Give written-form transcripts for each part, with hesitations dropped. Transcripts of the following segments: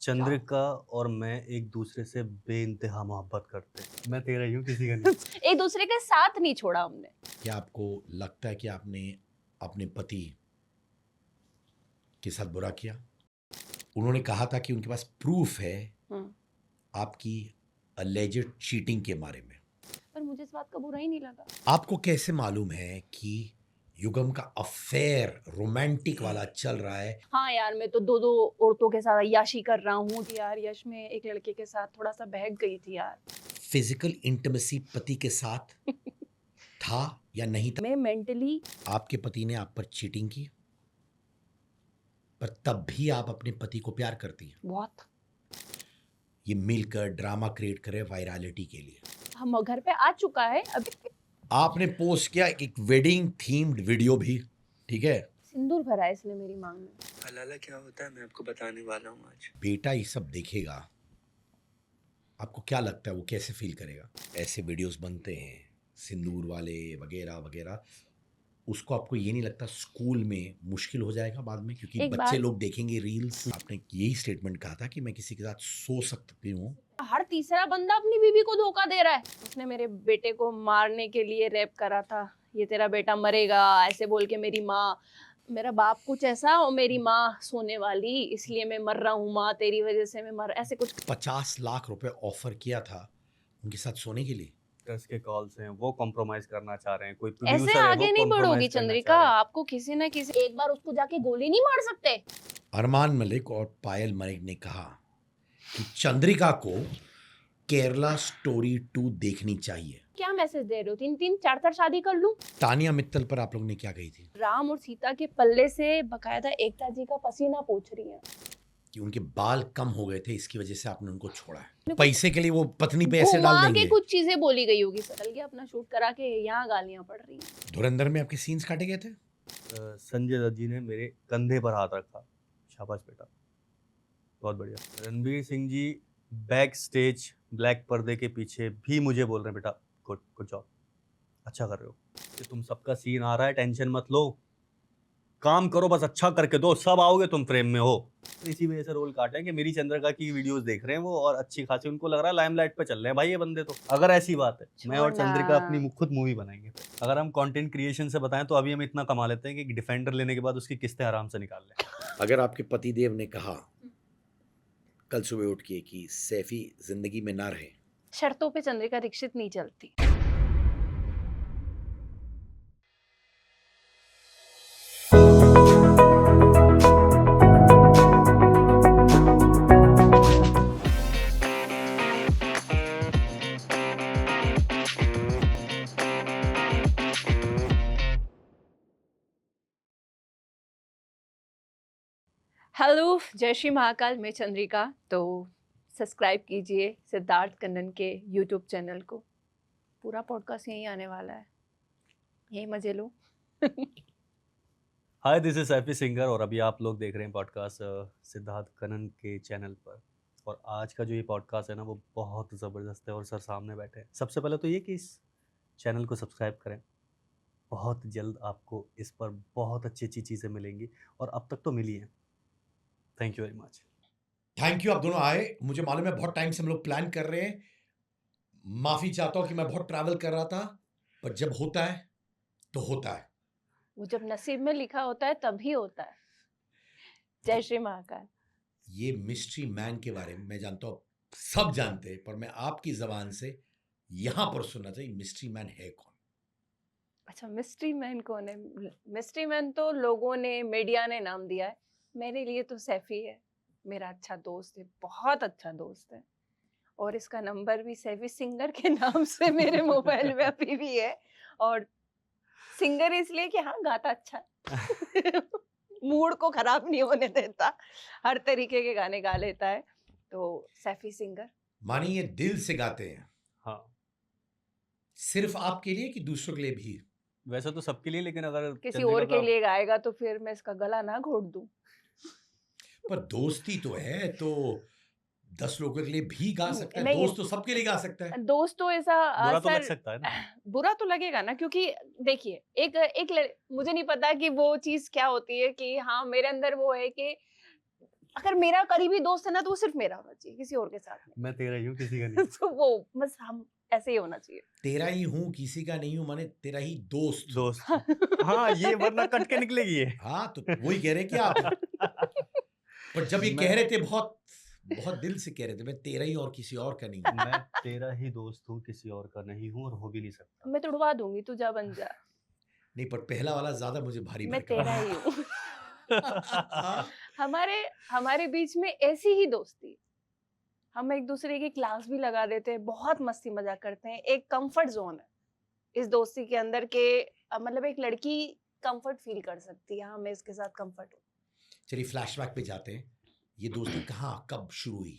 चंद्रिका और मैं एक दूसरे से बेइंतहा मोहब्बत करते हैं। मैं तेरा ही हूँ, किसी का नहीं। एक दूसरे के साथ नहीं छोड़ा हमने। क्या आपको लगता है कि आपने अपने पति के साथ बुरा किया? उन्होंने कहा था कि उनके पास प्रूफ है आपकी अलेजेड चीटिंग के बारे में। पर मुझे इस बात का बुरा ही नहीं लगा। आपको कैसे मालूम है कि युगम का अफेयर रोमांटिक वाला चल रहा है? हाँ यार, मैं तो दो औरतों के साथ अय्याशी कर रहा हूँ यार। यश में एक लड़के के साथ थोड़ा सा बहक गई थी यार। फिजिकल इंटिमेसी पति के साथ था या नहीं था? मैं मेंटली आपके पति ने आप पर चीटिंग की, पर तब भी आप अपने पति को प्यार करती हैं। बहुत। ये मिलकर ड्रामा क्रिएट करे वायरलिटी के लिए। हम घर पे आ चुका है अभी। आपने पोस्ट किया एक वेडिंग थीम्ड वीडियो भी, ठीक है? सिंदूर भरा है इसने मेरी मांग में। हलाला क्या होता है मैं आपको बताने वाला हूँ आज। बेटा ये सब देखेगा, आपको क्या लगता है वो कैसे फील करेगा? ऐसे वीडियोस बनते हैं सिंदूर वाले वगैरह वगैरह, उसको आपको ये नहीं लगता स्कूल में मुश्किल हो जाएगा बाद में, क्योंकि एक बच्चे बात- लोग देखेंगे रील्स। आपने यही स्टेटमेंट कहा था कि मैं किसी के साथ सो सकती हूँ। हर तीसरा बंदा अपनी बीवी को धोखा दे रहा है। उसने मेरे बेटे को मारने के लिए रेप करा था। ये तेरा बेटा मरेगा ऐसे बोल के मेरी माँ, मेरा बाप कुछ ऐसा और मेरी माँ सोने वाली, इसलिए मैं मर रहा हूँ माँ, तेरी वजह से मैं मर, ऐसे कुछ। 50 लाख रुपए ऑफर किया था उनके साथ सोने के लिए। के कॉल्स हैं, वो कॉम्प्रोमाइज करना चाह रहे हैं। कोई ऐसे प्रोड्यूसर है, आगे वो नहीं compromise बढ़ोगी करना चंद्रिका। चाह रहे हैं। आपको किसी न किसी एक बार उसको जाके गोली नहीं मार सकते। अरमान मलिक और पायल मलिक ने कहा कि चंद्रिका को केरला स्टोरी 2 देखनी चाहिए। क्या मैसेज दे रहे हो? 3-3 4-4 शादी कर लूं? तानिया मित्तल पर आप लोग ने क्या कही थी? राम और सीता के पल्ले से बकायदा एकता जी का पसीना पोंछ रही है। कि उनके बाल कम हो गए थे, इसकी वजह से आपने उनको छोड़ा है। पैसे के लिए वो पत्नी पे ऐसे डाल घुमा के देंगे। कुछ चीजें बोली गई होगी। चल गया अपना शूट करा के, यहाँ गालियां पड़ रही हैं। धुरंधर में आपके सीन्स काटे गए थे? संजय दत्त जी ने मेरे कंधे पर हाथ रखा। शाबाश बेटा, बहुत बढ़िया। Ranveer Singh ji back stage black पर्दे के पीछे भी मुझे बोल रहे हैं बेटा गुड गुड जॉब, अच्छा कर रहे हो। कि तुम सबका सीन आ रहा है, टेंशन मत लो, काम करो, बस अच्छा करके दो, सब आओगे तुम फ्रेम में हो। तो इसी वजह से रोल काटे हैं कि मेरी चंद्रिका की वीडियोस देख रहे हैं वो, और अच्छी खासी उनको लग रहा है लाइमलाइट पे चल रहे हैं भाई ये बंदे। तो अगर ऐसी बात है, मैं और चंद्रिका अपनी खुद मूवी बनाएंगे। अगर हम कंटेंट क्रिएशन से बताएं तो अभी हम इतना कमा लेते हैं कि डिफेंडर लेने के बाद उसकी किस्तें आराम से निकाल लें। अगर आपके पतिदेव ने कहा कल सुबह उठ के कि सैफी जिंदगी में ना रहे, शर्तों पे चंद्रिका दीक्षित नहीं चलती। हेलो, जय श्री महाकाल, मैं चंद्रिका। तो सब्सक्राइब कीजिए सिद्धार्थ कन्नन के यूट्यूब चैनल को। पूरा पॉडकास्ट यहीं आने वाला है, यही मजे लो। हाय, दिस इज सैफी सिंगर और अभी आप लोग देख रहे हैं पॉडकास्ट सिद्धार्थ कनन के चैनल पर। और आज का जो ये पॉडकास्ट है ना, वो बहुत ज़बरदस्त है और सर सामने बैठे हैं। सबसे पहले तो ये कि इस चैनल को सब्सक्राइब करें। बहुत जल्द आपको इस पर बहुत अच्छी अच्छी चीज़ें मिलेंगी, और अब तक तो मिली हैं। Thank you very much. Thank you आप दोनों आए। मुझे मालूम है बहुत टाइम से हम लोग प्लान कर रहे हैं। माफी चाहता हूं कि मैं बहुत ट्रैवल कर रहा था, पर जब होता है तो होता है। वो जब नसीब में लिखा होता है तभी होता है। जय श्री महाकाल। ये मिस्ट्री मैन के बारे में मैं जानता हूं, सब जानते हैं, पर मैं आपकी जबान से यहां पर सुनना चाहिए, मिस्ट्री मैन है कौन? अच्छा, मिस्ट्री मैन कौन है? मिस्ट्री मैन तो लोगों ने, मीडिया ने नाम दिया है। मेरे लिए तो सैफी है, मेरा अच्छा दोस्त है, बहुत अच्छा दोस्त है। और इसका नंबर भी सैफी सिंगर के नाम से मेरे मोबाइल में अभी भी है। और सिंगर इसलिए कि हाँ, गाता अच्छा है। मूड को खराब नहीं होने देता, हर तरीके के गाने गा लेता है। तो सैफी सिंगर। मानी ये दिल से गाते हैं, हाँ, सिर्फ आपके लिए कि दूसरों के लिए भी? वैसे तो सबके लिए, लेकिन अगर किसी चंद्रिका और के का लिए गाएगा तो फिर मैं इसका गला ना घोट दूं। पर दोस्ती तो है, तो 10 लोगों के लिए भी गा सकता है। नहीं, दोस्त तो सबके लिए गा सकता है। दोस्त तो ऐसा बुरा तो लग सर, सकता है ना। बुरा तो लगेगा ना, क्योंकि देखिए मुझे नहीं पता कि वो चीज क्या होती है कि हाँ, मेरे अंदर वो है कि अगर मेरा करीबी दोस्त है ना तो वो सिर्फ मेरा होना चाहिए, किसी और के साथ नहीं। मैं तेरा ही हूँ, किसी का नहीं। तो वो बस हम ऐसे ही होना चाहिए। तेरा ही हूँ किसी का नहीं हूँ माने तेरा ही दोस्त हूँ। दोस्त। हाँ, ये वरना कट के निकलेगी ये। हाँ तो वही कह रहे कि आप, पर जब ये कह मैं- रहे थे बहुत बहुत दिल से कह रहे थे, मैं तेरा ही और किसी और का नहीं हूँ। मैं तेरा ही दोस्त हूँ, किसी और का नहीं हूँ और हो भी नहीं सकता। मैं तुड़वा दूंगी, तू जा बन जा, नहीं, पर पहला वाला ज्यादा मुझे भारी मैं भरकम तेरा ही हूँ। हमारे हमारे बीच में ऐसी ही दोस्ती, हम एक दूसरे की क्लास भी लगा देते हैं, बहुत मस्ती मजाक करते हैं, एक कंफर्ट जोन है इस दोस्ती के अंदर के मतलब एक लड़की कंफर्ट फील कर सकती है, हाँ मैं इसके साथ कंफर्ट हूँ। चलिए फ्लैशबैक पे जाते हैं। ये दोस्ती कहाँ कब शुरू हुई?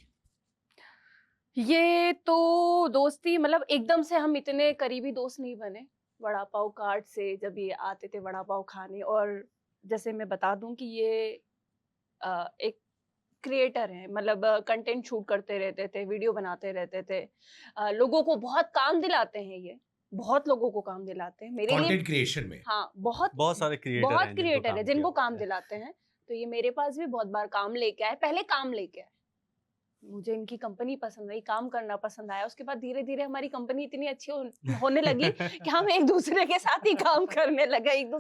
ये तो दोस्ती मतलब एकदम से हम इतने करीबी दोस्त नहीं बने, वड़ा पाव कार्ट से जब ये आते थे वड़ा पाव खाने। और जैसे मैं बता दूं कि ये एक क्रिएटर हैं, मतलब कंटेंट शूट करते रहते थे, वीडियो बनाते रहते थे, लोगों को बहुत काम दिलाते हैं, ये बहुत लोगों को काम दिलाते हैं मेरे लिए। कंटेंट क्रिएशन में हाँ बहुत बहुत सारे क्रिएटर हैं क्रिएटर है जिनको काम दिला। दिलाते हैं। तो ये मेरे पास भी बहुत बार काम लेके आए, पहले काम लेके आए, मुझे इनकी कंपनी पसंद आई, काम करना पसंद आया, उसके बाद धीरे धीरे हमारी कंपनी इतनी अच्छी होने लगी कि हम एक दूसरे के साथ ही काम करने लगे, एक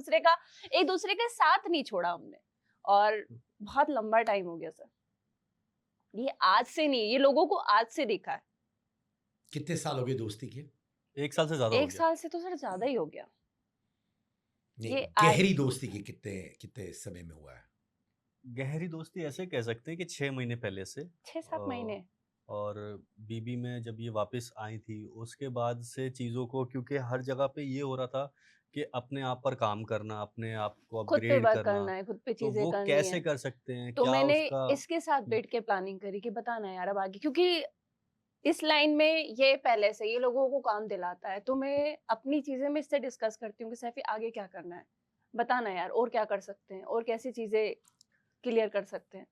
दूसरे के साथ नहीं छोड़ा हमने। और बहुत लंबा टाइम हो गया सर, ये आज से नहीं, ये लोगों को आज से देखा है। कितने साल हो गए दोस्ती के? 1 साल से ज्यादा हो एक गया। साल से तो सर ज्यादा ही हो गया। नहीं, ये गहरी दोस्ती के कितने कितने समय में हुआ है? गहरी दोस्ती ऐसे कह सकते हैं कि 6 महीने पहले से। 6-7 महीने। और बीबी में जब ये वापस आई थी उसके बाद से चीज़ों को, क्योंकि हर जगह पे ये हो रहा था कि अपने आप पर काम करना, अपने आप को खुद पे अपग्रेड वर्क करना, करना है, खुद पे तो चीजें वो करनी कैसे है। कर सकते हैं, तो क्या मैंने उसका। इसके साथ बैठ के प्लानिंग करी कि बताना यार अब आगे, क्योंकि इस लाइन में ये पहले से ये लोगों को काम दिलाता है, तो मैं अपनी चीजें में इससे डिस्कस करती हूँ कि सैफी आगे क्या करना है, बताना यार और क्या कर सकते हैं और कैसी चीजें क्लियर कर सकते हैं।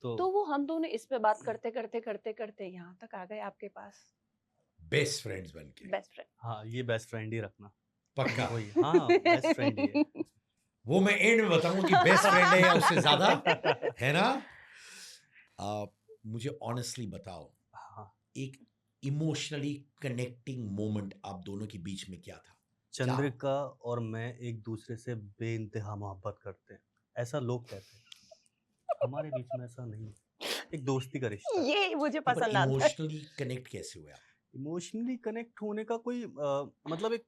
तो वो हम दोनों इस पे बात करते करते करते करते यहाँ तक आ गए आपके पास, बेस्ट फ्रेंड्स बन के? Best friend. हाँ, ये बेस्ट फ्रेंड ही रखना। पक्का? वही, हाँ बेस्ट फ्रेंड ही है। वो मैं एंड में बताऊंगा कि बेस्ट फ्रेंड है या उससे ज्यादा है ना। मुझे ऑनेस्टली बताओ, हाँ, एक इमोशनली कनेक्टिंग मोमेंट आप दोनों के बीच में क्या था? चंद्रिका और मैं एक दूसरे से बेइंतहा मोहब्बत करते हैं, ऐसा लोग कहते हैं। हमारे बीच में ऐसा नहीं है, एक दोस्ती का रिश्ता है। ये मुझे पर पसंद आता है। इमोशनली कनेक्ट कैसे हुए आप? इमोशनली कनेक्ट होने का कोई मतलब एक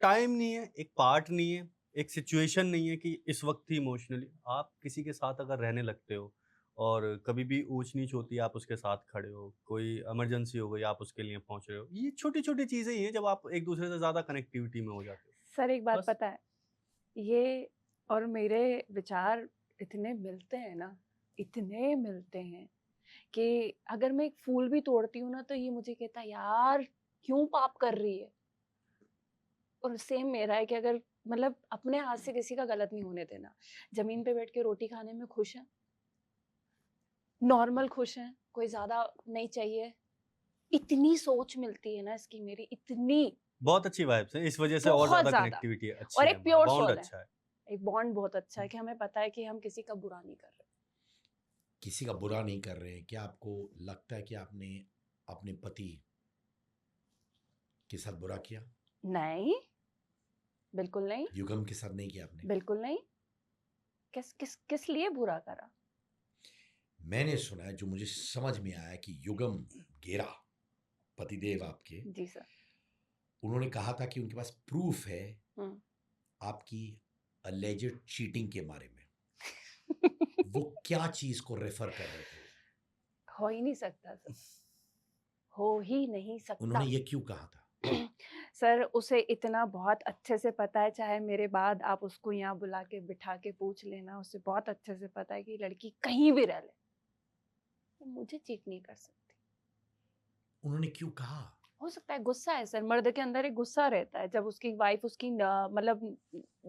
टाइम नहीं है, एक पार्ट नहीं है, एक सिचुएशन नहीं है कि इस वक्त ही इमोशनली आप किसी के साथ अगर रहने लगते हो और कभी भी ऊंच नीच होती है आप उसके साथ खड़े हो, कोई इमरजेंसी हो गई आप उसके लिए पहुंच रहे हो, ये छोटी छोटी चीजें ही हैं जब आप एक दूसरे से ज्यादा कनेक्टिविटी में हो जाते हो। सर एक बात बस। पता है, ये और मेरे विचार इतने मिलते हैं ना, इतने मिलते हैं कि अगर मैं एक फूल भी तोड़ती हूँ ना तो ये मुझे कहता है यार क्यों पाप कर रही है। और सेम मेरा है कि अगर मतलब अपने हाथ से किसी का गलत नहीं होने देना। जमीन पे बैठ के रोटी खाने में खुश है, नॉर्मल खुश है, कोई ज्यादा नहीं चाहिए। इतनी सोच मिलती है ना इसकी मेरी, इतनी बहुत अच्छी वाइब्स है, इस वजह से और बहुत ज्यादा ज्यादा। कनेक्टिविटी अच्छी और है, एक प्योर बॉन्ड सोल है, अच्छा है। एक बॉन्ड बहुत अच्छा है कि हमें पता है कि हम किसी का बुरा नहीं कर रहे। किसी का बुरा नहीं कर रहे हैं। क्या आपको लगता है कि आपने अपने पति के साथ बुरा किया? नहीं, बिल्कुल नहीं, युगम के साथ नहीं किया आपने? बिल्कुल नहीं। किस किस किस लिए बुरा करा? मैंने सुना है, जो मुझे समझ में आया कि युगम गेरा पतिदेव आपके, जी सर। उन्होंने कहा था कि उनके पास प्रूफ है हम्म। आपकी अलेजेड चीटिंग के बारे में। वो क्या चीज को रेफर कर रहे थे? हो ही नहीं सकता सर, हो ही नहीं सकता। उन्होंने ये क्यों कहा था? सर उसे इतना बहुत अच्छे से पता है, चाहे मेरे बाद आप उसको यहाँ बुला के बिठा के पूछ लेना, उसे बहुत अच्छे से पता है कि लड़की कहीं भी रह ले तो मुझे चीट नहीं कर सकती। उन्होंने क्यों कहा? हो सकता है गुस्सा है सर, मर्द के अंदर एक गुस्सा रहता है जब उसकी वाइफ उसकी मतलब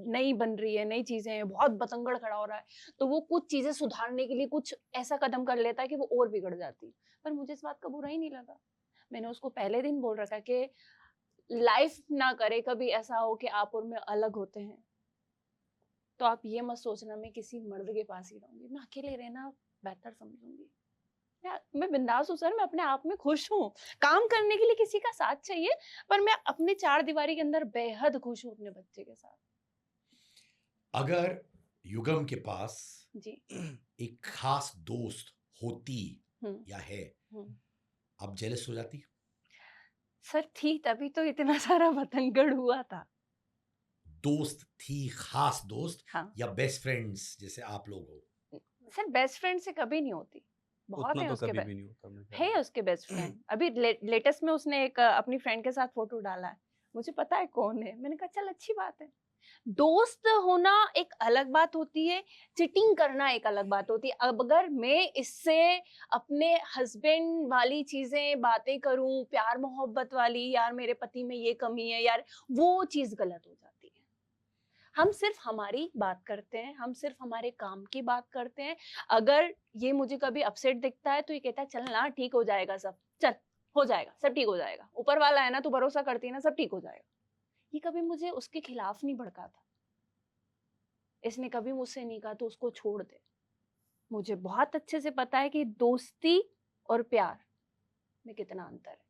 नई बन रही है, नई चीजें हैं, बहुत बतंगड़ खड़ा हो रहा है, तो वो कुछ चीजें सुधारने के लिए कुछ ऐसा कदम कर लेता है कि वो और बिगड़ जाती है। पर मुझे इस बात का बुरा ही नहीं लगा, मैंने उसको पहले दिन बोल रखा कि लाइफ ना करे कभी ऐसा हो कि आप और मैं अलग होते हैं, तो आप ये मत सोचना मैं किसी मर्द के पास ही रहूंगी, मैं अकेले रहना बेहतर समझूंगी। मैं बिंदास हूँ सर, मैं अपने आप में खुश हूँ। काम करने के लिए किसी का साथ चाहिए, पर मैं अपने चार दीवारी के अंदर बेहद खुश हूँ अपने बच्चे के साथ। अगर युगम के पास जी। एक खास दोस्त होती हम्म या है, हम्म। आप जेलस हो जाती? सर थी, तभी तो इतना सारा बतंगड़ हुआ था। दोस्त थी, खास दोस्त, हाँ या बेस्ट फ्रेंड्स जैसे आप लोग हो? सर, बेस्ट फ्रेंड से कभी नहीं होती। बहुत उतना है तो उसके कभी भी नहीं होता मेरे ख्याल है में। उसके बेस्ट फ्रेंड। अभी लेटेस्ट में उसने एक अपनी फ्रेंड के साथ फोटो डाला है, मुझे पता है कौन है। मैंने कहा चल अच्छी बात है। दोस्त होना एक अलग बात होती है, चिटिंग करना एक अलग बात होती है। अब अगर मैं इससे अपने हस्बैंड वाली चीजें बातें करूं, प्यार मोहब्बत वाली, यार मेरे पति में ये कमी है यार, वो चीज गलत हो जाती है। हम सिर्फ हमारी बात करते हैं, हम सिर्फ हमारे काम की बात करते हैं। अगर ये मुझे कभी अपसेट दिखता है तो ये कहता है चल ना ठीक हो जाएगा, सब चल हो जाएगा, सब ठीक हो जाएगा, ऊपर वाला है ना, तू भरोसा करती है ना, सब ठीक हो जाएगा। ये कभी मुझे उसके खिलाफ नहीं भड़का था। इसने कभी मुझसे नहीं कहा तो उसको छोड़ दे। मुझे बहुत अच्छे से पता है कि दोस्ती और प्यार में कितना अंतर है।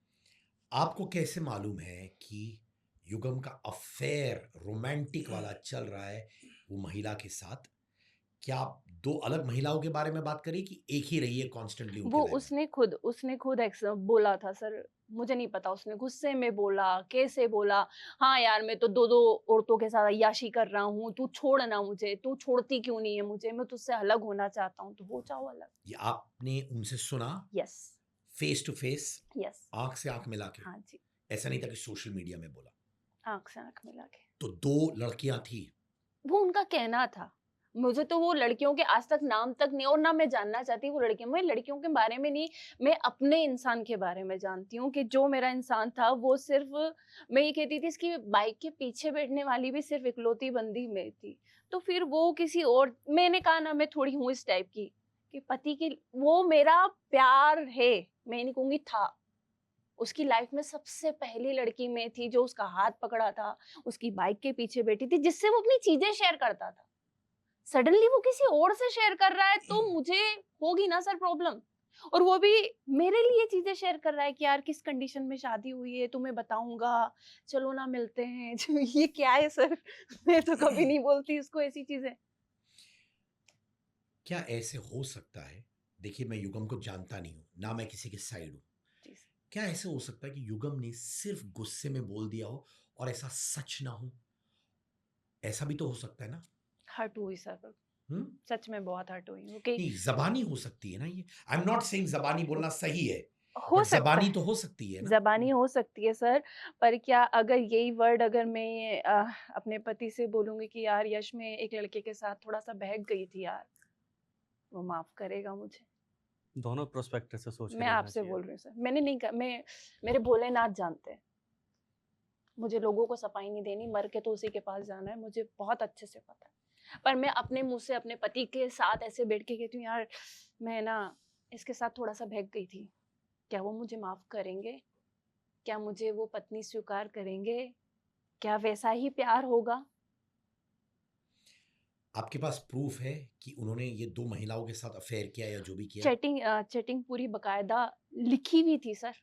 आपको कैसे मालूम है कि युगम का अफेयर रोमांटिक वाला चल रहा है वो महिला के साथ? क्या आप दो अलग महिलाओं के बारे में बात करें कि एक ही रही है कॉन्स्टेंटली उनके वो लाइफ में? उसने खुद बोला था सर, मुझे नहीं पता उसने गुस्से में बोला, कैसे बोला। हाँ यार, मैं तो दो दो औरतों के साथ अय्याशी कर रहा हूँ, तू छोड़ ना मुझे, तू छोड़ती क्यों नहीं है मुझे, मैं तुझसे अलग होना चाहता हूँ, तो हो जाओ अलग। ये आपने उनसे सुना yes face to face, yes. आंख से आंख मिला के? हाँ जी, ऐसा नहीं था कि सोशल मीडिया में बोला? आंख से आंख मिला के। तो दो लड़कियां थी? वो उनका कहना था। मुझे तो वो लड़कियों के आज तक नाम तक नहीं, और ना मैं जानना चाहती वो लड़कियां। मैं लड़कियों के बारे में नहीं, मैं अपने इंसान के बारे में जानती हूँ कि जो मेरा इंसान था वो सिर्फ, मैं ये कहती थी इसकी बाइक के पीछे बैठने वाली भी सिर्फ इकलौती बंदी मैं थी। तो फिर वो किसी और, मैंने कहा ना मैं थोड़ी हूँ इस टाइप की कि पति की, वो मेरा प्यार है, मैं नहीं कहूंगी था। उसकी लाइफ में सबसे पहली लड़की मैं थी जो उसका हाथ पकड़ा था, उसकी बाइक के पीछे बैठी थी, जिससे वो अपनी चीजें शेयर करता था। सडनली वो किसी और से शेयर कर रहा है तो मुझे होगी ना सर प्रॉब्लम। और वो भी मेरे लिए चीजें शेयर कर रहा है कि यार किस कंडीशन में शादी हुई है, तुम्हें बताऊंगा, चलो ना मिलते हैं। ये क्या है सर? मैं तो कभी नहीं बोलती उसको ऐसी चीजें। क्या ऐसे हो सकता है? देखिए, मैं युगम को जानता नहीं हूं, ना मैं किसी के साइड हूं। जी सर। क्या ऐसे हो सकता है कि युगम ने सिर्फ गुस्से में बोल दिया हो और ऐसा सच ना हो? ऐसा भी तो हो सकता है ना? हर्ट हुई सर, हम्म? सच में बहुत हर्ट हुई। ओके, नहीं, जबानी हो सकती है ना ये। आई एम नॉट सेइंग जबानी बोलना सही है, हो बट सकता जबानी है, तो हो सकती है ना? ज़बानी हो सकती है सर। पर क्या अगर यही वर्ड अगर मैं अपने पति से बोलूँगी कि यार यश, मैं एक लड़के के साथ थोड़ा-सा बहक गई थी यार, वो माफ़ करेगा मुझे? दोनों प्रोस्पेक्टिव से सोच के मैं देखना आपसे चाहिए। बोल रही हूँ सर, मैंने नहीं कहा, मैं, मेरे भोलेनाथ जानते हैं, मुझे लोगों को सफाई नहीं देनी, मर के तो उसी के पास जाना है, मुझे बहुत अच्छे से पता है। पर मैं अपने मुँह से अपने पति के साथ ऐसे बैठ के कहती हूँ यार, मैं ना इसके साथ थोड़ा-सा बहक गई थी, क्या वो मुझे माफ़ करेंगे? क्या मुझे वो पत्नी स्वीकार करेंगे? क्या वैसा ही प्यार होगा? आपके पास प्रूफ है कि उन्होंने ये दो महिलाओं के साथ अफेयर किया या जो भी किया? चैटिंग पूरी बकायदा लिखी हुई थी सर,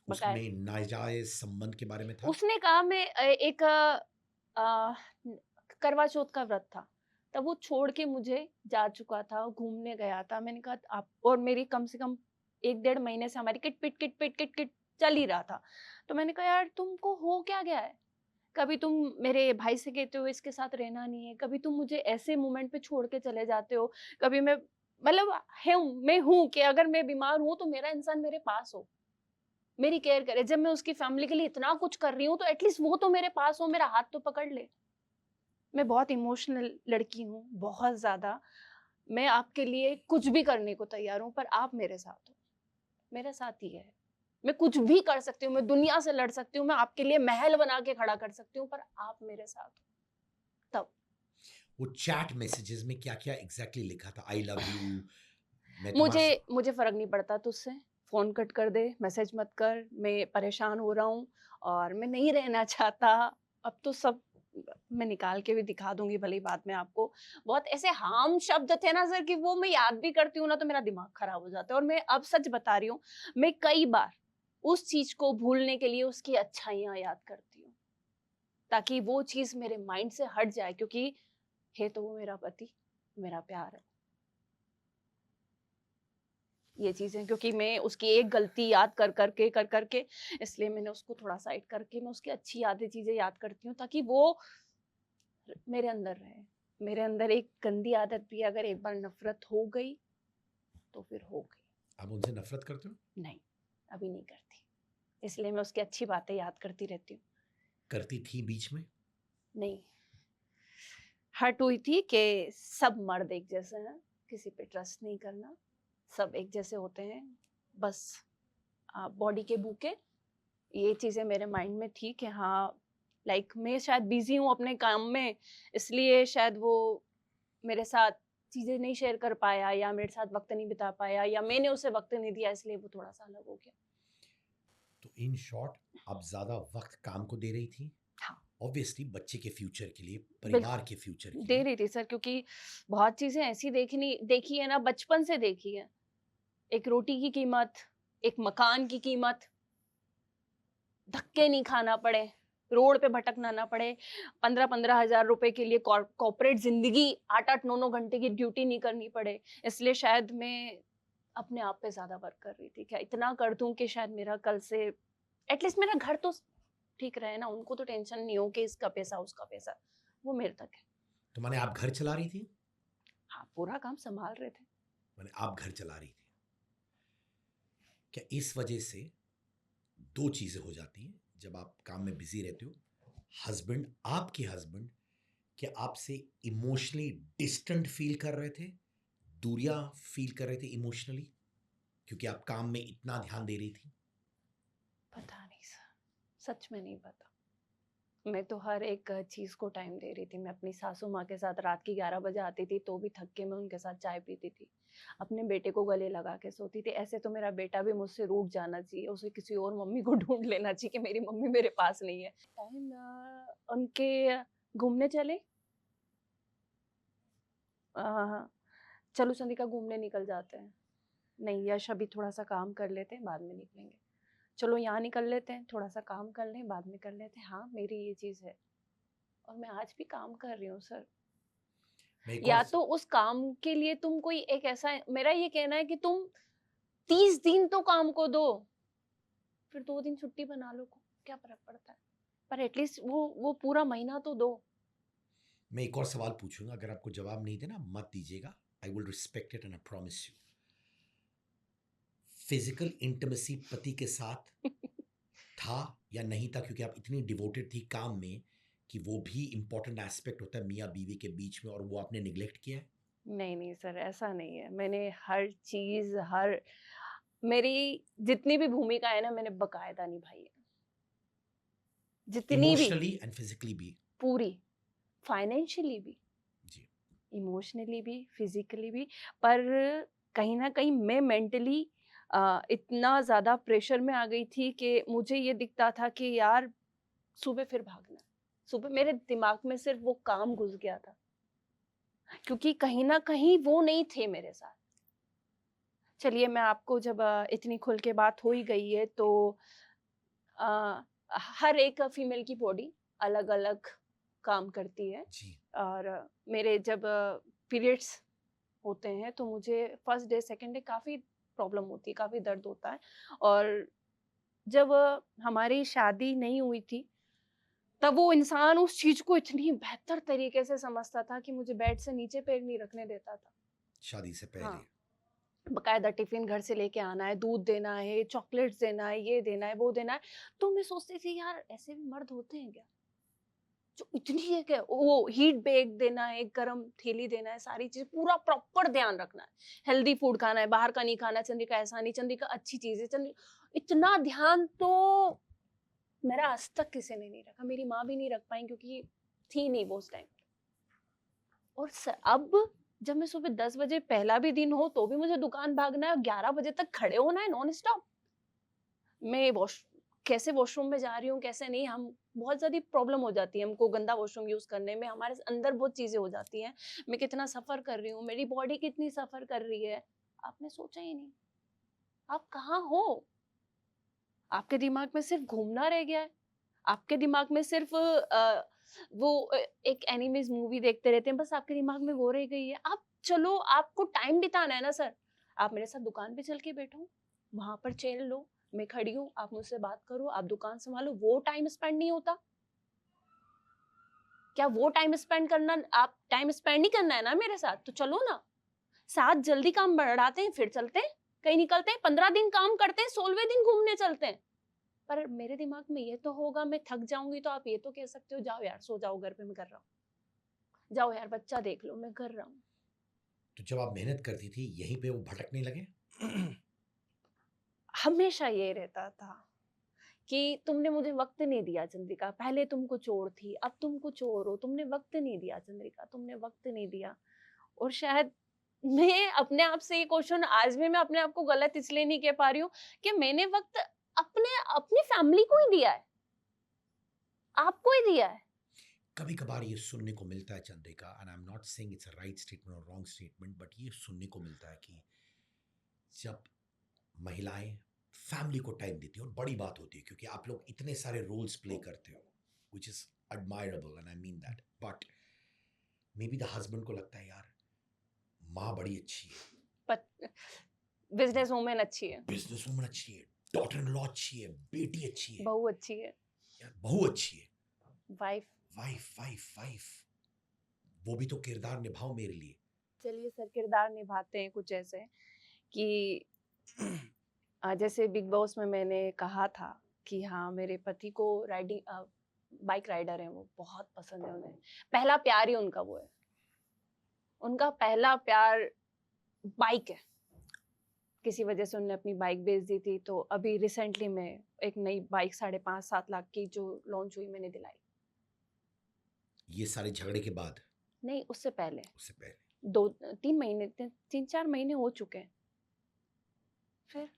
बकायदा। उसमें नाजायज संबंध के बारे में था? उसने कहा मैं एक अ, करवा चौथ का व्रत था, तब वो छोड़ के मुझे जा चुका था, घूमने गया था। मैंने कहा आप, और मेरी कम से कम 1 डेढ़ महीने से हमारी किट-पिट चल ही रहा था। तो मैंने कहा यार तुमको हो क्या गया है? कभी तुम मेरे भाई से कहते हो इसके साथ रहना नहीं है, कभी तुम मुझे ऐसे मोमेंट पे छोड़ के चले जाते हो, कभी मैं, मतलब मैं हूँ कि अगर मैं बीमार हूँ तो मेरा इंसान मेरे पास हो, मेरी केयर करे। जब मैं उसकी फैमिली के लिए इतना कुछ कर रही हूँ तो एटलीस्ट वो तो मेरे पास हो, मेरा हाथ तो पकड़ ले। मैं बहुत इमोशनल लड़की हूँ, बहुत ज्यादा। मैं आपके लिए कुछ भी करने को तैयार हूँ, पर आप मेरे साथ हो, मेरे साथ ही है। मैं कुछ भी कर सकती हूँ, मैं दुनिया से लड़ सकती हूँ, मैं आपके लिए महल बना के खड़ा कर सकती हूँ, पर आप मेरे साथ हो तब। वो चैट मैसेजेस में क्या क्या एग्जैक्टली लिखा था? आई लव यू, मैं मुझे तुम्हारे मुझे फर्क नहीं पड़ता तुझसे, फोन कट कर दे, मैसेज मत कर, मैं परेशान हो रहा हूँ और मैं नहीं रहना चाहता। अब तो सब मैं निकाल के भी दिखा दूंगी भले ही बाद में आपको। बहुत ऐसे हार्म शब्द थे ना सर कि वो मैं याद भी करती हूँ ना तो मेरा दिमाग खराब हो जाता है। और मैं अब सच बता रही हूँ, मैं कई बार उस चीज को भूलने के लिए उसकी अच्छाइयां याद करती हूँ, ताकि वो चीज मेरे माइंड से हट जाए, क्योंकि है तो वो मेरा पति, मेरा प्यार है। ये चीजें क्योंकि मैं उसकी एक गलती याद कर करके इसलिए मैंने उसको थोड़ा साइड करके मैं उसकी अच्छी यादें चीजें याद करती हूँ, ताकि वो मेरे अंदर रहे। मेरे अंदर एक गंदी आदत भी है, अगर एक बार नफरत हो गई तो फिर हो गई। आप उनसे नफरत करते हो? नहीं, अभी नहीं करती, इसलिए मैं उसकी अच्छी बातें याद करती रहती हूँ। करती थी बीच में? नहीं, हट हुई थी कि सब मर्द एक जैसे हैं, किसी पे ट्रस्ट नहीं करना, सब एक जैसे होते हैं, बस बॉडी के भूखे। ये चीजें मेरे माइंड में थी कि हाँ, लाइक मैं शायद बिजी हूँ अपने काम में, इसलिए शायद वो मेरे साथ चीजें नहीं शेयर कर पाया, या मेरे साथ वक्त नहीं बिता पाया, या मैंने उसे वक्त नहीं दिया, इसलिए वो थोड़ा सा अलग हो गया। तो इन शॉर्ट आप ज्यादा वक्त काम को दे रही थी, हाँ, ऑब्वियसली बच्चे के फ्यूचर के लिए, परिवार के फ्यूचर के दे लिए। रही थी सर, क्योंकि बहुत चीजें ऐसी देखी है ना, बचपन से देखी है। एक रोटी की कीमत, एक मकान की कीमत, धक्के नहीं खाना पड़े, रोड पे भटकना ना पड़े, 15-15 हजार रुपए के लिए कॉर्पोरेट जिंदगी 8-8 9-9 घंटे की ड्यूटी नहीं करनी पड़े। इसलिए शायद मैं अपने आप पे ज्यादा वर्क कर रही थी, क्या इतना कर दूं कि शायद मेरा कल से एटलीस्ट मेरा घर तो ठीक रहे ना, उनको तो टेंशन नहीं हो कि इसका पैसा उसका पैसा, वो मेरे तक है। तो माने आप घर चला रही थी? हाँ, पूरा काम संभाल रहे थे। माने आप घर चला रही थी। क्या इस वजह से दो चीजें हो जाती हैं जब आप काम में बिजी रहते हो? हस्बैंड, आपके हस्बैंड क्या आपसे इमोशनली डिस्टेंट फील कर रहे थे, दूरियां फील कर रहे थे इमोशनली, क्योंकि आप काम में इतना ध्यान दे रही थी? पता नहीं सर, सच में नहीं पता। मैं तो हर एक चीज को टाइम दे रही थी। मैं अपनी सासू माँ के साथ रात की 11 बजे आती थी तो भी थक के मैं उनके साथ चाय पीती थी। अपने बेटे को गले लगा के सोती थी। ऐसे तो मेरा बेटा भी मुझसे रूठ जाना चाहिए, उसे किसी और मम्मी को ढूंढ लेना चाहिए कि मेरी मम्मी मेरे पास नहीं है। टाइम उनके घूमने चले, चलो चंदिका घूमने निकल जाते हैं। नहीं यश, अभी थोड़ा सा काम कर लेते हैं, बाद में निकलेंगे। चलो यहाँ निकल लेते हैं, थोड़ा सा काम कर लें, बाद में कर लेते हैं। हाँ, मेरी ये चीज है और मैं आज भी काम कर रही हूँ सर। मैं एक या और तो उस काम के लिए तुम कोई एक ऐसा, मेरा ये कहना है कि तुम 30 दिन तो काम को दो, फिर 2 दिन छुट्टी बना लो, क्या फर्क पड़ता है, पर एटलीस्ट वो पूरा महीना तो दो। मैं एक और सवाल पूछूंगा, अगर आपको जवाब नहीं देना मत दीजिएगा, I will respect it and I promise you. Physical intimacy पति के साथ था या नहीं था, क्योंकि आप इतनी डिवोटेड थी काम में कि वो भी इंपॉर्टेंट एस्पेक्ट होता है मियाँ बीवी के बीच में, और वो आपने निगलेक्ट किया है? नहीं नहीं सर, ऐसा नहीं है। मैंने हर चीज, हर मेरी जितनी भी भूमिका है ना, मैंने बकायदा निभाई है, जितनी भी, इमोशनली एंड फिजिकली भी? पूरी, फाइनेंशियली भी, जी। इमोशनली भी, फिजिकली भी। पर कहीं ना कहीं मैं मेंटली इतना ज़्यादा प्रेशर में आ गई थी कि मुझे ये दिखता था कि यार सुबह फिर भागना है। सुबह मेरे दिमाग में सिर्फ वो काम घुस गया था, क्योंकि कहीं ना कहीं वो नहीं थे मेरे साथ। चलिए, मैं आपको जब इतनी खुल के बात हो ही गई है तो अ, हर एक फीमेल की बॉडी अलग अलग काम करती है। जी। और मेरे जब पीरियड्स होते हैं तो मुझे फर्स्ट डे सेकंड डे काफ़ी प्रॉब्लम होती है, काफ़ी दर्द होता है। और जब हमारी शादी नहीं हुई थी तब वो इंसान उस चीज़ को इतनी बेहतर तरीके से समझता था कि मुझे बेड से नीचे पैर नहीं रखने देता था। शादी से पहले? हाँ, बकायदा टिफिन घर से लेके आना है, दूध देना है, चॉकलेट्स देना है, ये देना है, वो देना है। तो मैं सोचती थी यार ऐसे भी मर्द होते हैं क्या, जो इतनी है क्या, वो हीट बेग देना है, गरम थैली देना है, सारी चीज पूरा प्रॉपर ध्यान रखना है, हेल्दी फूड खाना है, बाहर का नहीं खाना। चंद्रिका ऐसा नहीं, चंद्रिका अच्छी चीज है, चंद्रिका इतना ध्यान तो मेरा आज तक किसी ने नहीं रखा। मेरी माँ भी नहीं रख पाई क्योंकि थी नहीं वो उस टाइम। और अब जब मैं सुबह 10 बजे पहला भी दिन हो तो भी मुझे दुकान भागना है, 11 बजे तक खड़े होना है नॉन स्टॉप। मैं वॉश कैसे वॉशरूम में जा रही हूँ कैसे नहीं, हम बहुत ज़्यादा प्रॉब्लम हो जाती है हमको गंदा वॉशरूम यूज़ करने में, हमारे अंदर बहुत चीज़ें हो जाती हैं। मैं कितना सफ़र कर रही हूँ, मेरी बॉडी कितनी सफ़र कर रही है, आपने सोचा ही नहीं। आप कहाँ हो? आपके दिमाग में सिर्फ घूमना रह गया है। आपके दिमाग में सिर्फ एक एनिमीज़ मूवी देखते रहते हैं, बस आपके दिमाग में वो रह गई है। आप चलो, आपको टाइम बिताना है ना सर, आप मेरे साथ दुकान पे चल के बैठो, वहाँ पर चेयर लो, मैं खड़ी हूँ, आप मुझसे बात करो, आप दुकान संभालो, वो टाइम स्पेंड नहीं होता? क्या वो टाइम स्पेंड करना, आप टाइम स्पेंड नहीं करना है ना मेरे साथ, तो चलो ना, साथ जल्दी काम बढ़ाते हैं, फिर चलते हैं, कहीं निकलते हैं, 15 दिन काम करते हैं, 16वें दिन घूमने चलते हैं। पर मेरे दिमाग में ये तो होगा, मैं थक जाऊंगी तो आप ये तो कह सकते हो, जाओ यार सो जाओ घर पे, मैं कर रहा हूँ, जाओ यार बच्चा देख लो, मैं कर रहा हूँ। तो जब आप मेहनत करती थी यहीं पे वो भटकने लगे? हमेशा ये रहता था कि तुमने मुझे वक्त नहीं दिया चंद्रिका, पहले तुम कुछ और थी, अब तुम कुछ और हो, तुमने वक्त नहीं दिया चंद्रिका, तुमने वक्त नहीं दिया। और शायद मैं अपने आप से ये क्वेश्चन आज भी मैं अपने आप को गलत इसलिए नहीं कह पा रही हूँ कि मैंने वक्त अपने अपनी फैमिली को ही दिया है, आपको ही दिया है। कभी कभार ये सुनने को मिलता है Chandrika, and I am not saying it's a right statement और रॉन्ग स्टेटमेंट, बट ये सुनने को मिलता है कि जब महिलाएं फैमिली को टाइम देती है, और बड़ी बात होती है क्योंकि आप लोग इतने सारे रोल्स प्ले करते हो, which is admirable and I mean that, but may be the husband को लगता है यार माँ बड़ी अच्छी है, बिजनेस वूमेन अच्छी है, बिजनेस वुमन अच्छी है, डॉटर इन लॉ अच्छी है, बेटी अच्छी है, बहू अच्छी है, यार बहू अच्छी है, वाइफ। वाइफ वाइफ वाइफ, वो भी तो किरदार निभाओ मेरे लिए। चलिए सर, किरदार निभाते हैं कुछ ऐसे कि जैसे बिग बॉस में मैंने कहा था कि हाँ मेरे पति को राइडिंग, बाइक राइडर है वो, बहुत पसंद है उन्हें, पहला प्यार ही उनका वो है, उनका पहला प्यार बाइक है। किसी वजह से उन्होंने अपनी बाइक बेच दी थी, तो अभी रिसेंटली मैं एक नई बाइक 5.5-7 लाख की जो लॉन्च हुई मैंने दिलाई। ये सारे झगड़े के बाद? नहीं, उससे पहले उससे पहले 2-3 महीने, 3-4 महीने हो चुके हैं। फिर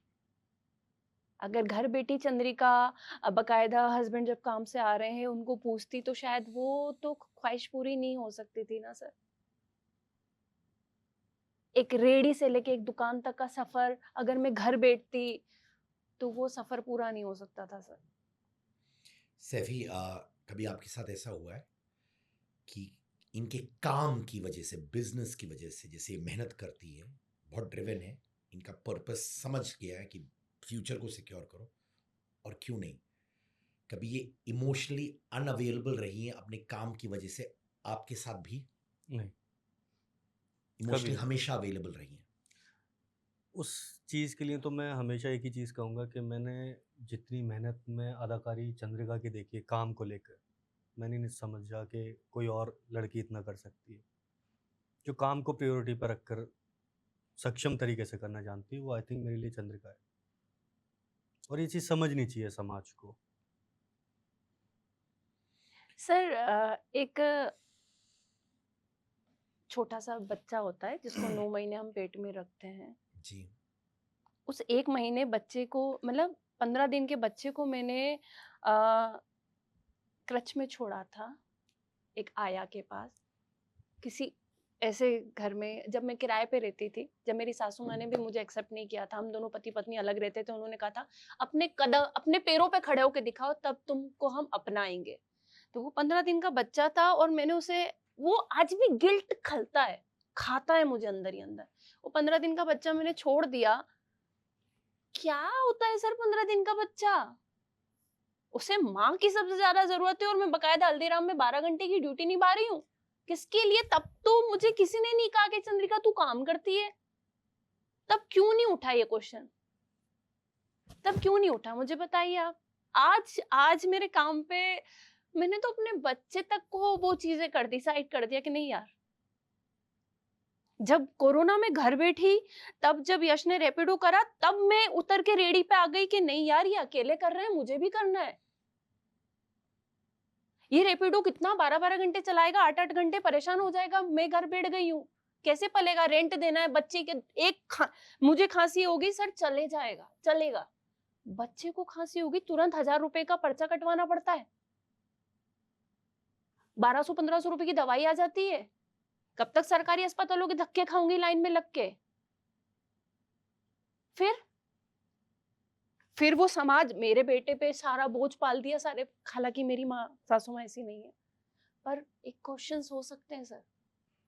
अगर घर बेटी चंद्रिका बकायदा हस्बैंड जब काम से आ रहे हैं उनको पूछती, तो शायद वो तो ख्वाहिश पूरी नहीं हो सकती थी ना सर। एक रेडी से लेके एक दुकान तक का सफर अगर मैं घर बैठती तो वो सफर पूरा नहीं हो सकता था सर। सैफी, कभी आपके साथ ऐसा हुआ है कि इनके काम की वजह से, बिजनेस की वजह से, जैसे ये मेहनत करती है, बहुत ड्रिवन है, इनका पर्पस समझ गया है कि फ्यूचर को सिक्योर करो, और क्यों नहीं, कभी ये इमोशनली अनअवेलेबल रही है अपने काम की वजह से आपके साथ भी? नहीं, इमोशनली नहीं। हमेशा अवेलेबल रही है? उस चीज़ के लिए तो मैं हमेशा एक ही चीज़ कहूँगा कि मैंने जितनी मेहनत में अदाकारी चंद्रिका की देखी है काम को लेकर, मैंने नहीं समझा कि कोई और लड़की इतना कर सकती है। जो काम को प्रायोरिटी पर रखकर सक्षम तरीके से करना जानती है, वो आई थिंक मेरे लिए चंद्रिका है। और ये चीज़ समझनी चाहिए समाज को। सर एक छोटा सा बच्चा होता है जिसको 9 महीने हम पेट में रखते हैं, जी। उस 1 महीने बच्चे को, मतलब 15 दिन के बच्चे को मैंने क्रच में छोड़ा था एक आया के पास, किसी ऐसे घर में जब मैं किराए पे रहती थी, जब मेरी सासू माँ ने भी मुझे एक्सेप्ट नहीं किया था, हम दोनों पति पत्नी अलग रहते थे, उन्होंने कहा था अपने कदम अपने पैरों पे खड़े होकर दिखाओ तब तुमको हम अपनाएंगे। तो वो 15 दिन का बच्चा था और मैंने उसे, वो आज भी गिल्ट खलता है, खाता है मुझे अंदर ही अंदर। वो 15 दिन का बच्चा मैंने छोड़ दिया। क्या होता है सर 15 दिन का बच्चा, उसे माँ की सबसे ज्यादा जरूरत है और मैं बकायदा हल्दीराम में 12 घंटे की ड्यूटी निभा रही हूँ। किसके लिए? तब तो मुझे किसी ने नहीं कहा कि चंद्रिका तू काम करती है। तब क्यों नहीं उठा ये क्वेश्चन? तब क्यों नहीं उठा मुझे बताइए आप। आज मेरे काम पे मैंने तो अपने बच्चे तक को वो चीजें कर दी, साइड कर दिया कि नहीं यार। जब कोरोना में घर बैठी, तब जब यश ने रैपिडो करा, तब मैं उतर के रेडी पे आ गई कि नहीं यार ये अकेले कर रहे हैं, मुझे भी करना है। ये रैपिडो कितना 12-12 घंटे चलाएगा, 8-8 घंटे परेशान हो जाएगा। मैं घर बैठ गई हूँ, कैसे पलेगा? रेंट देना है बच्चे के, मुझे खांसी होगी सर, चले जाएगा, चलेगा। बच्चे को खांसी होगी तुरंत 1000 रुपए का पर्चा कटवाना पड़ता है, 1200-1500 रुपए की दवाई आ जाती है। कब तक सरकारी अस्पतालों के धक्के खाऊंगी लाइन में लग के? फिर वो समाज मेरे बेटे पे सारा बोझ पाल दिया सारे। हालांकि मेरी माँ सासू माँ ऐसी नहीं है, पर एक क्वेश्चंस हो सकते हैं सर।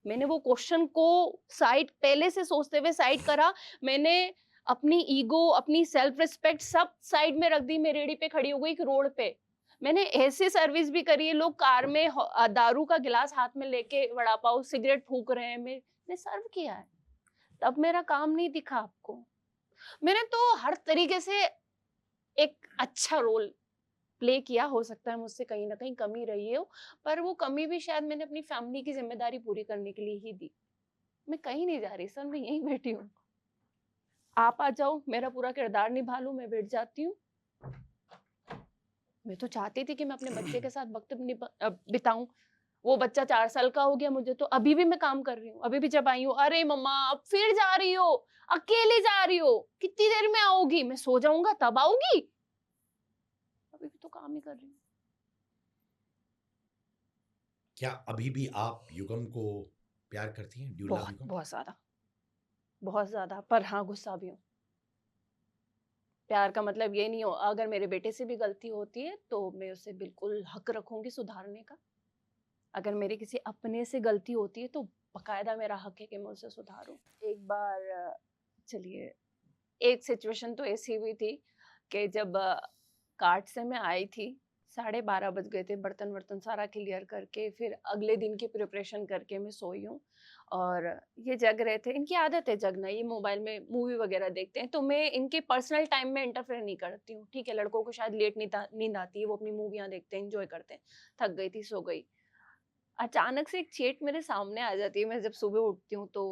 मैंने वो क्वेश्चन को साइड पहले से सोचते हुए साइड करा। मैंने अपनी ईगो, अपनी सेल्फ रिस्पेक्ट सब साइड में रख दी। मैं रेडी पे खड़ी हो गई कि रोड पे मैंने ऐसी सर्विस भी करी है। लोग कार में दारू का गिलास हाथ में लेके वड़ा पाव सिगरेट फूक रहे हैं, मैंने सर्व किया है। तब मेरा काम नहीं दिखा आपको? मैंने तो हर तरीके से एक अच्छा रोल प्ले किया। हो सकता है मुझसे कहीं ना कहीं कमी रही हो, पर वो कमी भी शायद मैंने अपनी फैमिली की जिम्मेदारी पूरी करने के लिए ही दी। मैं कहीं नहीं जा रही सर, मैं यहीं बैठी हूँ। आप आ जाओ, मेरा पूरा किरदार निभा लूं, मैं बैठ जाती हूँ। मैं तो चाहती थी कि मैं अपने बच्चे के साथ वक्त बिताऊं। वो बच्चा 4 साल का हो गया, मुझे तो अभी भी मैं काम कर रही हूँ। अभी भी जब आई हूँ, अरे मम्मा अब फिर जा रही हो, अकेले जा रही हो, कितनी देर में आओगी? मैं सो जाऊंगा तब आओगी। अभी भी तो काम ही कर रही हूँ। क्या अभी भी आप युगम को प्यार करती हैं? डू यू लव बहुत युगम? बहुत ज्यादा, बहुत ज्यादा। पर हाँ, गुस्सा भी हूँ। प्यार का मतलब ये नहीं हो, अगर मेरे बेटे से भी गलती होती है तो मैं उसे बिल्कुल हक रखूंगी सुधारने का। अगर मेरे किसी अपने से गलती होती है तो बकायदा मेरा हक है कि मैं उसे सुधारूं। एक बार चलिए, एक सिचुएशन तो ऐसी हुई थी कि जब काट से मैं आई थी, 12:30 बज गए थे। बर्तन वर्तन सारा क्लियर करके फिर अगले दिन की प्रिपरेशन करके मैं सोई हूँ। और ये जग रहे थे। इनकी आदत है जगना, ये मोबाइल में मूवी वगैरह देखते हैं, तो मैं इनके पर्सनल टाइम में इंटरफेयर नहीं करती हूँ। ठीक है, लड़कों को शायद लेट नींद आती है, वो अपनी मूवियाँ देखते हैं, एंजॉय करते हैं। थक गई थी, सो गई। अचानक से एक चैट मेरे सामने आ जाती है। मैं जब सुबह उठती हूँ तो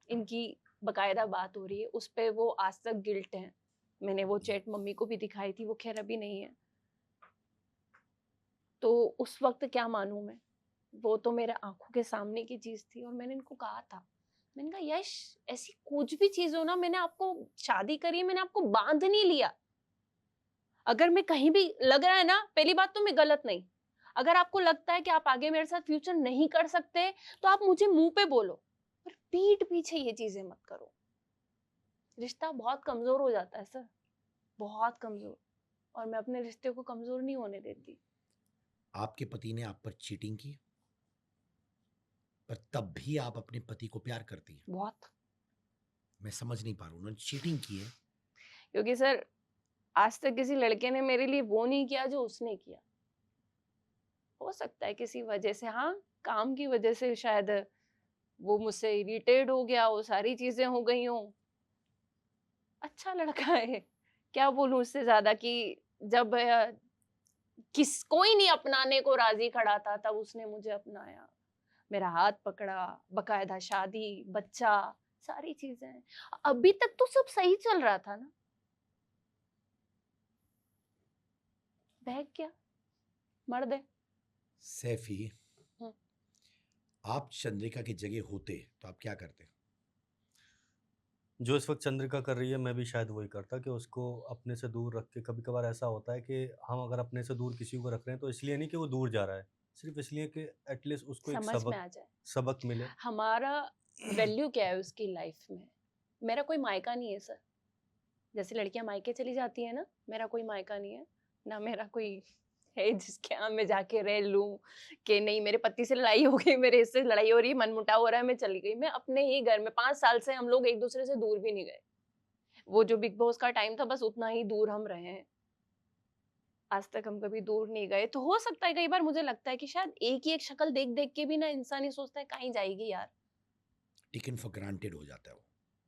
इनकी बकायदा बात हो रही है, उस पे वो आज तक गिल्ट है। मैंने वो चैट मम्मी को भी दिखाई थी, वो खैर अभी नहीं है। तो उस वक्त क्या मानूं मैं, वो तो मेरे आंखों के सामने की चीज थी। और मैंने इनको कहा था, मैंने कहा यश ऐसी कुछ भी चीज हो ना, मैंने आपको शादी करी है, मैंने आपको बांध नहीं लिया। अगर मैं कहीं भी लग रहा है ना, पहली बात तो मैं गलत नहीं। अगर आपको लगता है कि आप आगे मेरे साथ फ्यूचर नहीं कर सकते तो आप मुझे मुंह पे बोलो, पर पीठ पीछे ये चीजें मत करो। रिश्ता बहुत कमजोर हो जाता है सर, बहुत कमजोर। और मैं अपने रिश्ते को कमजोर नहीं होने देती। आपके पति ने आप पर चीटिंग की, पर तब भी आप अपने पति को प्यार करती हैं। बहुत। मैं समझ नहीं पा रहा हूँ, उन्होंने चीटिंग की है। क्योंकि सर आज तक किसी लड़के ने मेरे लिए वो नहीं किया जो उसने किया। हो सकता है किसी वजह से, हाँ, काम की वजह से शायद वो मुझसे इरिटेट हो गया, वो सारी चीजें हो गई हों। अच्छा लड़का है, क्या बोलूं उससे ज्यादा। कि जब कोई नहीं अपनाने को राजी खड़ा था, तब उसने मुझे अपनाया, मेरा हाथ पकड़ा, बकायदा शादी, बच्चा, सारी चीजें। अभी तक तो सब सही चल रहा था ना, बहक गया, मर्द है। सैफी, हम्म। आप चंद्रिका की जगह होते तो आप क्या करते? जो इस वक्त चंद्रिका कर रही है, मैं भी शायद वही करता कि उसको अपने से दूर रख के। कभी कभार ऐसा होता है कि हम अगर अपने से दूर किसी को रख रहे हैं तो इसलिए नहीं कि वो दूर जा रहा है, सिर्फ इसलिए कि एटलीस्ट उसको एक समझ में आ जाए सबक मिले। हमारा वैल्यू क्या है उसकी लाइफ में। मेरा कोई मायका नहीं है सर। जैसे लड़कियां मायके चली जाती है ना, मेरा कोई मायका नहीं है ना। मेरा कोई है जिसके यहाँ मैं जाके रह लूं कि नहीं मेरे पति से लड़ाई हो गई, मेरे इससे लड़ाई हो रही है, मनमुटाव हो रहा है, मैं चली गई। मैं अपने ही घर में 5 साल से हम लोग एक दूसरे से दूर भी नहीं गए। वो जो बिग बॉस का टाइम था, बस उतना ही दूर हम रहे हैं। आज तक हम कभी दूर नहीं गए। तो हो सकता है, कई बार मुझे लगता है कि शायद एक ही एक शक्ल देख देख के भी ना इंसान ही सोचता है कहीं जाएगी यार, टेकन फॉर ग्रांटेड हो जाता है वो।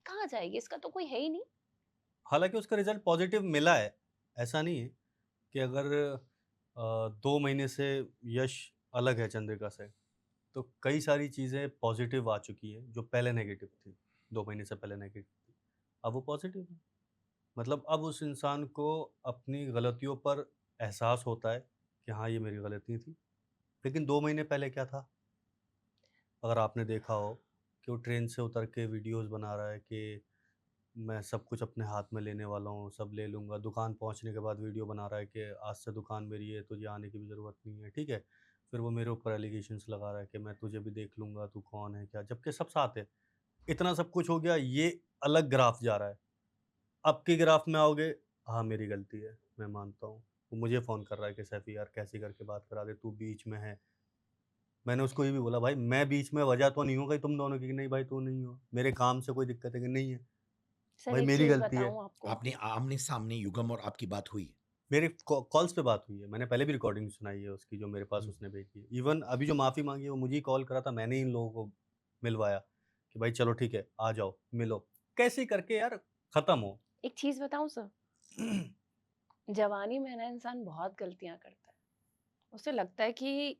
कहाँ जाएगी, इसका तो कोई है ही नहीं। हालांकि उसका रिजल्ट पॉजिटिव मिला है। ऐसा नहीं है कि अगर 2 महीने से यश अलग है चंद्रिका से, तो कई सारी चीज़ें पॉजिटिव आ चुकी है जो पहले नेगेटिव थी। 2 महीने से पहले नेगेटिव थी, अब वो पॉजिटिव है। मतलब अब उस इंसान को अपनी गलतियों पर एहसास होता है कि हाँ, ये मेरी गलती थी। लेकिन 2 महीने पहले क्या था, अगर आपने देखा हो कि वो ट्रेन से उतर के वीडियोस बना रहा है कि मैं सब कुछ अपने हाथ में लेने वाला हूँ, सब ले लूँगा। दुकान पहुँचने के बाद वीडियो बना रहा है कि आज से दुकान मेरी है, तुझे आने की भी ज़रूरत नहीं है, ठीक है? फिर वो मेरे ऊपर एलिगेशंस लगा रहा है कि मैं तुझे भी देख लूँगा, तू कौन है, क्या? जबकि सब साथ है। इतना सब कुछ हो गया, ये अलग ग्राफ जा रहा है। अब के ग्राफ में आओगे, हाँ, मेरी गलती है, मैं मानता हूँ। वो मुझे फ़ोन कर रहा है कि सैफ़ी यार कैसे करके बात करा दे, तू बीच में है। मैंने उसको ये भी बोला, भाई मैं बीच में वजह तो नहीं हूँ कहीं तुम दोनों की कि नहीं भाई तू नहीं हो। मेरे काम से कोई दिक्कत है कि नहीं है? सर भाई एक मेरी चीज गलती है। बताऊं आपको, आपने आमने सामने युगम और आपकी बात हुई? मेरे कॉल्स पे बात हुई है। मैंने पहले भी रिकॉर्डिंग सुनाई है उसकी जो मेरे पास हम्म। उसने भेजी है। इवन अभी जो माफ़ी माँगी है वो मुझे ही कॉल करा था, मैंने ही इन लोगों को मिलवाया कि भाई चलो ठीक है, आ जाओ, मिलो। कैसे करके यार खत्म हो। एक चीज बताऊं सर, जवानी में ना इंसान बहुत गलतियां करता है। उसे लगता है कि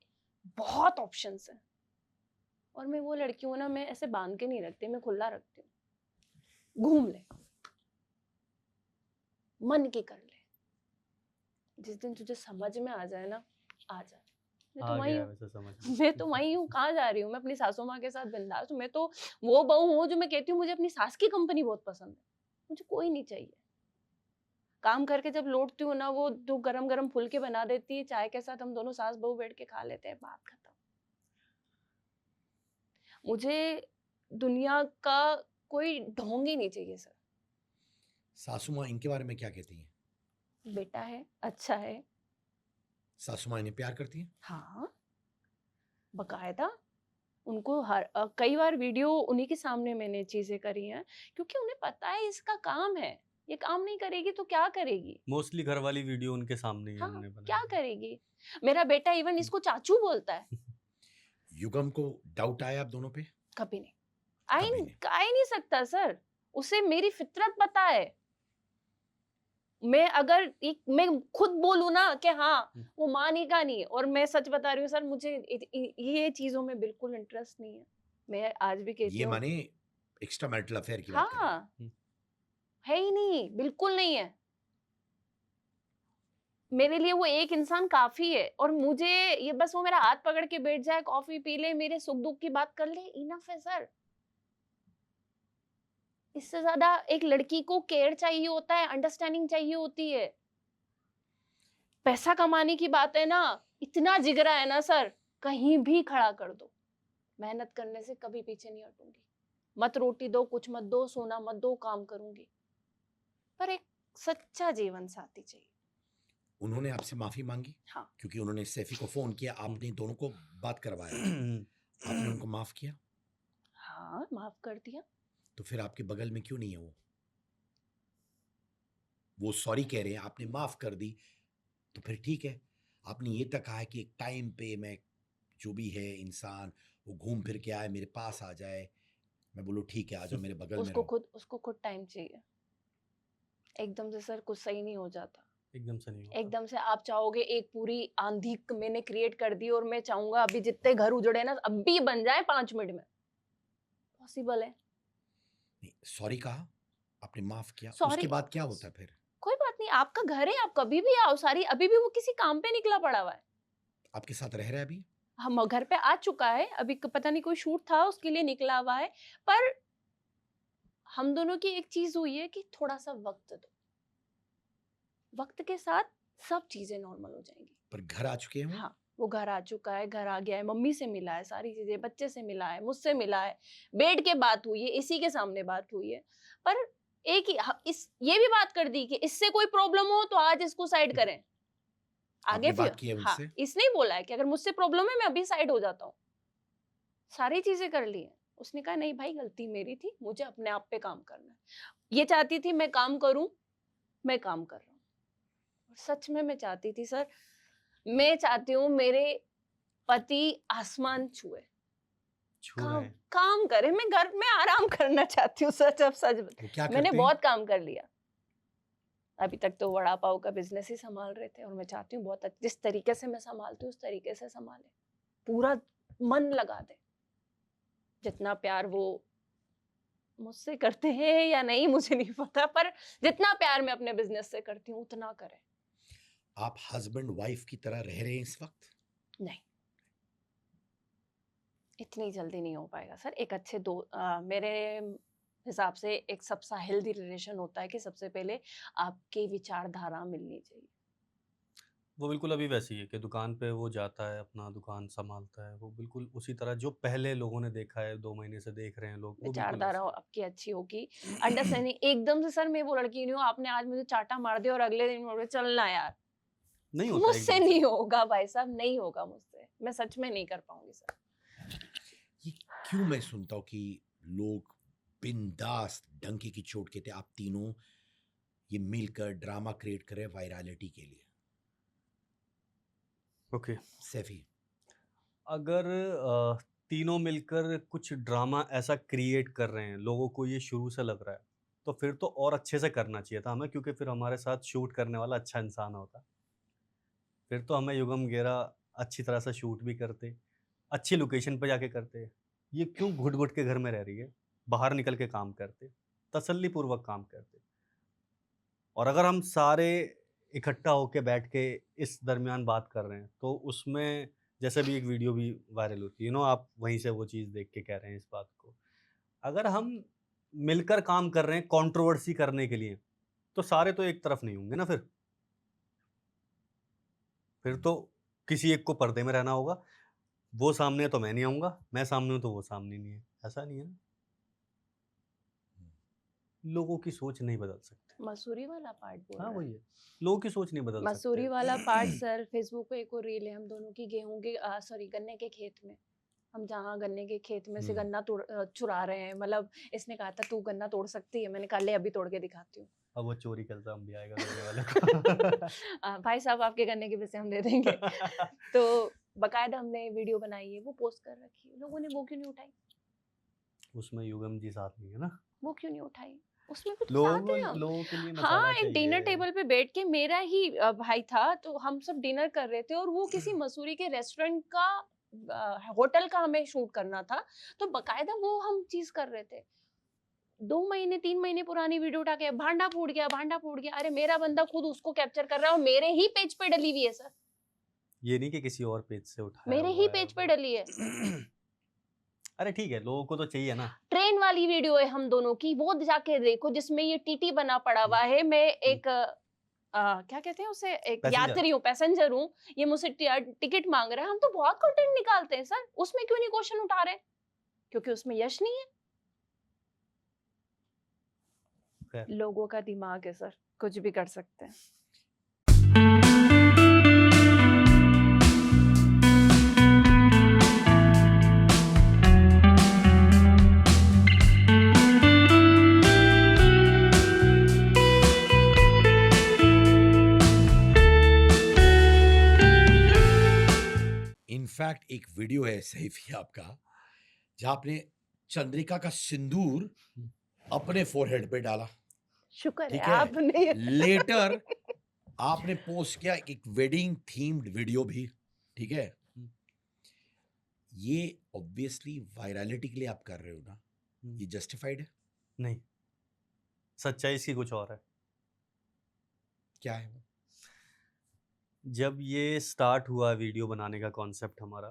बहुत ऑप्शंस हैं, और मैं वो लड़की हूं ना, मैं ऐसे बांध के नहीं रखती, मैं खुला रखती हूँ। घूम ले, मन की कर ले, जिस दिन तुझे समझ में आ जाए ना, आ जा। मैं तो आ वही गया हूँ। वैसे समझ में। मैं तो वही हूँ, कहाँ जा रही हूँ? मैं अपनी सासू माँ के साथ बिंदास हूँ। मैं तो वो बहू हूँ जो मैं कहती हूँ मुझे अपनी सास की कंपनी बहुत पसंद है, मुझे कोई नहीं चाहिए। काम करके जब लौटती हूँ ना, वो दो गरम गरम फुलके बना देती है चाय के साथ, हम दोनों सास बहू बैठ के खा लेते हैं, बात खत्म। मुझे दुनिया का कोई ढोंग ही नहीं चाहिए सर। सासू माँ इनके बारे में क्या कहती हैं? बेटा है, अच्छा है। सासू माँ इन्हें प्यार करती हैं? हाँ, बकायदा। उनको कई बार वीडियो उन्हीं के सामने मैंने चीजें करी हैं, क्योंकि उन्हें पता है इसका काम है। ये काम नहीं करेगी तो क्या करेगी? मोस्टली घर वाली वीडियो उनके सामने ही हाँ, उन्होंने बनाई क्या है। करेगी? मेरा बेटा इवन इसको चाचू बोलता है। युगम को डाउट आया आप दोनों पे? कभी नहीं। कभी नहीं। आ ही नहीं सकता सर। उसे मेरी फितरत पता है। मैं अगर मैं खुद बोलूं ना कि हाँ, वो मानेगा नहीं, और मैं सच बता रही हूँ सर, मुझे ये चीजों में बिल्कुल इंटरेस्ट नहीं है। मैं आज भी कहती ये हूँ। माने एक्स्ट्रा मैरिटल अफेयर की बात कर रहे हैं? हाँ, है ही नहीं, बिल्कुल नहीं है। मेरे लिए वो एक इंसान काफी है, और मुझे ये बस वो मेरा हाथ पकड़ के बैठ जाए, कॉफी पी ले, मेरे सुख दुख की बात कर ले, इनफ है सर। इससे ज्यादा एक लड़की को केयर चाहिए होता है, अंडरस्टैंडिंग चाहिए होती है। पैसा कमाने की बात है ना, इतना जिगरा है ना सर, कहीं भी खड़ा कर दो। मेहनत करने से कभी पीछे नहीं हटूंगी। मत रोटी दो, कुछ मत दो, सोना मत दो, काम करूंगी। पर एक सच्चा जीवन साथी चाहिए। उन्होंने आपसे माफी मांगी? हाँ। क्योंकि उन्होंने सैफी को फोन किया, आपने दोनों को बात करवाया, आपने उनको माफ किया? हाँ, माफ कर दिया। तो फिर आपके बगल में क्यों नहीं है वो सॉरी कह रहे हैं, आपने माफ कर दी, तो फिर ठीक है। आपने ये तक कहा है कि एक टाइम पे मैं, जो भी है इंसान, वो घूम फिर के आए मेरे पास आ जाए, मैं बोलूँ ठीक है आ जाओ मेरे बगल में रहो। उसको खुद टाइम चाहिए। एकदम से सर कुछ सही नहीं हो जाता। एकदम से नहीं होता। एकदम से आप चाहोगे एक पूरी आंधी मैंने क्रिएट कर दी, और मैं चाहूंगा अभी जितने घर उजड़े ना अभी बन जाए 5 मिनट में। पॉसिबल है? नहीं, सॉरी कहा, आपने माफ किया, सॉरी, उसके बाद क्या होता है फिर? कोई बात नहीं, आपका घर है, आप कभी भी आओ। सारी अभी भी वो किसी काम पे निकला पड़ा हुआ है। आपके साथ रह रहा है अभी? हम घर पे आ चुका है, अभी पता नहीं कोई शूट था उसके लिए निकला हुआ है। पर हम दोनों की एक चीज हुई है कि थोड़ा सा वक्त दो। वक्त के साथ सब चीजें नॉर्मल हो जाएंगी। पर घर आ चुके हैं वो? हाँ, वो घर आ चुका है, घर आ गया है, मम्मी से मिला है, सारी चीजें, बच्चे से मिला है, मुझसे मिला है, बैठ के बात हुई है, इसी के सामने बात हुई है। पर एक ही ये भी बात कर दी कि इससे कोई प्रॉब्लम हो तो आज इसको साइड करें। आगे आपने फिर बात की है हाँ, उनसे? इसने ही बोला है कि अगर मुझसे प्रॉब्लम है मैं अभी साइड हो जाता हूँ। सारी चीजें कर ली है। उसने कहा नहीं भाई, गलती मेरी थी, मुझे अपने आप पे काम करना है। ये चाहती थी मैं काम करूं, मैं काम कर रहा हूँ। और सच में मैं चाहती थी सर, मैं चाहती हूँ मेरे पति आसमान छुए, छू काम रहे हैं। काम करे। मैं घर में आराम करना चाहती हूँ सच। अब सच वो क्या मैंने करते हैं? बहुत काम कर लिया। अभी तक तो वड़ा पाव का बिजनेस ही संभाल रहे थे, और मैं चाहती हूँ बहुत जिस तरीके से मैं संभालती हूँ उस तरीके से संभाले, पूरा मन लगा दे। जितना प्यार वो मुझसे करते हैं या नहीं मुझे नहीं पता, पर जितना प्यार मैं अपने बिजनेस से करती हूँ उतना करें। आप हस्बैंड वाइफ की तरह रह रहे हैं इस वक्त? नहीं, इतनी जल्दी नहीं हो पाएगा सर। एक अच्छे मेरे हिसाब से एक सबसे हेल्दी रिलेशन होता है कि सबसे पहले आपकी विचारधारा मिलनी चाहिए। वो बिल्कुल अभी वैसी है कि दुकान पे वो जाता है, अपना दुकान सँभालता है, वो बिल्कुल उसी तरह जो पहले लोगों ने देखा है, 2 महीने से देख रहे हैं लोग, वो बिल्कुल विचारधारा वैसा ही आपकी अच्छी होगी, अंडरस्टैंडिंग एकदम से, सर मैं वो लड़की नहीं हूँ, आपने आज मुझे चाटा मार दिया और अगले दिन बोल रहे चलना यार, नहीं होता मुझसे एकदम से। नहीं होगा भाई साहब, नहीं होगा मुझसे, मैं सच में नहीं कर पाऊंगी सर। ये क्यों मैं सुनता हूँ कि लोग बिंदास डंकी की चोट कहते हैं, आप तीनों ये मिलकर ड्रामा क्रिएट कर रहे हैं वायरलिटी के लिए। ओके, सैफी, अगर तीनों मिलकर कुछ ड्रामा ऐसा क्रिएट कर रहे हैं, लोगों को ये शुरू से लग रहा है, तो फिर तो और अच्छे से करना चाहिए था हमें, क्योंकि फिर हमारे साथ शूट करने वाला अच्छा इंसान होता। फिर तो हमें युगम गेरा अच्छी तरह से शूट भी करते, अच्छी लोकेशन पे जाके करते। ये क्यों घुट-घुट के घर में रह रही है? बाहर निकल के काम करते, तसल्लीपूर्वक काम करते। और अगर हम सारे इकट्ठा होके बैठ के इस दरमियान बात कर रहे हैं, तो उसमें जैसे भी एक वीडियो भी वायरल होती है, आप वहीं से वो चीज़ देख के कह रहे हैं इस बात को। अगर हम मिलकर काम कर रहे हैं कंट्रोवर्सी करने के लिए, तो सारे तो एक तरफ नहीं होंगे ना फिर। फिर तो किसी एक को पर्दे में रहना होगा। वो सामने है तो मैं नहीं आऊँगा, मैं सामने हूँ तो वो सामने नहीं है। ऐसा नहीं है ना। लोगों की सोच नहीं बदल सकते। मसूरी वाला पार्ट बोल हाँ, रहे वही हैं? है। लोगों की सोच नहीं बदल मसूरी सकते। वाला पार्ट सर, फेसबुक पे एक और रील है हम दोनों की, गेहूं के सॉरी गन्ने के खेत में, हम जहाँ गन्ने के खेत में से हुँ। गन्ना चुरा रहे हैं, मतलब इसने कहा था तू गन्ना तोड़ सकती है, मैंने कहा ले अभी तोड़ के दिखाती हूँ। अब वो चोरी का इल्ज़ाम भी आएगा गन्ने वाले को। भाई साहब आपके गन्ने के पैसे हम दे देंगे। तो बकायदा हमने वीडियो बनाई है, वो पोस्ट कर रखी है, लोगों ने वो क्यों नहीं उठाई? उसमें युगम जी साथ नहीं है ना। वो क्यों नहीं उठाई? उसमें भी तो साथ लोगों है हम। लोगों के लिए हाँ, मसाला एक डिनर चाहिए। टेबल पे बैठ के मेरा ही भाई था, तो हम सब डिनर कर रहे थे और वो किसी मसूरी के रेस्टोरेंट का होटल का हमें शूट करना था, तो बकायदा वो हम चीज कर रहे थे। 2 महीने 3 महीने पुरानी वीडियो उठा के भांडा फूट गया, भांडा फूट गया। अरे मेरा बंदा खुद उसको कैप्चर कर रहा है और मेरे ही पेज पे डली हुई है सर, ये नहीं कि किसी और पेज से उठाया मेरे हुआ ही है पेज पे वो। डली है। अरे ठीक है, लोगों को तो चाहिए ना। ट्रेन वाली वीडियो है हम दोनों की, वो जाके देखो जिसमें ये टीटी बना पड़ा हुआ है, मैं एक क्या कहते हैं उसे, एक पैसेंजर। यात्री हूँ, पैसेंजर हूँ, ये मुझसे टिकट मांग रहा है। हम तो बहुत कंटेंट निकालते हैं सर, उसमें क्यों नहीं क्वेश्चन उठा रहे? क्योंकि उसमें यश नहीं है। खैर। लोगों का दिमाग है सर, कुछ भी कर सकते हैं। इनफैक्ट एक वीडियो है सैफी आपका, जहाँ आपने चंद्रिका का सिंदूर अपने फोरहेड पे डाला, शुक्र है ठीक है? आपने लेटर आपने पोस्ट किया एक वेडिंग थीम्ड वीडियो भी, ठीक है? ये ऑब्वियसली वायरलिटी के लिए आप कर रहे हो ना, ये जस्टिफाइड है? नहीं, सच्चाई इसकी कुछ और है। क्या है वो? जब ये स्टार्ट हुआ वीडियो बनाने का कॉन्सेप्ट हमारा,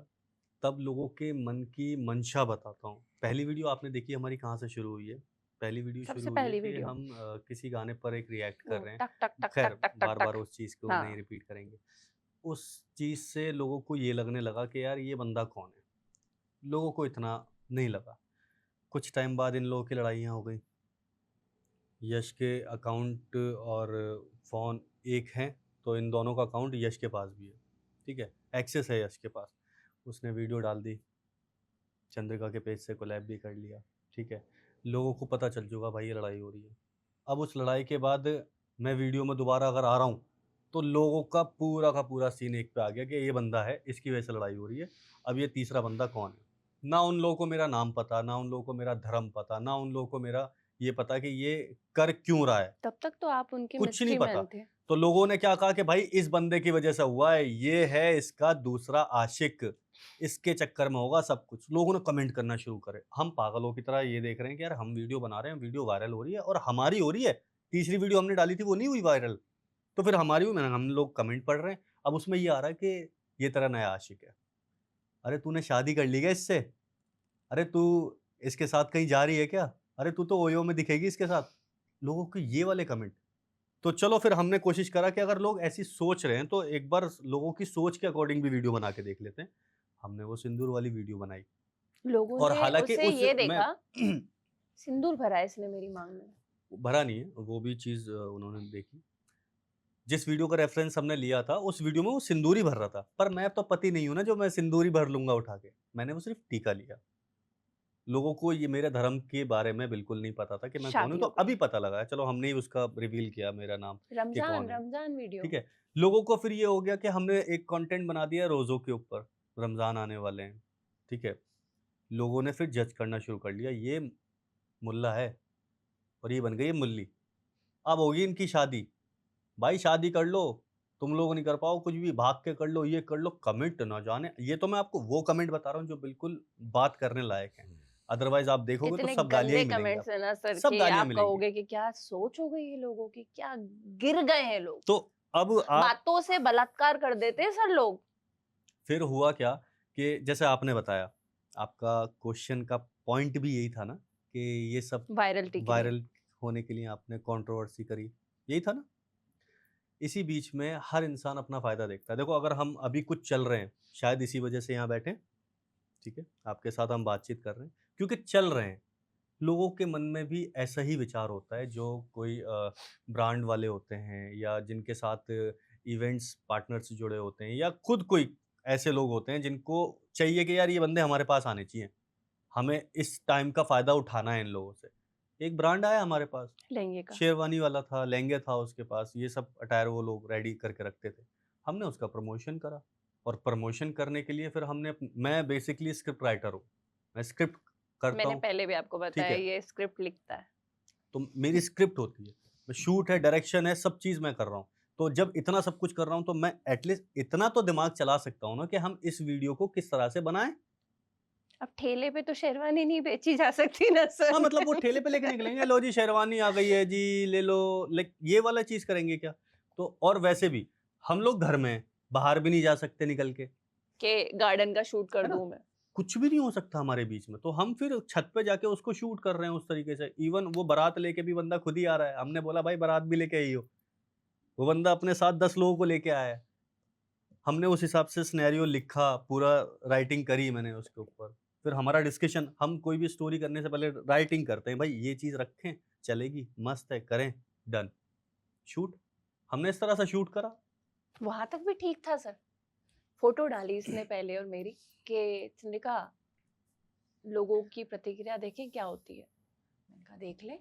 तब लोगों के मन की मंशा बताता हूँ। पहली वीडियो आपने देखी हमारी कहाँ से शुरू हुई है? पहली वीडियो सबसे शुरू हुई है पहली कि वीडियो हम किसी गाने पर एक रिएक्ट कर रहे हैं। टक टक टक खैर टक टक टक बार-बार टक। उस चीज़ को हाँ। नहीं रिपीट करेंगे। उस चीज़ से लोगों को ये लगने लगा कि यार ये बंदा कौन है? लोगों को इतना नहीं लगा। कुछ टाइम बाद इन लोगों की लड़ाइयाँ हो गई। यश के अकाउंट और फ़ोन एक हैं, तो इन दोनों का अकाउंट यश के पास भी है, ठीक है? एक्सेस है यश के पास। उसने वीडियो डाल दी, चंद्रिका के पेज से कोलैब भी कर लिया, ठीक है? लोगों को पता चल चुका भाई ये लड़ाई हो रही है। अब उस लड़ाई के बाद मैं वीडियो में दोबारा अगर आ रहा हूँ, तो लोगों का पूरा सीन एक पे आ गया कि ये बंदा है, इसकी वजह से लड़ाई हो रही है। अब ये तीसरा बंदा कौन है? ना उन लोगों को मेरा नाम पता, ना उन लोगों को मेरा धर्म पता, ना उन लोगों को मेरा ये पता कि ये कर क्यों रहा है, तब तक तो आप उनके कुछ नहीं मिस्ट्री पता। मैन थे। तो लोगों ने क्या कहा कि भाई इस बंदे की वजह से हुआ है, ये है इसका दूसरा आशिक, इसके चक्कर में होगा सब कुछ। लोगों ने कमेंट करना शुरू करे। हम पागलों की तरह ये देख रहे हैं कि यार हम वीडियो बना रहे हैं, वीडियो वायरल हो रही है और हमारी हो रही है। तीसरी वीडियो हमने डाली थी वो नहीं हुई वायरल, तो फिर हमारी हुई, हम लोग कमेंट पढ़ रहे हैं। अब उसमें ये आ रहा है कि ये तेरा नया आशिक है। अरे तूने शादी कर ली क्या इससे? अरे तू इसके साथ कहीं जा रही है क्या? अरे तू तो ओयो में दिखेगी इसके साथ। लोगों के ये वाले कमेंट। तो चलो फिर हमने कोशिश करा कि अगर लोग ऐसी सोच रहे हैं तो एक बार लोगों की सोच के अकॉर्डिंग भी वीडियो बना के देख लेते हैं। हमने वो सिंदूर वाली वीडियो बनाई लोगों और ने हालांकि उसे उस ये मैं देखा, सिंदूर भरा है इसने मेरी मांग में। भरा नहीं है, वो भी चीज़ उन्होंने देखी। जिस वीडियो का रेफरेंस हमने लिया था, उस वीडियो में वो सिंदूर ही भर रहा था। पर मैं तो पति नहीं हूँ ना जो मैं सिंदूर ही भर लूँगा उठा के। मैंने वो सिर्फ़ टीका लिया। लोगों को ये मेरे धर्म के बारे में बिल्कुल नहीं पता था कि मैं कौन हूँ, शादी तो हो गई। अभी पता लगा है। चलो हमने ही उसका रिवील किया मेरा नाम कि कौन है। रमजान वीडियो। ठीक है? लोगों को फिर ये हो गया कि हमने एक कंटेंट बना दिया रोज़ों के ऊपर, रमज़ान आने वाले हैं। ठीक है? लोगों ने फिर जज करना शुरू कर लिया, ये मुल्ला है और ये बन गई है मुल्ली। अब होगी इनकी शादी। भाई शादी कर लो, तुम लोग नहीं कर पाओ कुछ भी, भाग के कर लो, ये कर लो, कमेंट ना जाने। ये तो मैं आपको वो कमेंट बता रहा हूँ जो बिल्कुल बात करने लायक हैं। अदरवाइज़ आप देखोगे तो इतने सब गालियाँ गंदे ही मिलेंगी कमेंट्स आपको। है ना सर सब कि गालियाँ आप मिलेंगी। कहोगे कि क्या सोच हो गई है लोगों की, क्या गिर गए हैं लोग। तो अब आप बातों से बलात्कार कर देते हैं सर लोग। फिर हुआ क्या कि जैसे आपने बताया, आपका क्वेश्चन का पॉइंट भी यही था ना कि ये सब वायरलिटी के लिए। वायरल होने के लिए आपने कंट्रोवर्सी करी, यही था ना? इसी बीच में हर इंसान अपना फ़ायदा देखता है। देखो अगर हम अभी कुछ चल रहे हैं, शायद इसी वजह से यहाँ बैठे हैं, ठीक है? आपके साथ हम बातचीत कर रहे हैं, क्योंकि चल रहे हैं। लोगों के मन में भी ऐसा ही विचार होता है जो कोई ब्रांड वाले होते हैं या जिनके साथ इवेंट्स पार्टनर्स जुड़े होते हैं या खुद कोई ऐसे लोग होते हैं जिनको चाहिए कि यार ये बंदे हमारे पास आने चाहिए। हमें इस टाइम का फ़ायदा उठाना है इन लोगों से। एक ब्रांड आया हमारे पास, लहंगे का। शेरवानी वाला था, लहंगे था उसके पास, ये सब अटायर वो लोग रेडी करके रखते थे। हमने उसका प्रमोशन करा और प्रमोशन करने के लिए फिर हमने मैं बेसिकली स्क्रिप्ट राइटर हूँ। मैं स्क्रिप्ट करता मैंने हूँ, पहले भी आपको ठीक बताया है? ये स्क्रिप्ट लिखता है। तो मेरी स्क्रिप्ट होती है। शूट है, डायरेक्शन है, सब चीज़ मैं कर रहा हूँ। तो जब इतना सब कुछ कर रहा हूँ तो मैं एटलीस्ट इतना तो दिमाग चला सकता हूँ ना कि हम इस वीडियो को किस तरह से बनाएँ। अब ठेले पे तो शेरवानी नहीं बेची जा सकती ना सर। हाँ, मतलब वो ठेले पे लेके निकलेंगे, लो जी शेरवानी आ गई है जी, ले लो, लाइक ये वाला चीज़ करेंगे क्या? तो और वैसे भी हम लोग घर में हैं, बाहर भी नहीं जा सकते निकल के, के गार्डन का शूट कर है ना? दूं मैं। कुछ भी नहीं हो सकता हमारे बीच में, तो हम फिर छत पे जाके उसको शूट कर रहे हैं उस तरीके से। इवन वो बारात लेके भी बंदा खुद ही आ रहा है। हमने बोला भाई बारात भी लेके आइयो। वो बंदा अपने साथ 10 लोगों को लेके आया है। हमने उस हिसाब से सिनेरियो लिखा, पूरा राइटिंग करी मैंने उसके ऊपर। फिर हमारा डिस्कशन, हम कोई भी स्टोरी करने से पहले राइटिंग करते हैं, भाई ये चीज़ रखें, चलेगी, मस्त है, करें, डन। शूट। हमने इस तरह से शूट करा। वहां तक भी ठीक था सर। फोटो डाली इसने पहले और मेरी कि चंद्रिका लोगों की प्रतिक्रिया देखें क्या होती है। मैंने कहा देख ले।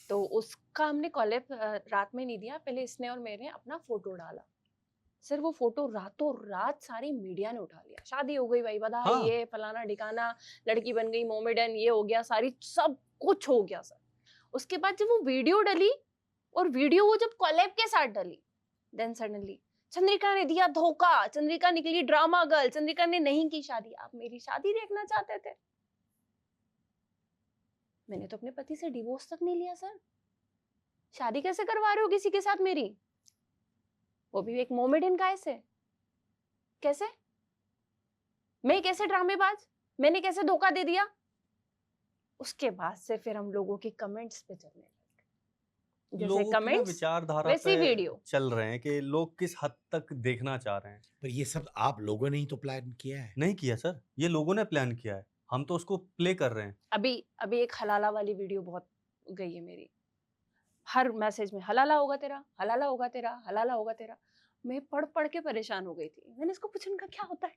तो उसका हमने कॉलेब रात में नहीं दिया, पहले इसने और मेरे अपना फोटो डाला। सर वो फोटो रातों रात सारी मीडिया ने उठा लिया। शादी हो गई भाई, बधाई, हाँ, ये फलाना ठिकाना, लड़की बन गई मोमेडन, ये हो गया, सारी सब कुछ हो गया सर। उसके बाद जब वो वीडियो डली और वीडियो वो जब कॉलेब के साथ डली, देन सडनली चंद्रिका ने दिया धोखा, चंद्रिका निकली ड्रामा गर्ल, चंद्रिका ने नहीं की शादी। आप मेरी शादी देखना चाहते थे? मैंने तो अपने पति से डिवोर्स तक नहीं लिया सर। शादी कैसे करवा रहे हो किसी के साथ मेरी, वो भी एक मोमेडन गाय से? कैसे? मैं कैसे ड्रामेबाज, मैंने कैसे धोखा दे दिया? उसके बाद से फिर हम लोगों के कमेंट्स पे चलने लगे। जैसे लोगों की ना कमेंट्स विचारधारा वैसी पे वीडियो। चल रहे हैं कि लोग किस हद तक देखना चाह रहे हैं। पर ये सब आप लोगों ने ही तो प्लान किया है। नहीं किया सर, ये लोगों ने प्लान किया है। हम तो उसको प्ले कर रहे हैं। अभी अभी एक हलाला वाली वीडियो बहुत गई है मेरी। हर मैसेज में हलाला होगा तेरा, हलाला होगा तेरा, हलाला होगा तेरा। मैं पढ़ पढ़ के परेशान हो गई थी। मैंने इसको पूछा इनका क्या होता है,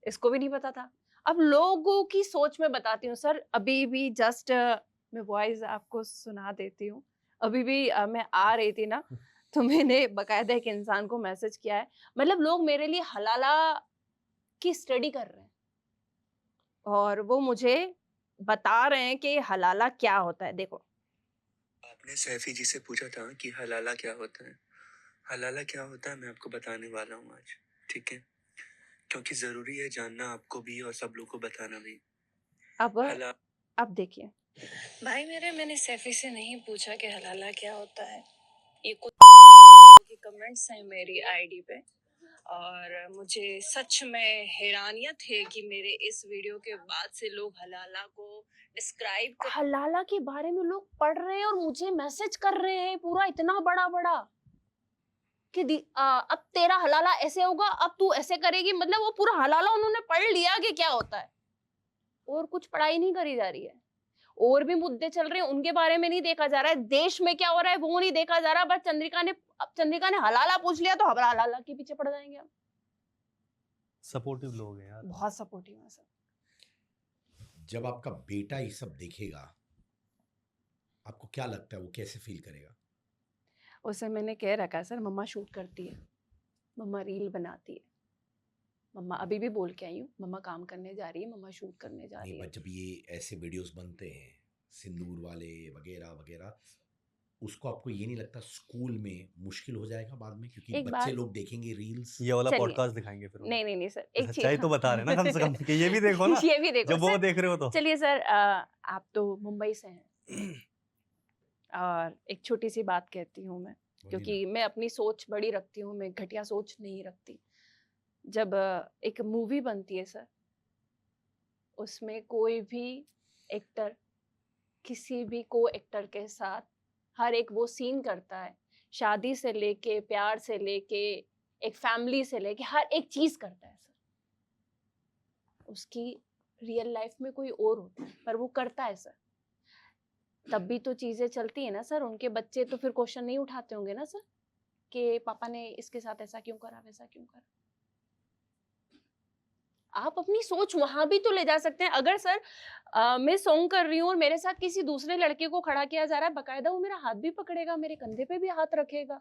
इसको भी नहीं पता था। अब लोगों की सोच में बताती हूँ सर। अभी भी जस्ट मैं वॉइस आपको सुना देती हूँ। अभी भी मैं आ रही थी ना, तो मैंने बकायदा एक इंसान को मैसेज किया है। मतलब लोग मेरे लिए हलाला की स्टडी कर रहे हैं और वो मुझे बता रहे हैं कि हलाला क्या होता है। देखो आपने सैफी जी से पूछा था कि हलाला क्या होता है। हलाला क्या होता है मैं आपको बताने वाला हूँ आज, ठीक है? क्योंकि जरूरी है जानना आपको भी और सब लोग को बताना भी। हला अब देखिए भाई मेरे, मैंने सैफी से नहीं पूछा कि हलाला क्या होता है। ये कुछ के कमेंट्स हैं मेरी आईडी पे और मुझे सच में हैरानियत है कि मेरे इस वीडियो के बाद से लोग हलाला को डिस्क्राइब कर हलाला के बारे में लोग पढ़ रहे हैं और मुझे मैसेज कर रहे हैं पूरा इतना बड़ा बड़ा कि अब तेरा हलाला ऐसे होगा, अब तू ऐसे करेगी। मतलब वो पूरा हलाला उन्होंने पढ़ लिया कि क्या होता है, और कुछ पढ़ाई नहीं करी जा रही है। और भी मुद्दे चल रहे हैं, उनके बारे में नहीं देखा जा रहा है। देश में क्या हो रहा है वो नहीं देखा जा रहा। बस चंद्रिका ने हलाला पूछ लिया तो हलाला के पीछे पड़ जाएंगे हम। सपोर्टिव लोग हैं यार, बहुत सपोर्टिव है सर। जब आपका बेटा ये सब देखेगा, आपको क्या लगता है वो कैसे फील करेगा? उसे मैंने कह रखा है सर, मम्मा शूट करती है, मम्मा रील बनाती है, मम्मा अभी भी बोल के आई हूँ, मम्मा काम करने जा रही है, मम्मा शूट करने जा रही नहीं, है। पर जब ये ऐसे वीडियोस बनते हैं सिंदूर वाले वगैरह वगैरह, उसको आपको ये नहीं लगता स्कूल में मुश्किल हो जाएगा बाद में, क्योंकि एक बच्चे बात- लोग देखेंगे रील्स? ये वाला चलिए। पॉडकास्ट दिखाएंगे फिर उन्हें। नहीं सर, एक चीज सच्चाई तो बता रहे हैं ना कम से कम कि ये भी देखो ना, ये भी देखो जब वो सर। देख रहे हो तो। चलिए सर, आप तो मुंबई से हैं और एक छोटी सी बात कहती हूँ मैं, क्योंकि मैं अपनी सोच बड़ी रखती हूँ, मैं घटिया सोच नहीं रखती। जब एक मूवी बनती है सर, उसमें कोई भी एक्टर किसी भी को एक्टर के साथ हर एक वो सीन करता है, शादी से लेके प्यार से लेके एक फैमिली से लेके हर एक चीज करता है सर। उसकी रियल लाइफ में कोई और होता है पर वो करता है सर, तब भी तो चीजें चलती है ना सर। उनके बच्चे तो फिर क्वेश्चन नहीं उठाते होंगे ना सर कि पापा ने इसके साथ ऐसा क्यों करा, वैसा क्यों करा। आप अपनी सोच वहां भी तो ले जा सकते हैं। अगर सर मैं सॉन्ग कर रही हूँ और मेरे साथ किसी दूसरे लड़के को खड़ा किया जा रहा है, बकायदा वो मेरा हाथ भी पकड़ेगा, मेरे कंधे पे भी हाथ रखेगा।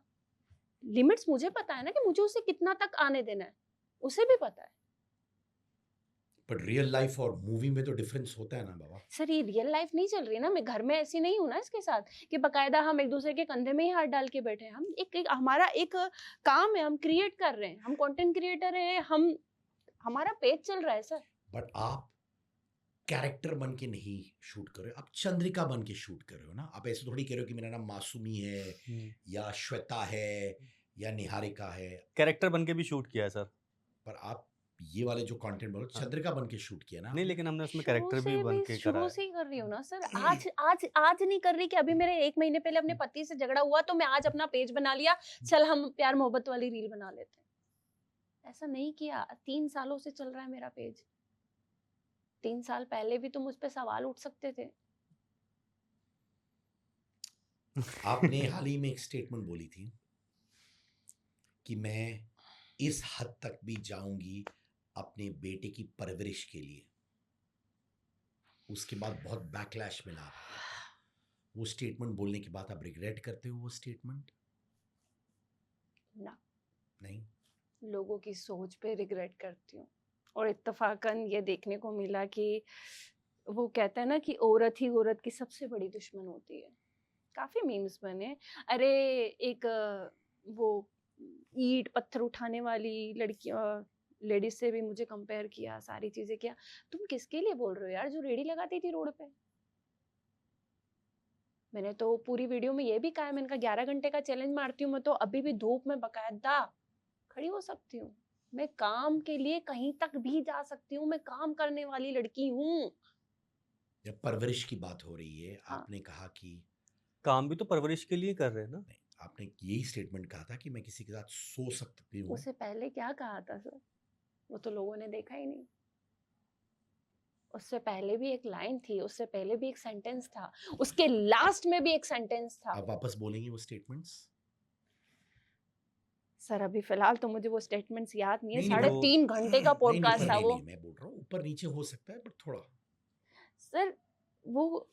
लिमिट्स मुझे पता है ना कि मुझे उसे कितना तक आने देना है, उसे भी पता है। पर रियल लाइफ और मूवी में तो डिफरेंस होता है ना बाबा। सर ये रियल लाइफ नहीं चल रही ना, मैं घर में ऐसी नहीं हूँ ना इसके साथ कि बकायदा हम एक दूसरे के कंधे में ही हाथ डाल के बैठे हैं। हम हमारा एक काम है, हम क्रिएट कर रहे हैं, हम कंटेंट क्रिएटर हैं, हमारा पेज चल रहा है सर। बट आप कैरेक्टर बन के नहीं शूट कर रहे हो, आप चंद्रिका बन के शूट कर रहे हो ना। आप ऐसे थोड़ी कह रहे हो कि मेरा नाम मासूमी है या श्वेता है या निहारिका है। कैरेक्टर बन के भी शूट किया है सर। पर आप ये वाले जो कंटेंट बोलो, चंद्रिका बन के शूट किया ना नहीं, आपने। लेकिन हमने उसमें शुरू कैरेक्टर से भी बन के करा शुरू है। से ही कर रही हूँ ना सर। आज नहीं कर रही कि अभी मेरे 1 महीने पहले अपने पति से झगड़ा हुआ तो मैं आज अपना पेज बना लिया, चल हम प्यार मोहब्बत वाली रील बना लेते हैं। ऐसा नहीं किया। 3 सालों से चल रहा है मेरा पेज। 3 साल पहले भी तो मुझ पे सवाल उठ सकते थे। आपने हाल ही में एक स्टेटमेंट बोली थी कि मैं इस हद तक भी जाऊंगी अपने बेटे की परवरिश के लिए। उसके बाद बहुत बैकलैश मिला आपको। वो स्टेटमेंट बोलने के बाद आप रिग्रेट करते हो वो स्टेटमेंट? ना, नहीं। लोगों की सोच पे रिग्रेट करती हूँ। और इत्तेफाकन ये देखने को मिला कि वो कहता है ना कि औरत ही औरत की सबसे बड़ी दुश्मन होती है। काफी मीम्स बने। अरे एक वो ईंट पत्थर उठाने वाली लड़की लेडीज से भी मुझे कंपेयर किया, सारी चीजें किया। तुम किसके लिए बोल रहे हो यार, जो रेडी लगाती थी रोड पे? मैंने तो पूरी वीडियो में ये भी कहा, मैंने कहा 11 घंटे का चैलेंज मारती हूँ मैं तो अभी भी धूप में बकायदा खड़ी हो सकती हूँ। मैं काम के लिए कहीं तक भी जा सकती हूँ, मैं काम करने वाली लड़की हूँ। जब परवरिश की बात हो रही है, हाँ। आपने कहा कि काम भी तो परवरिश के लिए कर रहे हैं ना। नहीं, आपने यही स्टेटमेंट कहा था कि मैं किसी के साथ सो सकती हूँ। उससे पहले क्या कहा था सर, वो तो लोगों ने देखा ही नहीं। उससे पहले भी एक लाइन थी, उससे पहले भी एक सेंटेंस था, उसके लास्ट में भी एक सेंटेंस था। आप वापस बोलेंगे वो स्टेटमेंट्स? सर अभी फिलहाल तो मुझे वो स्टेटमेंट्स याद नहीं है। नहीं, नहीं, 3.5 घंटे का नहीं, पॉडकास्ट ऊपर था नहीं, वो। नहीं, मैं बोल रहा हूँ ऊपर नीचे हो सकता है, बट थोड़ा। सर वो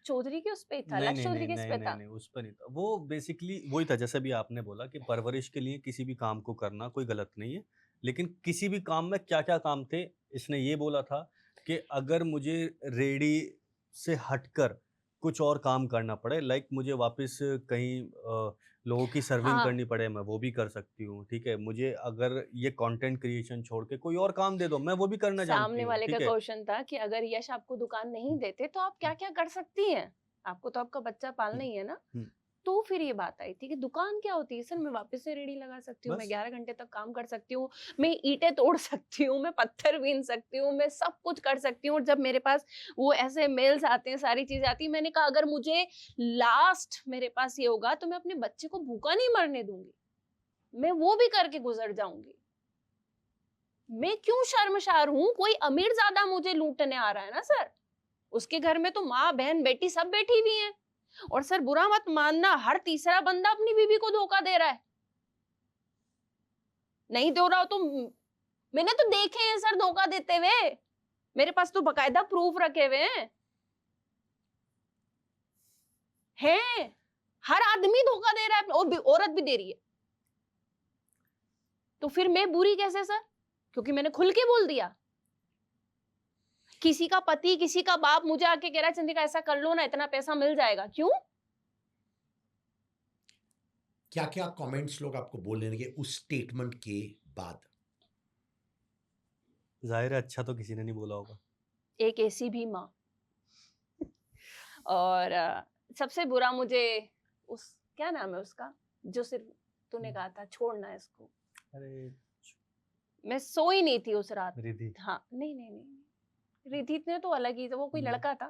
चौधरी के उस पे था, नहीं लक्ष्य नहीं चौधरी नहीं के उस नहीं पे नहीं था। नहीं, उस पर नहीं था। वो बेसिकली वही था, जैसे भी आपने बोला कि परवरिश के लिए किसी भी काम को करना कोई गलत नहीं है, लेकिन किसी भी काम में क्या क्या काम थे, इसने ये बोला था कि अगर मुझे रेडी से हटकर कुछ और काम करना पड़े, लाइक मुझे वापस कहीं लोगों की सर्विंग हाँ। करनी पड़े, मैं वो भी कर सकती हूँ, ठीक है। मुझे अगर ये कंटेंट क्रिएशन छोड़ के कोई और काम दे दो, मैं वो भी करना जानती सामने हूँ, वाले का ठीक है। क्वेश्चन था कि अगर यश आपको दुकान नहीं देते तो आप क्या क्या कर सकती हैं? आपको तो आपका बच्चा पालना ही है ना। तो फिर ये बात आई थी कि दुकान क्या होती है सर, मैं वापस से रेडी लगा सकती हूँ, मैं बस 11 घंटे तक काम कर सकती हूँ, मैं ईंटें तोड़ सकती हूँ, मैं पत्थर बीन सकती हूँ, मैं सब कुछ कर सकती हूँ। और जब मेरे पास वो ऐसे मेल्स आते हैं, सारी चीजें आती हैं, मैंने कहा अगर मुझे लास्ट मेरे पास ये होगा तो मैं अपने बच्चे को भूखा नहीं मरने दूंगी, मैं वो भी करके गुजर जाऊंगी। मैं क्यों शर्मसार हूँ? कोई अमीर ज्यादा मुझे लूटने आ रहा है ना सर, उसके घर में तो माँ बहन बेटी सब बैठी हुई हैं। और सर बुरा मत मानना, हर तीसरा बंदा अपनी बीवी को धोखा दे रहा है। नहीं दे रहा हो तो मैंने तो देखे हैं सर धोखा देते हुए, मेरे पास तो बकायदा प्रूफ रखे हुए हैं। हर आदमी धोखा दे रहा है और औरत भी दे रही है। तो फिर मैं बुरी कैसे सर? क्योंकि मैंने खुल के बोल दिया। किसी का पति, किसी का बाप मुझे आके कह रहा है चंद्रिका ऐसा कर लो ना, इतना पैसा मिल जाएगा, क्यों? क्या क्या कमेंट्स लोग आपको बोलने लगे उस स्टेटमेंट के बाद? जाहिर है अच्छा तो किसी ने नहीं बोला होगा। एक ऐसी भी माँ। और सबसे बुरा मुझे उस, क्या नाम है उसका, जो सिर्फ तूने कहा था छोड़ना है इसको। अरे मैं सोई नहीं थी उस रात। रिद्धि। हाँ नहीं, रिद्धि ने तो अलग ही था, वो कोई लड़का था।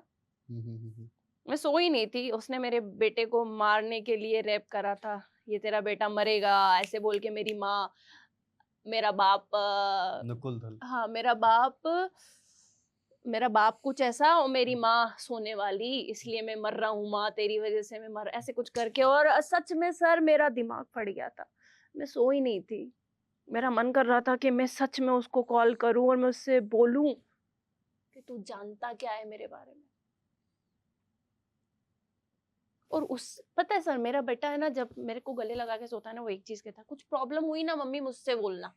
हम्म। मैं सोई नहीं थी। उसने मेरे बेटे को मारने के लिए रैप करा था, ये तेरा बेटा मरेगा ऐसे बोल के। मेरी माँ, मेरा बाप नकुल दल। हाँ मेरा बाप कुछ ऐसा और मेरी माँ सोने वाली, इसलिए मैं मर रहा हूँ माँ, तेरी वजह से मैं मर, ऐसे कुछ करके। और सच में सर मेरा दिमाग फट गया था, मैं सोई नहीं थी। मेरा मन कर रहा था कि मैं सच में उसको कॉल करूं और मैं उससे बोलूं कि तू जानता क्या है मेरे बारे में। और उस, पता है सर मेरा बेटा है ना, जब मेरे को गले लगा के सोता है ना, वो एक चीज कहता है, कुछ प्रॉब्लम हुई ना मम्मी मुझसे बोलना।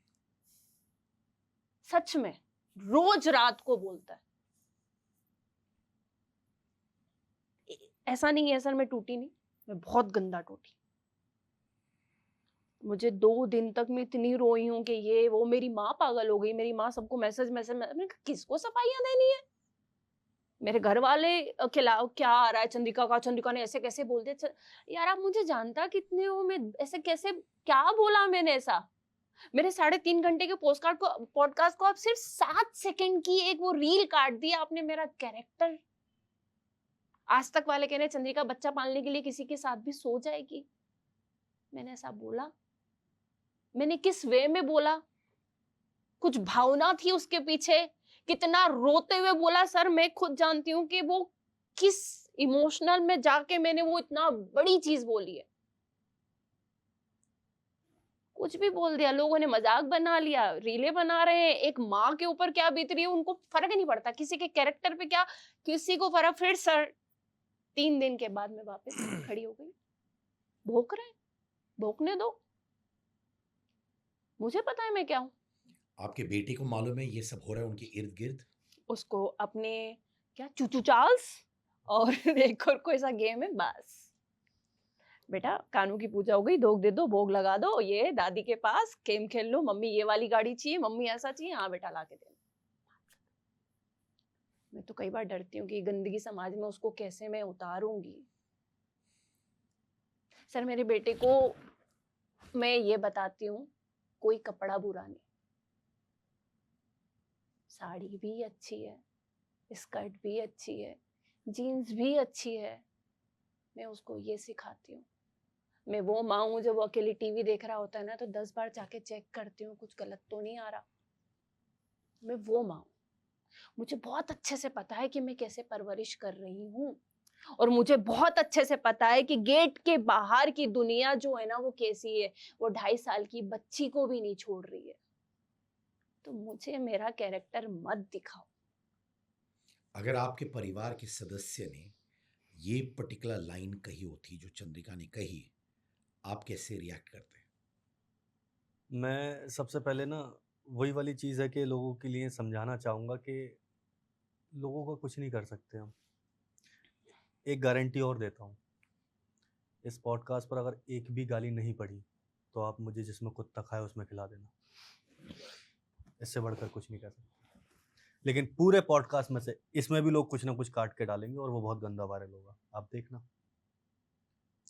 सच में रोज रात को बोलता है। ऐसा नहीं है सर मैं टूटी नहीं, मैं बहुत गंदा टूटी। मुझे 2 दिन तक मैं इतनी रोई हूँ कि ये वो, मेरी माँ पागल हो गई। मेरी माँ सबको मैसेज मैंने कहा किसको सफाइयां देनी है? मेरे घर वाले खिलाओ, क्या आ रहा है चंद्रिका का, चंद्रिका ने ऐसे कैसे बोल दिया। यार आप मुझे जानता कितने हो, मैं ऐसे कैसे, क्या बोला मैंने ऐसा? मेरे 3.5 घंटे के पॉडकास्ट को आप सिर्फ 7 सेकंड की एक वो रील काट दी आपने। मेरा कैरेक्टर, आज तक वाले कह रहे चंद्रिका बच्चा पालने के लिए किसी के साथ भी सो जाएगी। मैंने ऐसा बोला? मैंने किस वे में बोला? कुछ भावना थी उसके पीछे? कितना रोते हुए बोला सर, मैं खुद जानती हूँ कि वो किस इमोशनल में जाके मैंने वो इतना बड़ी चीज बोली है। कुछ भी बोल दिया, लोगों ने मजाक बना लिया, रीले बना रहे हैं। एक माँ के ऊपर क्या बीत रही है उनको फर्क ही नहीं पड़ता, किसी के कैरेक्टर पे क्या किसी को फर्क। फिर सर 3 दिन के बाद मैं वापस खड़ी हो गई। भोंक रहे, भोंकने दो, मुझे पता है मैं क्या हूँ। आपके बेटे को मालूम है ये सब हो रहा है उनके इर्द गिर्द? उसको अपने क्या चूचू चार्ल्स और एक और कोई सा गेम है, बस बेटा कानू की पूजा हो गई, धोख दे दो, भोग लगा दो, ये दादी के पास गेम खेल लो, मम्मी ये वाली गाड़ी चाहिए, मम्मी ऐसा चाहिए, हाँ बेटा ला के दे। मैं तो कई बार डरती हूँ कि गंदगी समाज में उसको कैसे मैं उतारूंगी। सर मेरे बेटे को मैं ये बताती हूँ, कोई कपड़ा बुरा नहीं, साड़ी भी अच्छी है, स्कर्ट भी अच्छी है, जीन्स भी अच्छी है। मैं उसको ये सिखाती हूँ। मैं वो माँ हूँ जब वो अकेली टीवी देख रहा होता है ना, तो 10 बार जाके चेक करती हूँ कुछ गलत तो नहीं आ रहा। मैं वो माँ हूँ। मुझे बहुत अच्छे से पता है कि मैं कैसे परवरिश कर रही हूँ, और मुझे बहुत अच्छे से पता है कि गेट के बाहर की दुनिया जो है ना वो कैसी है। वो 2.5 साल की बच्ची को भी नहीं छोड़ रही है। तो मुझे मेरा कैरेक्टर मत दिखाओ। अगर आपके परिवार के सदस्य ने ये पर्टिकुलर लाइन कही होती जो चंद्रिका ने कही, आप कैसे रिएक्ट करते? मैं सबसे पहले ना वही वाली चीज़ है कि लोगों के लिए समझाना चाहूँगा कि लोगों का कुछ नहीं कर सकते हम। एक गारंटी और देता हूँ, इस पॉडकास्ट पर अगर एक भी गाली नहीं पड़ी तो आप मुझे जिसमें कुत्ता खाए उसमें खिला देना, इससे बढ़कर कुछ नहीं कर सकते। लेकिन पूरे पॉडकास्ट में से इसमें भी लोग कुछ ना कुछ काट के डालेंगे और वो बहुत गंदा वायरल होगा, आप देखना।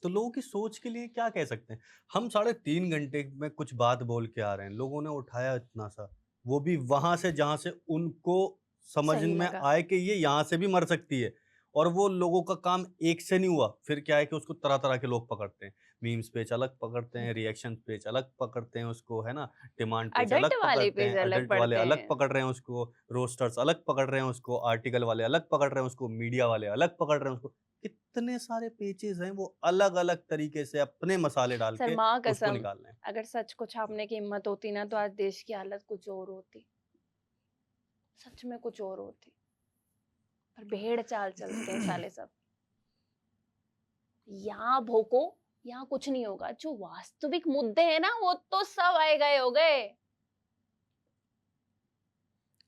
तो लोगों की सोच के लिए क्या कह सकते हैं? हम 3.5 घंटे में कुछ बात बोल के आ रहे हैं, लोगों ने उठाया इतना सा, वो भी वहां से जहां से उनको समझ सही में लगा। आए कि ये यहाँ से भी मर सकती है। और वो लोगों का काम एक से नहीं हुआ, फिर क्या है कि उसको तरह तरह के लोग पकड़ते हैं, मीम्स पेज अलग पकड़ते हैं, रिएक्शन पेज अलग पकड़ते हैं उसको, है ना, डिमांड पेज अडल्ट अलग वाले पकड़ते पेज हैं, अलग अडल्ट वाले पढ़ते अलग हैं। पकड़ रहे हैं उसको, रोस्टर्स अलग पकड़ रहे हैं उसको, आर्टिकल वाले अलग पकड़ रहे हैं उसको, मीडिया वाले अलग पकड़ रहे हैं उसको। कितने सारे पेजेस हैं, वो अलग अलग तरीके से अपने मसाले डाल सर के माँ उसको कसम, निकाल रहे हैं। अगर सच को छापने की हिम्मत होती ना तो आज देश की हालत कुछ और होती, सच में कुछ और होती। पर भेड़ चाल चलते हैं साले सब। यहाँ भोको, यहाँ कुछ नहीं होगा। जो वास्तविक मुद्दे हैं ना वो तो सब आए गए हो गए।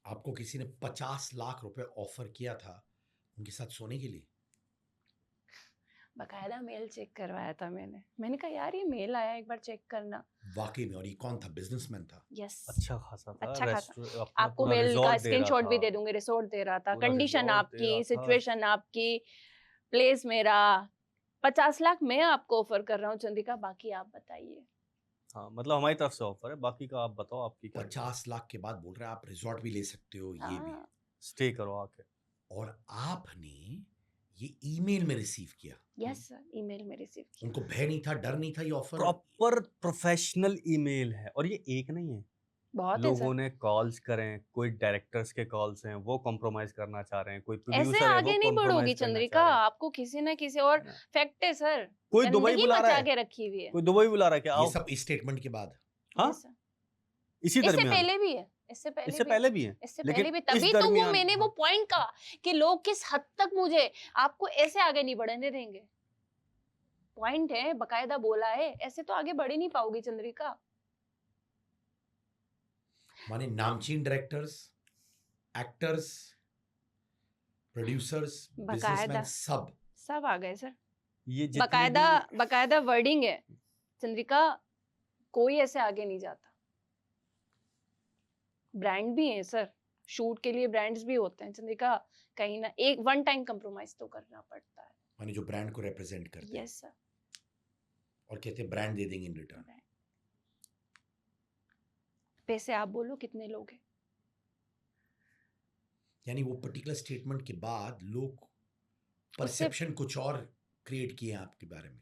आपको किसी ने 50 लाख रुपए ऑफर किया था उनके साथ सोने के लिए? बकायदा मेल चेक करवाया था मैंने कहा यार ये मेल आया, एक बार चेक करना। वाकई में? और ये कौन था? बिजनेसमैन था? यस, अच्छा खासा था, अच्छा खासा। अपना आपको पूरा मेल का रिजॉर्ट दे रहा स्क्रीनशॉट भी था, दे दूंगी। रिसोर्ट दे रहा था, पूरा कंडीशन रिजॉर्ट दे आपकी, रहा था। सिचुएशन आपकी, प्लेस मेरा। 50 लाख मैं आपको ऑफर कर रहा हूँ चंद्रिका, बाकी आप बताइए। हाँ, मतलब हमारी तरफ से ऑफर है, बाकी का आप बताओ आपकी क्या। 50 लाख के बाद बोल रहे हैं आप रिजॉर्ट भी ले सकते हो, ये भी। हाँ, स्टे करो आके। और आपने ये ईमेल में रिसीव किया? यस सर, ईमेल में रिसीव किया। उनको भय नहीं था, डर नहीं था? ये ऑफर प्रॉपर प्रोफेशनल ईमेल है, और ये एक नहीं है, बहुत है लोगों सर। ने कॉल्स करें, कोई डायरेक्टर्स के कॉल्स हैं वो कॉम्प्रोमाइज करना चाह रहे हैं, कोई ऐसे प्रोड्यूसर है वो आगे नहीं बढ़ोगी कॉम्प्रोमाइज करना चाह चंद्रिका, रहे हैं, आपको किसी ना किसी और। है ना? फैक्ट है सर, कोई दुबई गंदगी बुला रहा मचा है, के रखी हुई है। कोई दुबई बुला रहा है क्या, ये आओ। सब इस स्टेटमेंट के बाद? हाँ, यस सर, इसी इससे दरमियान, पहले भी है, इससे पहले इससे भी है, पहले भी है, इससे लेकिन पहले भी। इस तभी तो वो दरमियान, मैंने वो हाँ, पॉइंट कहा कि लोग किस हद तक मुझे आपको ऐसे आगे नहीं बढ़ने देंगे। पॉइंट है, बकायदा बोला है, ऐसे तो आगे बढ़ ही नहीं पाओगी चंद्रिका। माने नामचीन डायरेक्टर्स, एक्टर्स, प्रोड्यूसर्स, बिजनेसमैन बकायदा सब। आ गए सर। ये जितने बकायदा भी, बकायदा वर्डिंग है चंद्रिका, कोई ऐसे आगे नहीं जाता। ब्रांड भी है सर, शूट के लिए ब्रांड्स भी होते हैं चंद्रिका, कहीं ना एक वन टाइम कंप्रोमाइज तो करना पड़ता है। माने जो ब्रांड को रिप्रेजेंट करते हैं यस सर। और कहते हैं ब्रांड दे देंगे इन रिटर्न। पैसे आप बोलो कितने लोग हैं। यानी वो पर्टिकुलर स्टेटमेंट के बाद लोग उससे परसेप्शन कुछ और क्रिएट किए हैं आपके बारे में।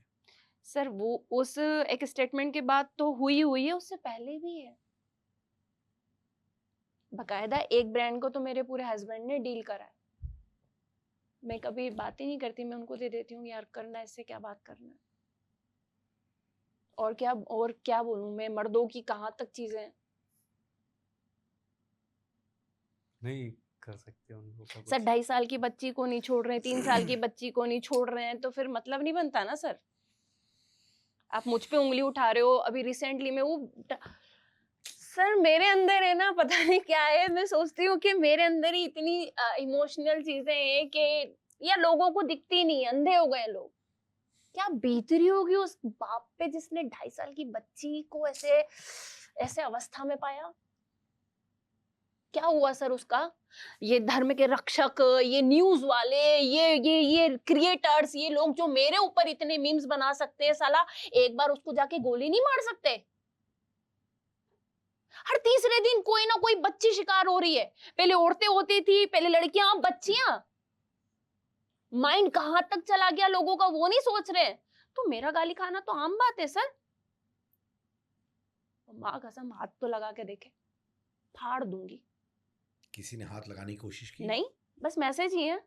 सर वो उस एक स्टेटमेंट के बाद तो हुई है, उससे पहले भी है। बकायदा एक ब्रांड को तो मेरे पूरे हस्बैंड ने डील करा है। मैं कभी बात ही नहीं करती, मैं उनको दे देती हूँ यार करना, इससे क्या बात करना है। और क्या बोलूं मैं, मर्दों की कहाँ तक चीजें हैं। नहीं कर सकते उनको का सर कुछ। 2.5 साल की बच्ची को नहीं छोड़ रहे, 3 साल की बच्ची को नहीं छोड़ रहे हैं, तो फिर मतलब नहीं बनता ना सर। आप मुझ पे उंगली उठा रहे हो। अभी रिसेंटली में वो सर मेरे अंदर है ना, पता नहीं क्या है, मैं सोचती हूँ कि मेरे अंदर ही इतनी इमोशनल चीजें हैं कि या लोगों को दिखती नहीं, अंधे हो गए लोग। क्या बीत रही होगी उस बाप पे जिसने 2.5 साल की बच्ची को ऐसे ऐसे अवस्था में पाया। क्या हुआ सर उसका। ये धर्म के रक्षक, ये न्यूज वाले, ये क्रिएटर्स, ये लोग जो मेरे ऊपर इतने मीम्स बना सकते हैं, साला एक बार उसको जाके गोली नहीं मार सकते। हर तीसरे दिन कोई ना कोई बच्ची शिकार हो रही है। पहले औरतें होती थी, पहले लड़कियां, अब बच्चियां। माइंड कहां तक चला गया लोगों का वो नहीं सोच रहे। तो मेरा गाली खाना तो आम बात है सर। माँ कसम हाथ तो लगा के देखे, फाड़ दूंगी। किसी ने हाथ लगाने की कोशिश की? नहीं, बस मैसेज ही है,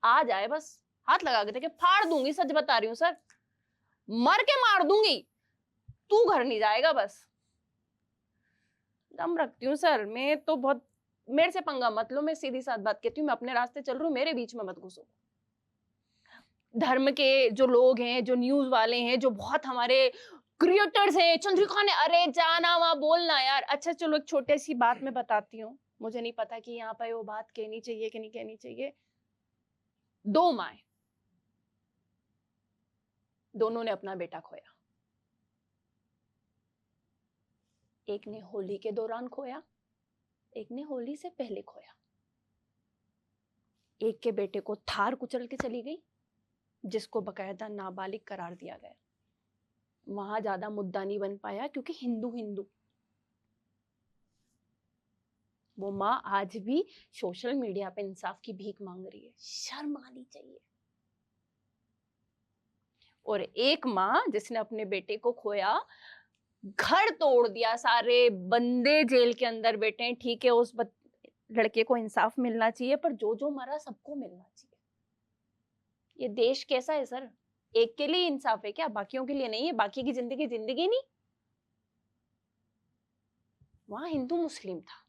आ जाए बस हाथ लगा के देखे, फाड़ दूंगी। सच बता रही हूँ सर, मर के मार दूंगी, तू घर नहीं जाएगा। बस दम रखती हूँ सर मैं तो बहुत। मेरे से पंगा मत लो, मैं सीधी साथ बात कहती हूँ, मैं अपने रास्ते चल रही हूँ, मेरे बीच में मत घुसो। धर्म के जो लोग हैं, जो न्यूज वाले हैं, जो बहुत हमारे क्रिएटर्स हैं, चंद्रिका ने अरे जाना वहां बोलना यार। अच्छा चलो एक छोटी सी बात मैं बताती हूँ, मुझे नहीं पता कि यहाँ पे वो बात कहनी चाहिए कि नहीं कहनी चाहिए। 2 माएं, दोनों ने अपना बेटा खोया। एक ने होली के दौरान खोया, एक ने होली से पहले खोया। एक के बेटे को थार कुचल के चली गई, जिसको बकायदा नाबालिग करार दिया गया, वहां ज्यादा मुद्दा नहीं बन पाया क्योंकि हिंदू हिंदू। वो माँ आज भी सोशल मीडिया पे इंसाफ की भीख मांग रही है, शर्म आनी चाहिए। और एक माँ जिसने अपने बेटे को खोया, घर तोड़ दिया, सारे बंदे जेल के अंदर बैठे हैं, ठीक है उस लड़के को इंसाफ मिलना चाहिए, पर जो जो मरा सबको मिलना चाहिए। ये देश कैसा है सर? एक के लिए इंसाफ है क्या, बाकियों के लिए नहीं है? बाकी की जिंदगी जिंदगी नहीं। वहां हिंदू मुस्लिम था,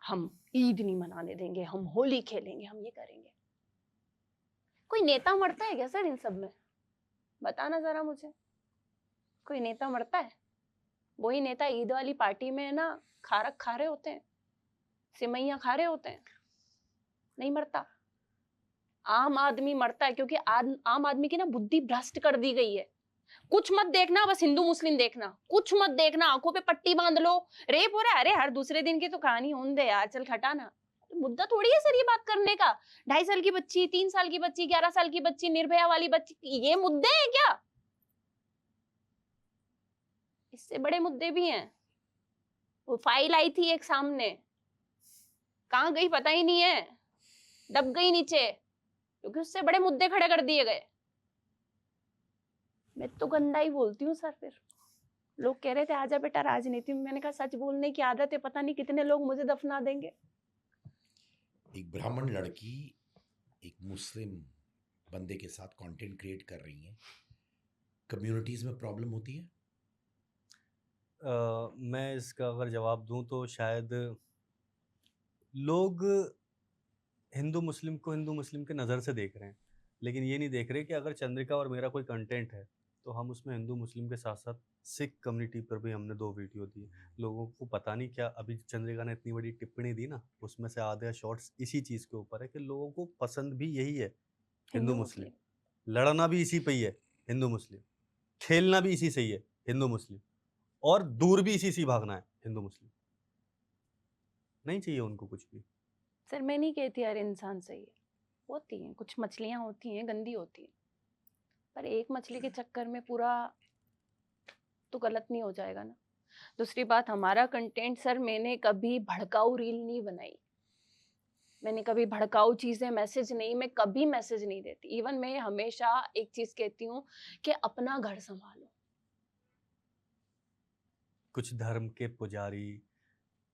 हम ईद नहीं मनाने देंगे, हम होली खेलेंगे, हम ये करेंगे। कोई नेता मरता है क्या सर इन सब में? बताना जरा मुझे, कोई नेता मरता है? वही नेता ईद वाली पार्टी में ना खारक खा रहे होते हैं, सिमैया खा रहे होते हैं, नहीं मरता। आम आदमी मरता है क्योंकि आम आदमी की ना बुद्धि भ्रष्ट कर दी गई है। कुछ मत देखना, बस हिंदू मुस्लिम देखना, कुछ मत देखना, आंखों पे पट्टी बांध लो, रेप हो रहा है, अरे हर दूसरे दिन की तो कहानी होने दे यार, चल खटाना। मुद्दा थोड़ी है सर ये बात करने का। 2.5 साल की बच्ची, 3 साल की बच्ची, 11 साल की बच्ची, निर्भया वाली बच्ची, ये मुद्दे हैं क्या? इससे बड़े मुद्दे भी हैं। वो फाइल आई थी एक सामने, कहाँ गई पता ही नहीं है, दब गई नीचे, क्योंकि उससे बड़े मुद्दे खड़े कर दिए गए। मैं तो गंदा ही बोलती हूँ सर। फिर लोग कह रहे थे आजा बेटा राजनीति में, मैंने कहा सच बोलने की आदत है, पता नहीं कितने लोग मुझे दफना देंगे। एक ब्राह्मण लड़की एक मुस्लिम बंदे के साथ कंटेंट क्रिएट कर रही है, कम्युनिटीज में प्रॉब्लम होती है? मैं इसका अगर जवाब दूं तो शायद लोग हिंदू मुस्लिम को हिंदू मुस्लिम के नज़र से देख रहे हैं, लेकिन ये नहीं देख रहे कि अगर चंद्रिका और मेरा कोई कंटेंट है तो हम उसमें हिंदू मुस्लिम के साथ साथ सिख कम्युनिटी पर भी हमने 2 वीडियो दिए। लोगों को पता नहीं क्या, अभी चंद्रिका ने इतनी बड़ी टिप्पणी दी ना, उसमें से आधे शॉर्ट्स इसी चीज़ के ऊपर है कि लोगों को पसंद भी यही है, हिंदू मुस्लिम। लड़ना भी इसी पे ही है, हिंदू मुस्लिम। खेलना भी इसी से ही है, हिंदू मुस्लिम। और दूर भी इसी से ही भागना है, हिंदू मुस्लिम। नहीं चाहिए उनको कुछ भी। सर मैं नहीं कहती हर इंसान सही है, होती हैं कुछ मछलियां, होती हैं गंदी होती हैं, पर एक मछली के चक्कर में पूरा तो गलत नहीं हो जाएगा ना। दूसरी बात, हमारा कंटेंट सर, मैंने कभी भड़काऊ रील नहीं बनाई, मैंने कभी भड़काऊ चीजें, मैसेज नहीं, मैं कभी मैसेज नहीं देती। इवन मैं हमेशा एक चीज कहती हूँ कि अपना घर संभालो। कुछ धर्म के पुजारी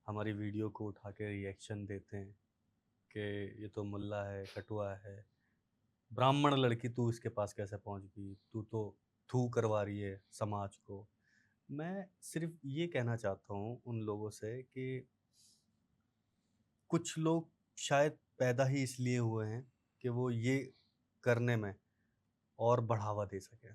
हमारी वीडियो को उठा के रिएक्शन देते हैं कि ये तो मुल्ला है, कटुआ है, ब्राह्मण लड़की तू इसके पास कैसे पहुंच गई, तू तो थू करवा रही है समाज को। मैं सिर्फ ये कहना चाहता हूँ उन लोगों से कि कुछ लोग शायद पैदा ही इसलिए हुए हैं कि वो ये करने में और बढ़ावा दे सके।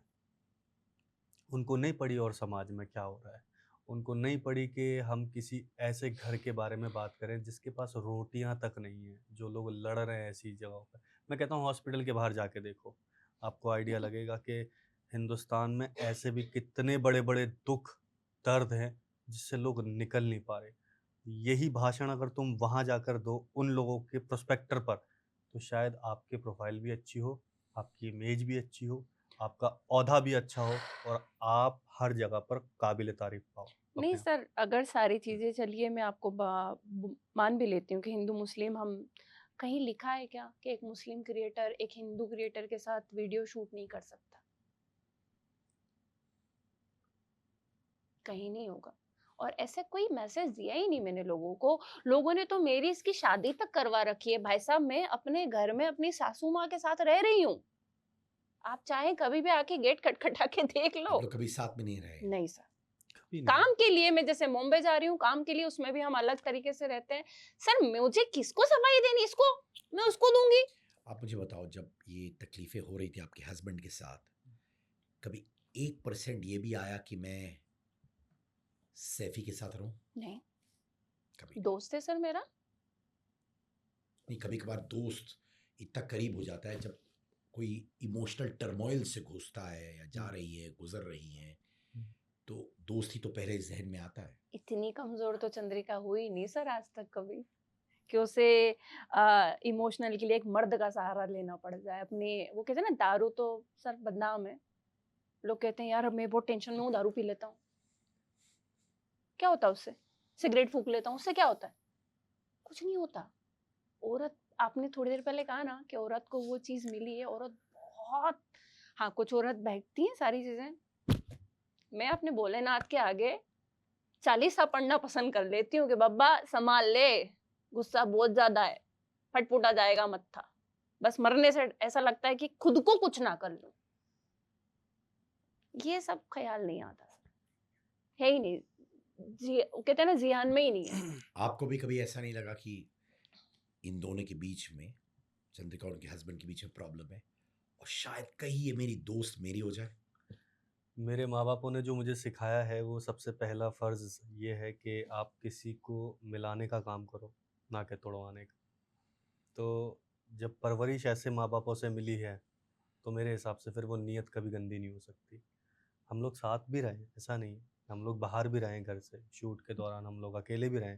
उनको नहीं पड़ी और समाज में क्या हो रहा है, उनको नहीं पड़ी कि हम किसी ऐसे घर के बारे में बात करें जिसके पास रोटियां तक नहीं है, जो लोग लड़ रहे हैं ऐसी जगहों पर। मैं कहता हूँ हॉस्पिटल के बाहर जाके देखो, आपको आइडिया लगेगा कि हिंदुस्तान में ऐसे भी कितने बड़े बड़े दुख दर्द हैं जिससे लोग निकल नहीं पा रहे। यही भाषण अगर तुम वहाँ जाकर दो उन लोगों के प्रोस्पेक्टर पर, तो शायद आपकी प्रोफाइल भी अच्छी हो, आपकी इमेज भी अच्छी हो, आपका औहदा भी अच्छा हो और आप हर जगह पर काबिल तारीफ पाओ। नहीं अपने सर, अगर सारी चीजें, चलिए मैं आपको मान भी लेती हूँ कि हिंदू मुस्लिम, हम कहीं लिखा है क्या कि एक मुस्लिम क्रिएटर एक हिंदू क्रिएटर के साथ वीडियो शूट नहीं कर सकता? कहीं नहीं होगा। और ऐसा कोई मैसेज दिया ही नहीं मैंने लोगों को। लोगों ने तो मेरी इसकी शादी तक करवा रखी है भाई साहब, मैं अपने घर में अपनी सासू माँ के साथ रह रही हूँ, आप चाहें कभी भी आके गेट खटखटा के देख लो। आप लोग कभी साथ में नहीं रहे? नहीं सर, कभी नहीं। काम के लिए मैं जैसे मुंबई जा रही हूँ काम के लिए, उसमें भी हम अलग तरीके से रहते हैं। सर मुझे किसको सफाई देनी, इसको मैं उसको दूंगी। आप मुझे बताओ, जब ये तकलीफें हो रही थी आपके हस्बैंड के साथ, कभी 1% ये भी आया कि मैं सैफी के साथ रहूं? नहीं, कभी दोस्त है सर मेरा। नहीं? कभी कभार दोस्त इतना करीब हो जाता है जब कोई इमोशनल टर्मोइल से घुसता है या जा रही है, गुजर रही है, तो दोस्त ही तो पहले जहन में आता है। इतनी कमजोर तो चंद्रिका हुई नहीं सर आज तक कभी, कि उसे इमोशनल के लिए एक मर्द का सहारा लेना पड़ जाए। अपनी वो कहते हैं ना, दारू तो सर बदनाम है। लोग कहते हैं यार मैं बहुत टेंशन में हूँ, दारू पी लेता हूँ। क्या होता है उससे? सिगरेट फूंक लेता हूँ, उससे क्या होता है? कुछ नहीं होता। औरत, आपने थोड़ी देर पहले कहा ना कि औरत को वो चीज मिली है, औरत बहुत, हाँ कुछ औरत बहकती है सारी चीजें। मैं अपने भोलेनाथ के आगे 40 पढ़ना पसंद कर लेती हूँ कि बब्बा संभाल ले, गुस्सा बहुत ज्यादा है, फटफुटा जाएगा मत्था। बस मरने से ऐसा लगता है कि खुद को कुछ ना कर लूं। ये सब ख्याल नहीं आता सर, है ही नहीं जी, कहते हैं ना जिहान में ही नहीं है। आपको भी कभी ऐसा नहीं लगा कि इन दोनों के बीच में, चंद्रिका और उनके हस्बैंड के बीच में प्रॉब्लम है और शायद कहीं ये मेरी दोस्त मेरी हो जाए? मेरे माँ बापों ने जो मुझे सिखाया है वो सबसे पहला फ़र्ज़ ये है कि आप किसी को मिलाने का काम करो, ना कि तोड़वाने का। तो जब परवरिश ऐसे माँ बापों से मिली है, तो मेरे हिसाब से फिर वो नीयत कभी गंदी नहीं हो सकती। हम लोग साथ भी रहे, ऐसा नहीं है। हम लोग बाहर भी रहे घर से, शूट के दौरान हम लोग अकेले भी रहे,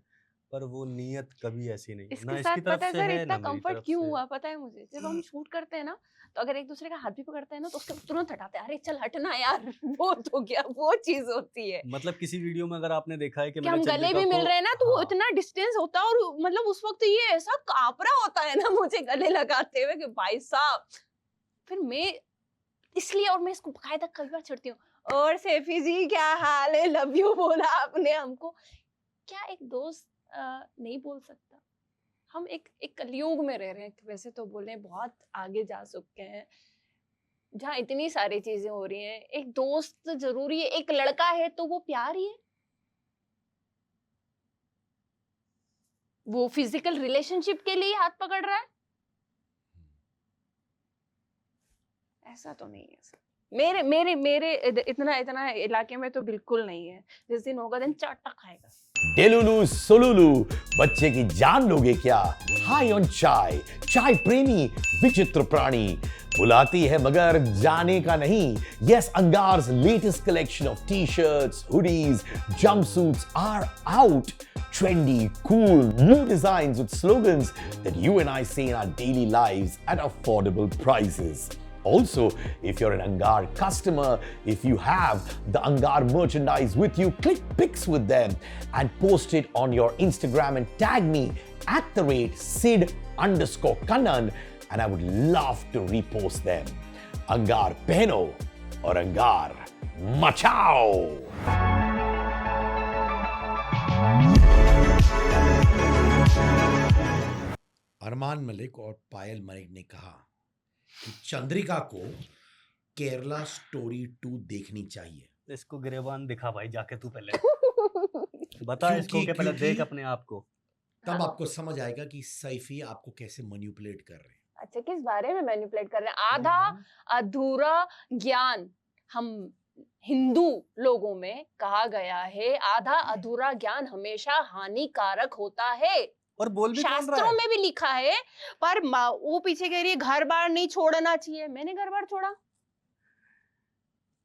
पर वो नीयत कभी ऐसी नहीं है। ना इसके साथ इसकी तरफ पता है से सर है, इतना ना मेरी कंफर्ट तरफ क्यों से। हुआ पता है मुझे? जब हम शूट करते हैं ना, तो अगर एक दूसरे का हाथ भी पकड़ते हैं ना, तो उसको तुरंत हटाते हैं, अरे चल हटना यार बहुत हो गया, वो चीज होती है। मतलब किसी वीडियो में अगर आपने देखा है कि कि मैंने हम गले चंद्रिका भी मिल को, रहे हैं ना, तो वो हाँ, इतना डिस्टेंस होता है, और मतलब उस वक्त ये ऐसा कांप रहा होता है ना मुझे गले लगाते हुए कि भाई साहब। फिर मैं इसलिए, और मैं इसको बकायदा कई बार चिढ़ती हूँ, और सैफी जी क्या हाल है, लव यू बोला आपने हमको। क्या एक दोस्त नहीं बोल सकता? हम एक कलयुग में रह रहे हैं, वैसे तो बोले बहुत आगे जा चुके हैं, जहाँ इतनी सारी चीजें हो रही हैं। एक दोस्त जरूरी है, एक लड़का है तो वो प्यार ही है, वो फिजिकल रिलेशनशिप के लिए हाथ पकड़ रहा है, ऐसा तो नहीं है सर। मेरे मेरे मेरे इतना इतना इलाके में तो बिल्कुल नहीं है। जिस दिन होगा दिन चाटा खाएगा। डेलुलू सोलुलू, बच्चे की जान लोगे क्या? हाई ऑन चाय, चाय प्रेमी विचित्र प्राणी, बुलाती है मगर जाने का नहीं। यस, अंगार्स latest collection of T shirts, hoodies, jumpsuits are out. Trendy, cool, new designs with slogans that you and I see in our daily lives at affordable prices. Also, if you're an Angar customer, if you have the Angar merchandise with you, click pics with them and post it on your Instagram and tag me at @Sid_Kannan, and I would love to repost them. Angar pehno or Angar machao. Armaan Malik और पायल मलिक ने कहा कि चंद्रिका को Kerala story 2 देखनी चाहिए। इसको गिरेबान दिखा भाई जाके, तू पहले बता इसको कि पहले देख अपने आप को, तब हाँ। आपको समझ आएगा कि सैफी आपको कैसे मैनिपुलेट कर रहे हैं। अच्छा, किस बारे में मैनिपुलेट कर रहे हैं? आधा अधूरा ज्ञान हम हिंदू लोगों में कहा गया है, आधा अधूरा ज्ञान हमेशा हानिकारक होता है। और बोल भी कौन रहा शास्त्रों है? में भी लिखा है। पर वो पीछे कह रही है घर बार नहीं छोड़ना चाहिए। मैंने घर बार छोड़ा?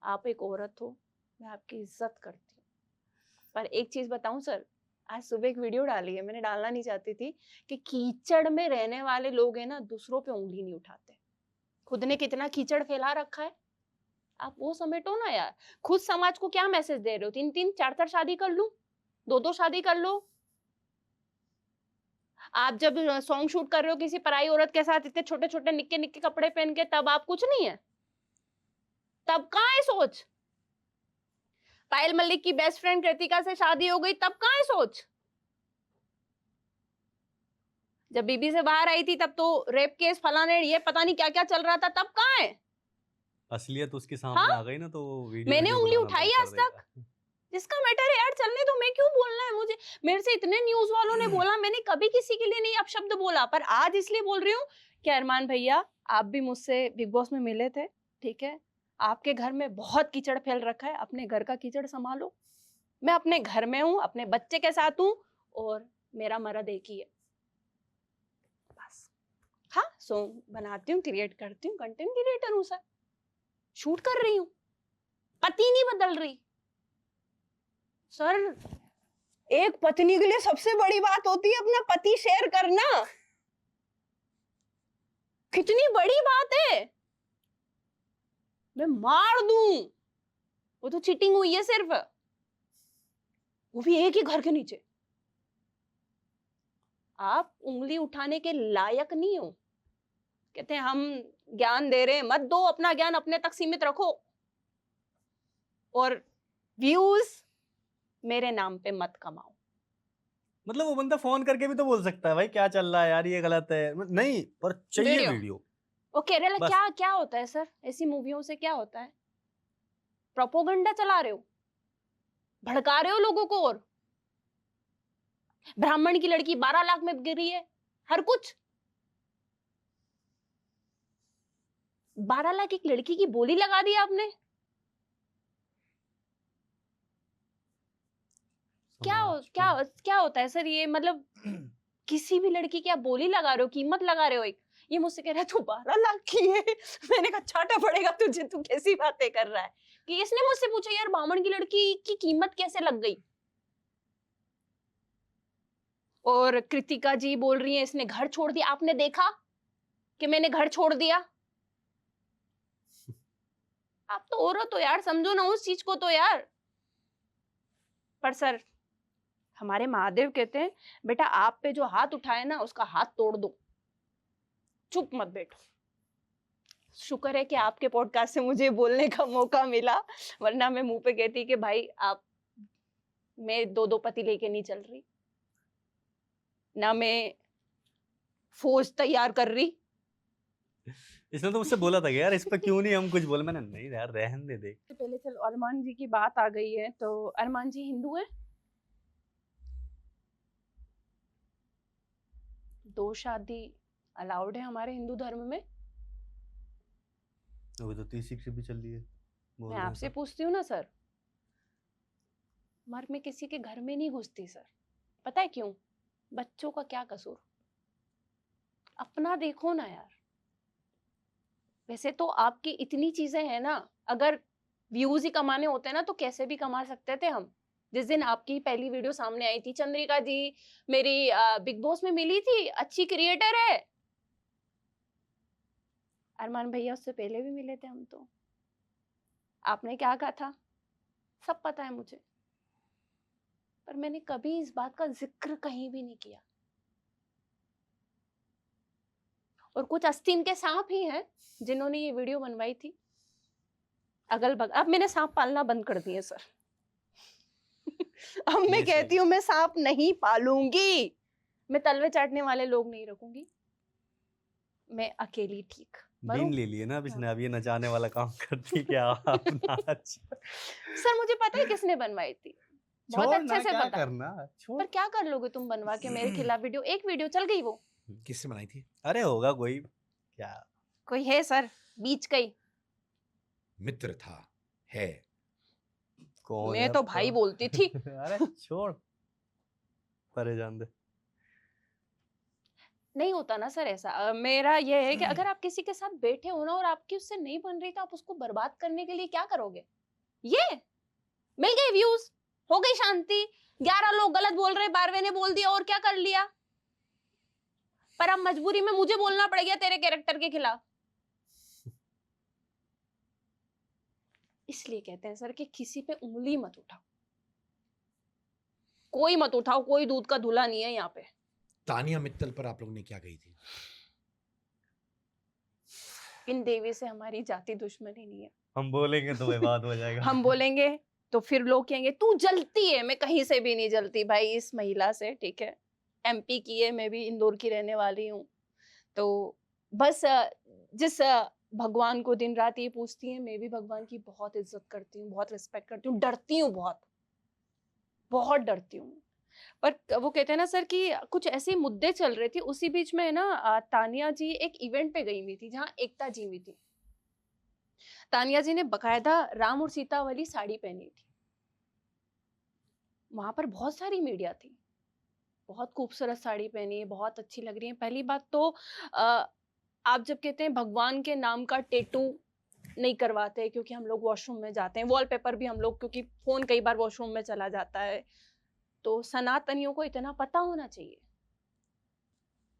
आप एक औरत हो, मैं आपकी इज्जत करती हूँ, पर एक चीज बताऊं सर, आज सुबह एक वीडियो डाली है, मैंने डालना नहीं चाहती थी, कि कीचड़ में रहने वाले लोग हैं ना, दूसरों पे उंगली नहीं उठाते। खुद ने कितना कीचड़ फैला रखा है, आप वो समेटो ना यार। खुद समाज को क्या मैसेज दे रहे हो? 3-3 4-4 शादी कर लूं, 2-2 शादी कर लो। आप जब सॉन्ग शूट कर रहे हो किसी पराई औरत के साथ, इतने छोटे छोटे निक्के निक्के कपड़े पहन के, तब आप कुछ नहीं है? तब कहाँ है सोच? पायल मलिक की बेस्ट फ्रेंड कृतिका से शादी हो गई, तब कहाँ है सोच? जब बीबी से बाहर आई थी तब तो रेप केस फलाने ये पता नहीं क्या क्या चल रहा था, तब कहाँ है? असलियत उसके सामने हाँ? आ गई ना, तो वो वीडियो मैंने वीडियो उंगली बनाना उठाई बंद आज कर तक? देगा। जिसका मैटर है यार, चलने दो। मैं क्यों बोलना है मुझे? मेरे से इतने न्यूज वालों ने बोला, मैंने कभी किसी के लिए नहीं अपशब्द बोला, पर आज इसलिए बोल रही हूँ कि अरमान भैया, आप भी मुझसे बिग बॉस में मिले थे, ठीक है? आपके घर में बहुत कीचड़ फैल रखा है, अपने घर का कीचड़ संभालो। मैं अपने घर में हूँ, अपने बच्चे के साथ हूँ, और मेरा मर्द एक ही है बस। हाँ, सॉन्ग बनाती हूँ, क्रिएट करती हूँ, कंटेंट क्रिएटर हूँ सर, शूट कर रही हूँ, पति नहीं बदल रही सर। एक पत्नी के लिए सबसे बड़ी बात होती है अपना पति शेयर करना। कितनी बड़ी बात है, मैं मार दूं। वो तो चीटिंग हुई है सिर्फ, वो भी एक ही घर के नीचे। आप उंगली उठाने के लायक नहीं हो। कहते हैं हम ज्ञान दे रहे हैं, मत दो, अपना ज्ञान अपने तक सीमित रखो, और व्यूज मेरे नाम पे मत कमाओ। मतलब वो बंदा फोन करके भी तो बोल सकता है भाई क्या चल रहा है यार, ये गलत है, नहीं पर चाहिए वीडियो। वीडियो। वो केरला बस। क्या क्या होता है सर, ऐसी मूवियों से क्या होता है? प्रोपोगंडा चला रहे हो, भड़का रहे हो लोगों को, और ब्राह्मण की लड़की 12 लाख में गिरी है, हर कुछ। 12 लाख एक लड़की की बोली लगा दी आपने। क्या होता है सर ये? मतलब किसी भी लड़की की आप बोली लगा रहे हो, कीमत लगा रहे हो एक। ये मुझसे कह रहा है तू 12 लाख की है। मैंने कहा छाटा पड़ेगा तुझे, तू कैसी बातें कर रहा है? कि इसने मुझसे पूछा यार ब्राह्मण की लड़की की कीमत कैसे लग गई, और कृतिका जी बोल रही है इसने घर छोड़ दिया। आपने देखा कि मैंने घर छोड़ दिया? आप तो औरत हो यार, समझो ना उस चीज को तो यार। पर सर हमारे महादेव कहते हैं बेटा आप पे जो हाथ उठाए ना उसका हाथ तोड़ दो, चुप मत बैठो। शुक्र है कि आपके पॉडकास्ट से मुझे बोलने का मौका मिला, वरना मैं मुंह पे कहती कि भाई आप, मैं 2 पति लेके नहीं चल रही, ना मैं फौज तैयार कर रही। इसने तो मुझसे बोला था कि यार इस पे क्यों नहीं हम कुछ बोले, मैंने नहीं यार रहन दे दे। पहले चलो अरमान जी की बात आ गई है, तो अरमान जी हिंदू है? 2 शादी अलाउड है हमारे हिंदू धर्म में। अभी तो तीसरी भी चल रही है। बोल मैं रहे हैं आपसे सब। पूछती हूँ ना सर, मर मैं किसी के घर में नहीं घुसती सर। पता है क्यों? बच्चों का क्या कसूर? अपना देखो ना यार। वैसे तो आपकी इतनी चीजें हैं ना, अगर व्यूज ही कमाने होते ना तो कैसे भी कमा सकते थे हम। जिस दिन आपकी पहली वीडियो सामने आई थी, चंद्रिका जी मेरी बिग बॉस में मिली थी, अच्छी क्रिएटर है। अरमान भैया उससे पहले भी मिले थे हम तो। आपने क्या कहा था सब पता है मुझे, पर मैंने कभी इस बात का जिक्र कहीं भी नहीं किया। और कुछ आस्तीन के सांप ही हैं जिन्होंने ये वीडियो बनवाई थी अगल बगल। अब मैंने सांप पालना बंद कर दिए सर। अब मैं ये कहती सही। हूँ मैं सांप नहीं पालूंगी, मैं तलवे चाटने वाले लोग नहीं रखूंगी, मैं अकेली ठीक। बीन ले लिए ना अब इसने, अब ये नचाने वाला काम करती क्या आप नाच। सर मुझे पता है किसने बनवाई थी, बहुत छोड़ अच्छे ना, से क्या पता। करना छोड़। पर क्या कर लोगे तुम बनवा के मेरे खिलाफ वीडियो? एक वीडियो चल गई वो। किससे बनाई थी? अरे होगा कोई क्या। कोई है सर बीच का ही? मित्र था, है। कौन मैं है तो अब भाई बोलती थी। अरे छोड़, परेशान दे। नहीं होता ना सर ऐसा। मेरा ये है कि अगर आप किसी के साथ बैठे हो ना और आपकी उससे नहीं बन रही, तो आप उसको बर्बाद करने के लिए क्या करोगे? ये मिल गए व्यूज, हो गई शांति, 11 लोग गलत बोल रहे, 12वें ने बोल दिया, और क्या कर लिया? पर अब मजबूरी में मुझे बोलना पड़ गया तेरे कैरेक्टर के खिलाफ। इसलिए कहते हैं सर कि किसी पे उंगली मत उठाओ, कोई मत उठाओ, कोई दूध का धुला नहीं है यहाँ पे। तानिया मित्तल पर आप लोगों ने क्या कही थी? इन देवी से हमारी जाति दुश्मनी नहीं है। हम बोलेंगे तो विवाद हो जाएगा। हम बोलेंगे तो फिर लोग कहेंगे तू जलती है। मैं कहीं से भी नहीं जलती भाई, इस महिला से, ठीक है। एमपी की है, मैं भी इंदौर की रहने वाली हूँ। तो बस जिस भगवान को दिन रात ये पूछती है, मैं भी भगवान की बहुत इज्जत करती हूँ, बहुत रिस्पेक्ट करती हूँ, डरती हूँ, बहुत बहुत डरती हूँ। पर वो कहते हैं ना सर कि कुछ ऐसे मुद्दे चल रहे थे, उसी बीच में ना तानिया जी एक इवेंट पे गई हुई थी जहाँ एकता जी हुई थी। तानिया जी ने बकायदा राम और सीता वाली साड़ी पहनी थी। वहां पर बहुत सारी मीडिया थी, बहुत खूबसूरत साड़ी पहनी है, बहुत अच्छी लग रही है। पहली बात तो आप जब कहते हैं भगवान के नाम का टेटू नहीं करवाते, क्योंकि हम लोग वॉशरूम में जाते हैं, वॉलपेपर भी हम लोग, क्योंकि फोन कई बार वॉशरूम में चला जाता है, तो सनातनियों को इतना पता होना चाहिए,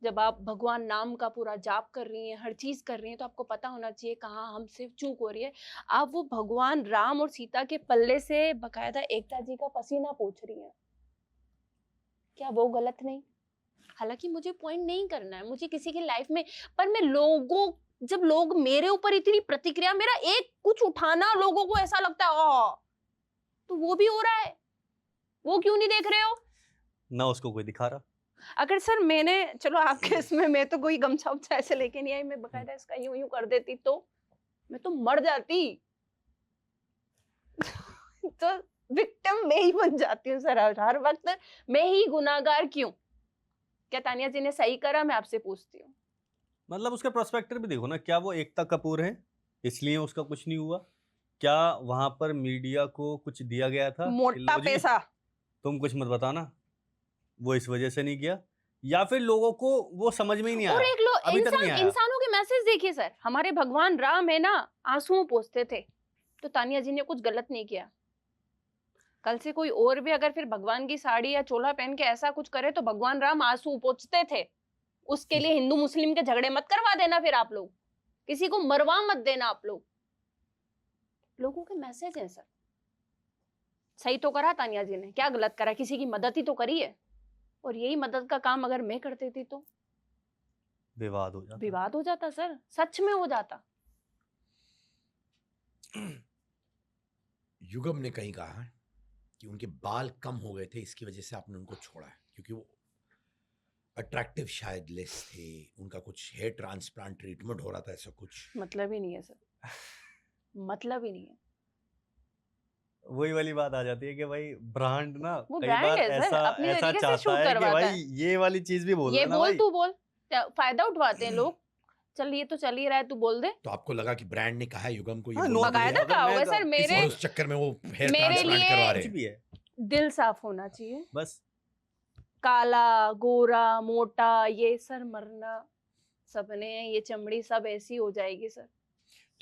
जब आप भगवान नाम का पूरा जाप कर रही हैं, हर चीज कर रही हैं, तो आपको पता होना चाहिए कहाँ हमसे चूक हो रही है। आप वो भगवान राम और सीता के पल्ले से बकायदा एकता जी का पसीना पोंछ रही हैं, क्या वो गलत नहीं? हालांकि मुझे पॉइंट नहीं करना है, मुझे किसी की लाइफ में, पर मैं लोगों, जब लोग मेरे ऊपर इतनी प्रतिक्रिया, मेरा एक कुछ उठाना लोगों को ऐसा लगता है तो वो भी हो रहा है, वो क्यों नहीं देख रहे हो? ना उसको कोई दिखा रहा। अगर सर मैंने, चलो आपके इसमें मैं तो कोई गमछा उमछा ऐसे लेके नहीं आई, मैं बकायदा इसका यूं यूं कर देती तो मैं तो मर जाती। तो विक्टिम मैं ही बन जाती हूँ सर, हर वक्त मैं ही गुनाहगार क्यों? क्या तानिया जी ने सही करा, मैं आपसे पूछती हूँ। मतलब उसका प्रोस्पेक्टर भी देखो ना, क्या वो एकता कपूर है इसलिए उसका कुछ नहीं हुआ? क्या वहां पर मीडिया को कुछ दिया गया था कि मोटा लो जी, पैसा, तुम कुछ मत बताना, वो इस वजह से नहीं किया? या फिर लोगों को वो समझ में ही नहीं और आया? एक लोग अभी तक नहीं आया। इंसानों के मैसेज देखिए सर, हमारे भगवान राम है ना, आंसू पोंछते थे, तो तानिया जी ने कुछ गलत नहीं किया। कल से कोई और भी अगर फिर भगवान की साड़ी या चोला पहन के ऐसा कुछ करे तो भगवान राम आंसू पोंछते थे। उसके लिए हिंदू मुस्लिम के झगड़े मत करवा देना, फिर आप लोग किसी को मरवा मत देना। आप लोग, लोगों के मैसेज हैं सर। सही तो करा तानिया जी ने, क्या गलत करा? किसी की मदद ही तो करी है, और यही मदद का काम अगर मैं करती थी तो विवाद हो जाता। विवाद हो जाता सर, सच में हो जाता। युगम ने कहीं कहा है कि उनके बाल कम हो गए थे, इसकी वजह से आपने उनको छोड़ा है, क्योंकि वो अट्रैक्टिव शायद लेस थे, उनका कुछ हेयर ट्रांसप्लांट ट्रीटमेंट हो रहा था, ऐसा कुछ। मतलब ही नहीं है सर, मतलब ही नहीं है। वही वाली बात आ जाती है कि भाई ब्रांड ना वो कई ब्रांड बार है सर, ऐसा अपनी ऐसा तरीके से चाहता शूट है कि करवाता भाई है। ये वाली चीज भी बोल ये देना बोल, भाई। तू बोल, फायदा उठवाते हैं लोग। चल ये तो चल ही रहा है, तू बोल दे। तो आपको लगा कि ब्रांड ने कहा है युगम को ये हाँ, बोलने नो के लिए, बकायदा अगर कहा मैं होगा सर, मेरे और उस चक्कर में वो हेयर मेरे ट्रांसप्लांट लिए करवा रहे कुछ हैं। भी है, दिल साफ होना चाहिए। बस काला गोरा मोटा ये सर मरना सबने है, ये चमड़ी सब ऐसी हो जाएगी सर।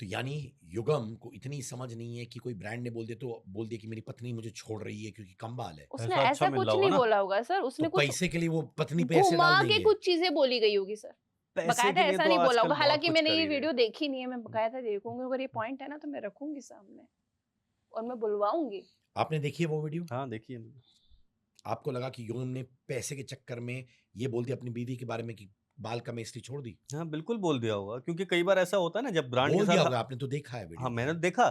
तो यानी युगम को इतनी समझ नहीं है कि कोई ब्रांड ने बोल दिया कि मेरी पत्नी मुझे छोड़ रही है क्योंकि कम बाल है, उसने ऐसा अच्छा ऐसा मिल कुछ रहा होगा नहीं ना। बोला होगा सर, तो उसने कुछ पैसे के लिए वो पत्नी पे ऐसे घुमा डाल के देंगे। कुछ चीजें बोली गई होगी सर, पैसे बकायदा के लिए ऐसा तो नहीं बोला आजकल होगा। बहुत हालांकि कुछ मैंने कर ये ही रहे वीडियो देखी नहीं है, मैं बकायदा देखूंगी, अगर ये पॉइंट है ना तो मैं रखूंगी सामने और मैं बुलवाऊंगी। आपने देखी है वो वीडियो? हाँ देखिए मैंने। आपको लगा कि युगम ने पैसे के चक्कर में ये बोल दिया अपनी बीवी के बारे में कि बाल का मैं इसलिए छोड़ दी? हाँ बिल्कुल बोल दिया होगा, क्योंकि कई बार ऐसा होता है ना जब ब्रांड के बोल दिया साथ। होगा, आपने तो देखा है वीडियो। हाँ मैंने देखा,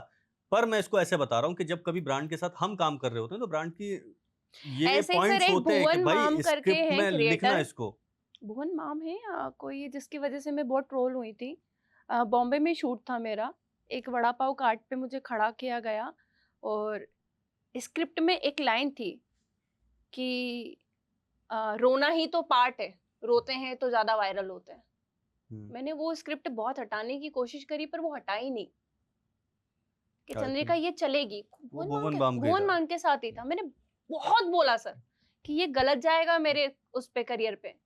पर मैं इसको ऐसे बता रहा हूँ कि जब कभी ब्रांड के साथ हम काम कर रहे होते हैं तो ब्रांड की ये ऐसे ही सर पॉइंट्स एक होते हैं कि भुवन माम भाई करके स्क्रिप्ट हैं में लिखना क्रिएटर, इसको। भुवन माम है या कोई, जिसकी वजह से मैं बहुत ट्रोल हुई थी। बॉम्बे में शूट था मेरा, एक वड़ा पाव काट पे मुझे खड़ा किया गया और स्क्रिप्ट में एक लाइन थी कि रोना ही तो पार्ट है, रोते हैं तो ज्यादा वायरल होते हैं। मैंने वो स्क्रिप्ट बहुत हटाने की कोशिश करी पर वो हटा ही नहीं कि क्या चंद्रिका थी? ये चलेगी। वो भुवन बाम के भुवन था। मान के साथ ही था। मैंने बहुत बोला सर कि ये गलत जाएगा मेरे उस पे करियर पे,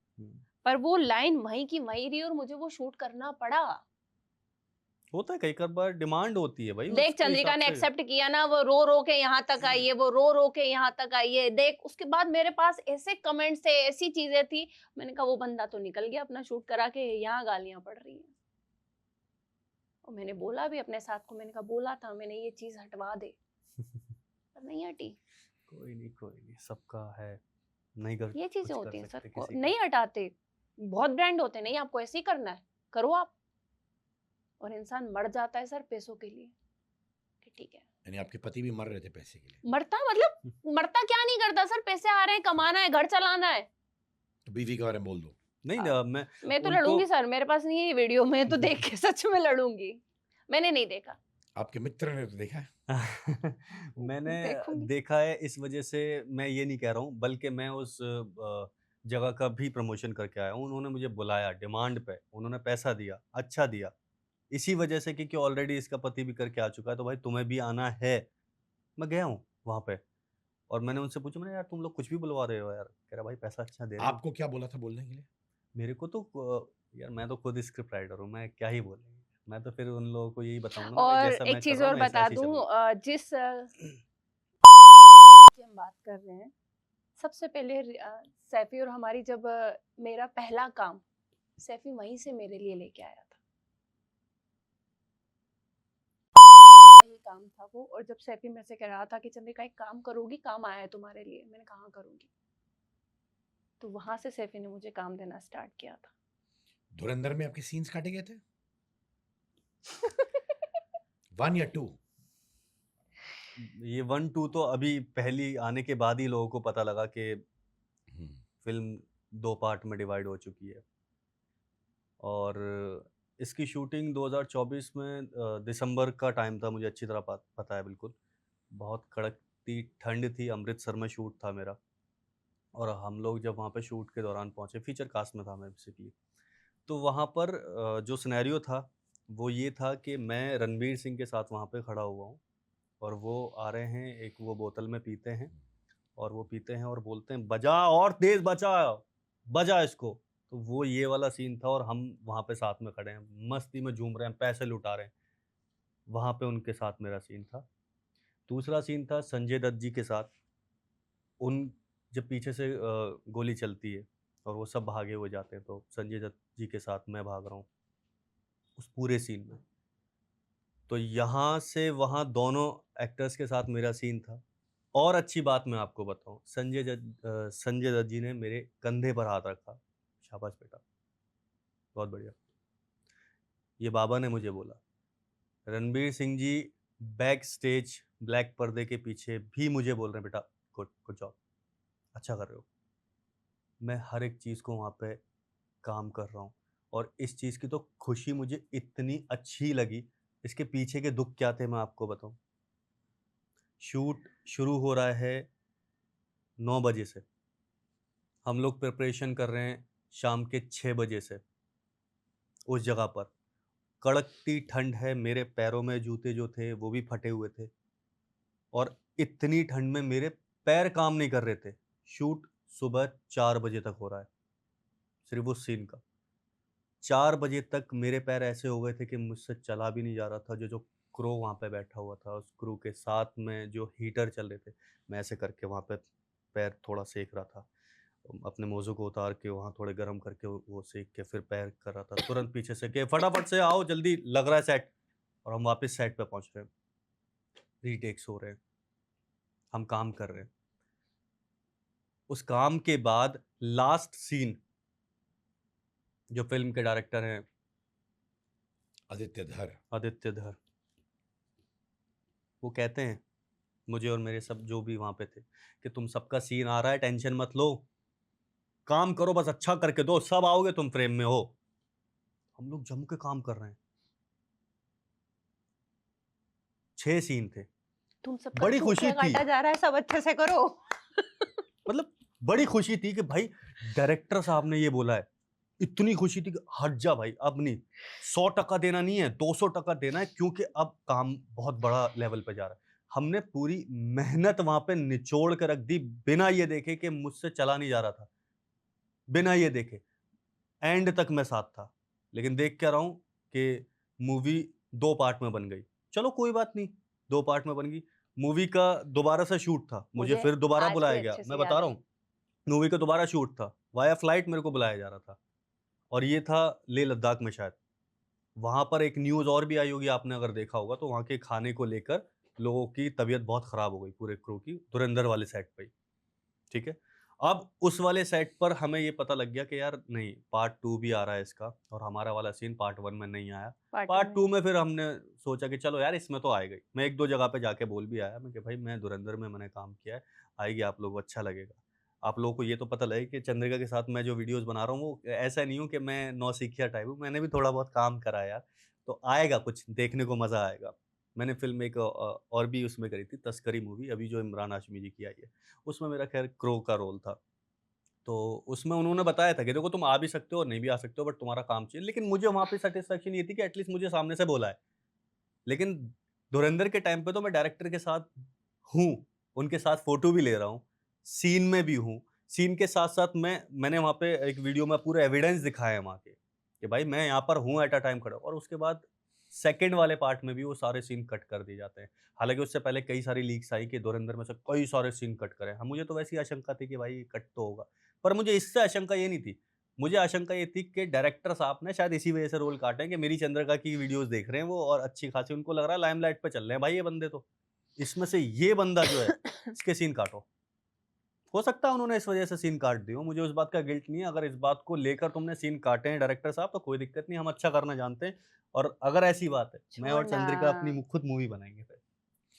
पर वो लाइन वहीं की वहीं रही और मुझे वो शूट करना पड़ा। होता है, कई बार डिमांड होती है भाई। देख उसके चंद्रिका हिसाब ने से। एक्सेप्ट किया ना, वो रो रो के यहाँ तक आई है, वो रो रो के यहाँ तक आई है। देख उसके बाद मेरे पास ऐसे कमेंट्स थे, ऐसी चीजें थी, मैंने कहा वो बंदा तो निकल गया अपना शूट करा के, यहाँ गालियां पड़ रही हैं। और मैंने बोला भी अपने साथ को, मैंने कहा बोला था मैंने ये चीज हटवा दे, पर नहीं हटी। कोई नहीं, सबका है, नहीं कर ये चीजें कुछ होती कर हैं सकते सर, किसी का। नहीं हटाते। बहुत ब्रांड होते हैं, नहीं आपको ऐसे ही करना है, करो आप। और इंसान मर जाता है सर पैसों के लिए, कि ठीक है। यानी आपके पति भी मर रहे थे पैसे के लिए? मरता मतलब मरता क्या नहीं करता सर, पैसे आ रहे हैं, कमाना है, घर चलाना है। तो बीवी के बारे में बोल दो। नहीं मैं तो उनको- लड़ूंगी सर, मेरे पास नहीं है ये वीडियो, मैं तो देख के सच में लड़ूंगी। मैंने नहीं देखा। आपके मित्र ने तो देखा है। मैंने देखूंगी। देखा है, इस वजह से मैं ये नहीं कह रहा हूँ, बल्कि मैं उस जगह का भी प्रमोशन करके आया हूँ। उन्होंने मुझे बुलाया डिमांड पे, उन्होंने पैसा दिया, अच्छा दिया, इसी वजह से क्योंकि ऑलरेडी इसका पति भी करके आ चुका है, तो भाई तुम्हें भी आना है। मैं गया हूँ वहाँ पे और मैंने उनसे पूछा, मैंने यार तुम लोग कुछ भी बुलवा रहे हो यार। कह रहा भाई पैसा अच्छा दे रहे हो। आपको क्या बोला था बोलने के लिए? मेरे को तो यार मैं तो खुद स्क्रिप्ट राइटर हूँ, मैं क्या ही बोलेंगे। मैं तो फिर उन लोगों को यही बताऊंगा ना भाई, और जैसा एक मैं चीज कर रहा और हूँ ना, बता ऐसे ही दूं, चलो। जिस की हम बात कर रहे हैं, सबसे पहले सैफी और हमारी जब मेरा पहला काम सैफी वहीं से मेरे लिए लेके आया था। ये काम था वो, और जब सैफी मेरे से कह रहा था कि चंद्रिका एक काम करोगी, काम आया है तुम्हारे लिए, मैंने कहा हाँ करूंगी। तो वहां से सैफी ने मुझे काम देना स्टार्ट किया था। धुरंधर में आपके सीन्स काटे गए थे 1 या 2? ये 1-2 तो अभी पहली आने के बाद ही लोगों को पता लगा कि फिल्म 2 पार्ट में डिवाइड हो चुकी है। और इसकी शूटिंग 2024 में दिसंबर का टाइम था, मुझे अच्छी तरह पता है बिल्कुल। बहुत कड़कती ठंड थी, अमृतसर में शूट था मेरा। और हम लोग जब वहाँ पे शूट के दौरान पहुँचे, फीचर कास्ट में था मैं बेसिकली, तो वहाँ पर जो सिनेरियो था वो ये था कि मैं रणवीर सिंह के साथ वहाँ पे खड़ा हुआ हूँ और वो आ रहे हैं, एक वो बोतल में पीते हैं और वो पीते हैं और बोलते हैं बजा और तेज बजा इसको। तो वो ये वाला सीन था और हम वहाँ पे साथ में खड़े हैं, मस्ती में झूम रहे हैं, पैसे लुटा रहे हैं। वहाँ पे उनके साथ मेरा सीन था। दूसरा सीन था संजय दत्त जी के साथ। उन जब पीछे से गोली चलती है और वो सब भागे हुए जाते हैं, तो संजय दत्त जी के साथ मैं भाग रहा हूँ उस पूरे सीन में। तो यहाँ से वहाँ दोनों एक्टर्स के साथ मेरा सीन था। और अच्छी बात मैं आपको बताऊँ, संजय दत्त जी ने मेरे कंधे पर हाथ रखा, शाबाश बेटा, बहुत बढ़िया। ये बाबा ने मुझे बोला। Ranveer Singh ji back stage black पर्दे के पीछे भी मुझे बोल रहे हैं बेटा गुड जॉब, अच्छा कर रहे हो। मैं हर एक चीज़ को वहाँ पे काम कर रहा हूँ और इस चीज़ की तो खुशी मुझे इतनी अच्छी लगी। इसके पीछे के दुख क्या थे मैं आपको बताऊँ। शूट शुरू हो रहा है 9 बजे से, हम लोग प्रिपरेशन कर रहे हैं शाम के 6 बजे से। उस जगह पर कड़कती ठंड है, मेरे पैरों में जूते जो थे वो भी फटे हुए थे और इतनी ठंड में मेरे पैर काम नहीं कर रहे थे। शूट सुबह 4 बजे तक हो रहा है, सिर्फ उस सीन का। 4 बजे तक मेरे पैर ऐसे हो गए थे कि मुझसे चला भी नहीं जा रहा था। जो क्रू वहाँ पे बैठा हुआ था, उस क्रू के साथ में जो हीटर चल रहे थे, मैं ऐसे करके वहाँ पे पैर थोड़ा सेक रहा था, अपने मोज़ों को उतार के वहाँ थोड़े गर्म करके वो सेक के फिर पैर कर रहा था। तुरंत पीछे से कि फटाफट से आओ, जल्दी लग रहा है सेट। और हम वापस सेट पे पहुँच रहे हैं, रीटेक्स हो रहे हैं, हम काम कर रहे हैं। उस काम के बाद लास्ट सीन, जो फिल्म के डायरेक्टर हैं आदित्य धर, वो कहते हैं मुझे और मेरे सब जो भी वहाँ पे थे कि तुम सबका सीन आ रहा है, टेंशन मत लो, काम करो, बस अच्छा करके दो, सब आओगे तुम फ्रेम में हो। हम लोग जम के काम कर रहे हैं। 6 सीन थे। तुम सबका बड़ी तो खुशी भूखिया थी, काटा जा रहा है, सब अच्छे से करो। मतलब बड़ी खुशी थी कि भाई डायरेक्टर साहब ने ये बोला है। इतनी खुशी थी कि हट जा भाई, अब नहीं, 100% देना नहीं है, 200% देना है, क्योंकि अब काम बहुत बड़ा लेवल पे जा रहा है। हमने पूरी मेहनत वहां पे निचोड़ के रख दी, बिना ये देखे कि मुझसे चला नहीं जा रहा था, बिना ये देखे एंड तक मैं साथ था। लेकिन देख क्या रहा हूं कि मूवी 2 पार्ट में बन गई। चलो कोई बात नहीं, 2 पार्ट में बन गई। मूवी का दोबारा से शूट था, मुझे मुझे फिर दोबारा आज भी बुलाया गया। अच्छे से मैं याद बता रहा है। हूँ, मूवी का दोबारा शूट था, वाया फ्लाइट मेरे को बुलाया जा रहा था और ये था लेह लद्दाख में शायद। वहाँ पर एक न्यूज़ और भी आई होगी, आपने अगर देखा होगा, तो वहाँ के खाने को लेकर लोगों की तबीयत बहुत ख़राब हो गई, पूरे क्रू की, धुरंधर वाले सेट पे ही, ठीक है। अब उस वाले सेट पर हमें ये पता लग गया कि यार नहीं, पार्ट 2 भी आ रहा है इसका, और हमारा वाला सीन पार्ट 1 में नहीं आया। पार्ट 2 में फिर हमने सोचा कि चलो यार इसमें तो आएगा ही। मैं 1-2 जगह पे जाके बोल भी आया मैं कि भाई मैं धुरंधर में मैंने काम किया है, आएगी, आप लोगों को अच्छा लगेगा। आप लोगों को ये तो पता लगे कि चंद्रिका के साथ मैं जो वीडियोस बना रहा हूँ वो ऐसा नहीं हूँ कि मैं नौसिखिया टाइप हूँ, मैंने भी थोड़ा बहुत काम करा है यार, तो आएगा, कुछ देखने को मज़ा आएगा। मैंने फिल्म एक और भी उसमें करी थी, तस्करी मूवी, अभी जो इमरान हाशमी जी की आई है, उसमें मेरा खैर क्रो का रोल था। तो उसमें उन्होंने बताया था कि देखो तुम आ भी सकते हो और नहीं भी आ सकते हो, बट तुम्हारा काम चाहिए। लेकिन मुझे वहाँ पे सेटिस्फेक्शन ये थी कि एटलीस्ट मुझे सामने से बोला है। लेकिन धुरंधर के टाइम पे तो मैं डायरेक्टर के साथ हूँ, उनके साथ फोटो भी ले रहा हूँ, सीन में भी हूँ। सीन के साथ साथ मैंने वहाँ पे एक वीडियो में पूरे एविडेंस दिखाए हैं वहाँ के कि भाई मैं यहाँ पर हूँ एट अ टाइम खड़ा, और उसके बाद सेकंड वाले पार्ट में भी वो सारे सीन कट कर दिए जाते हैं। हालाँकि उससे पहले कई सारी लीक्स आई कि धुरंधर में से कई सारे सीन कट करे। हाँ, मुझे तो वैसी आशंका थी कि भाई कट तो होगा। पर मुझे इससे आशंका ये नहीं थी। मुझे आशंका ये थी कि डायरेक्टर साहब ने शायद इसी वजह से रोल काटे हैं कि मेरी चंद्रिका की वीडियोज़ देख रहे हैं वो और अच्छी खासी उनको लग रहा है लाइमलाइट पे चल रहे हैं भाई ये बंदे तो। इसमें से ये बंदा जो है इसके सीन काटो। हो सकता है उन्होंने इस वजह से सीन काट दिए हों, मुझे उस बात का गिल्ट नहीं है। अगर इस बात को लेकर तुमने सीन काटे हैं डायरेक्टर साहब तो कोई दिक्कत नहीं, हम अच्छा करना जानते हैं। और अगर ऐसी बात है, मैं और छोड़ना। चंद्रिका अपनी खुद मूवी बनाएँगे फिर।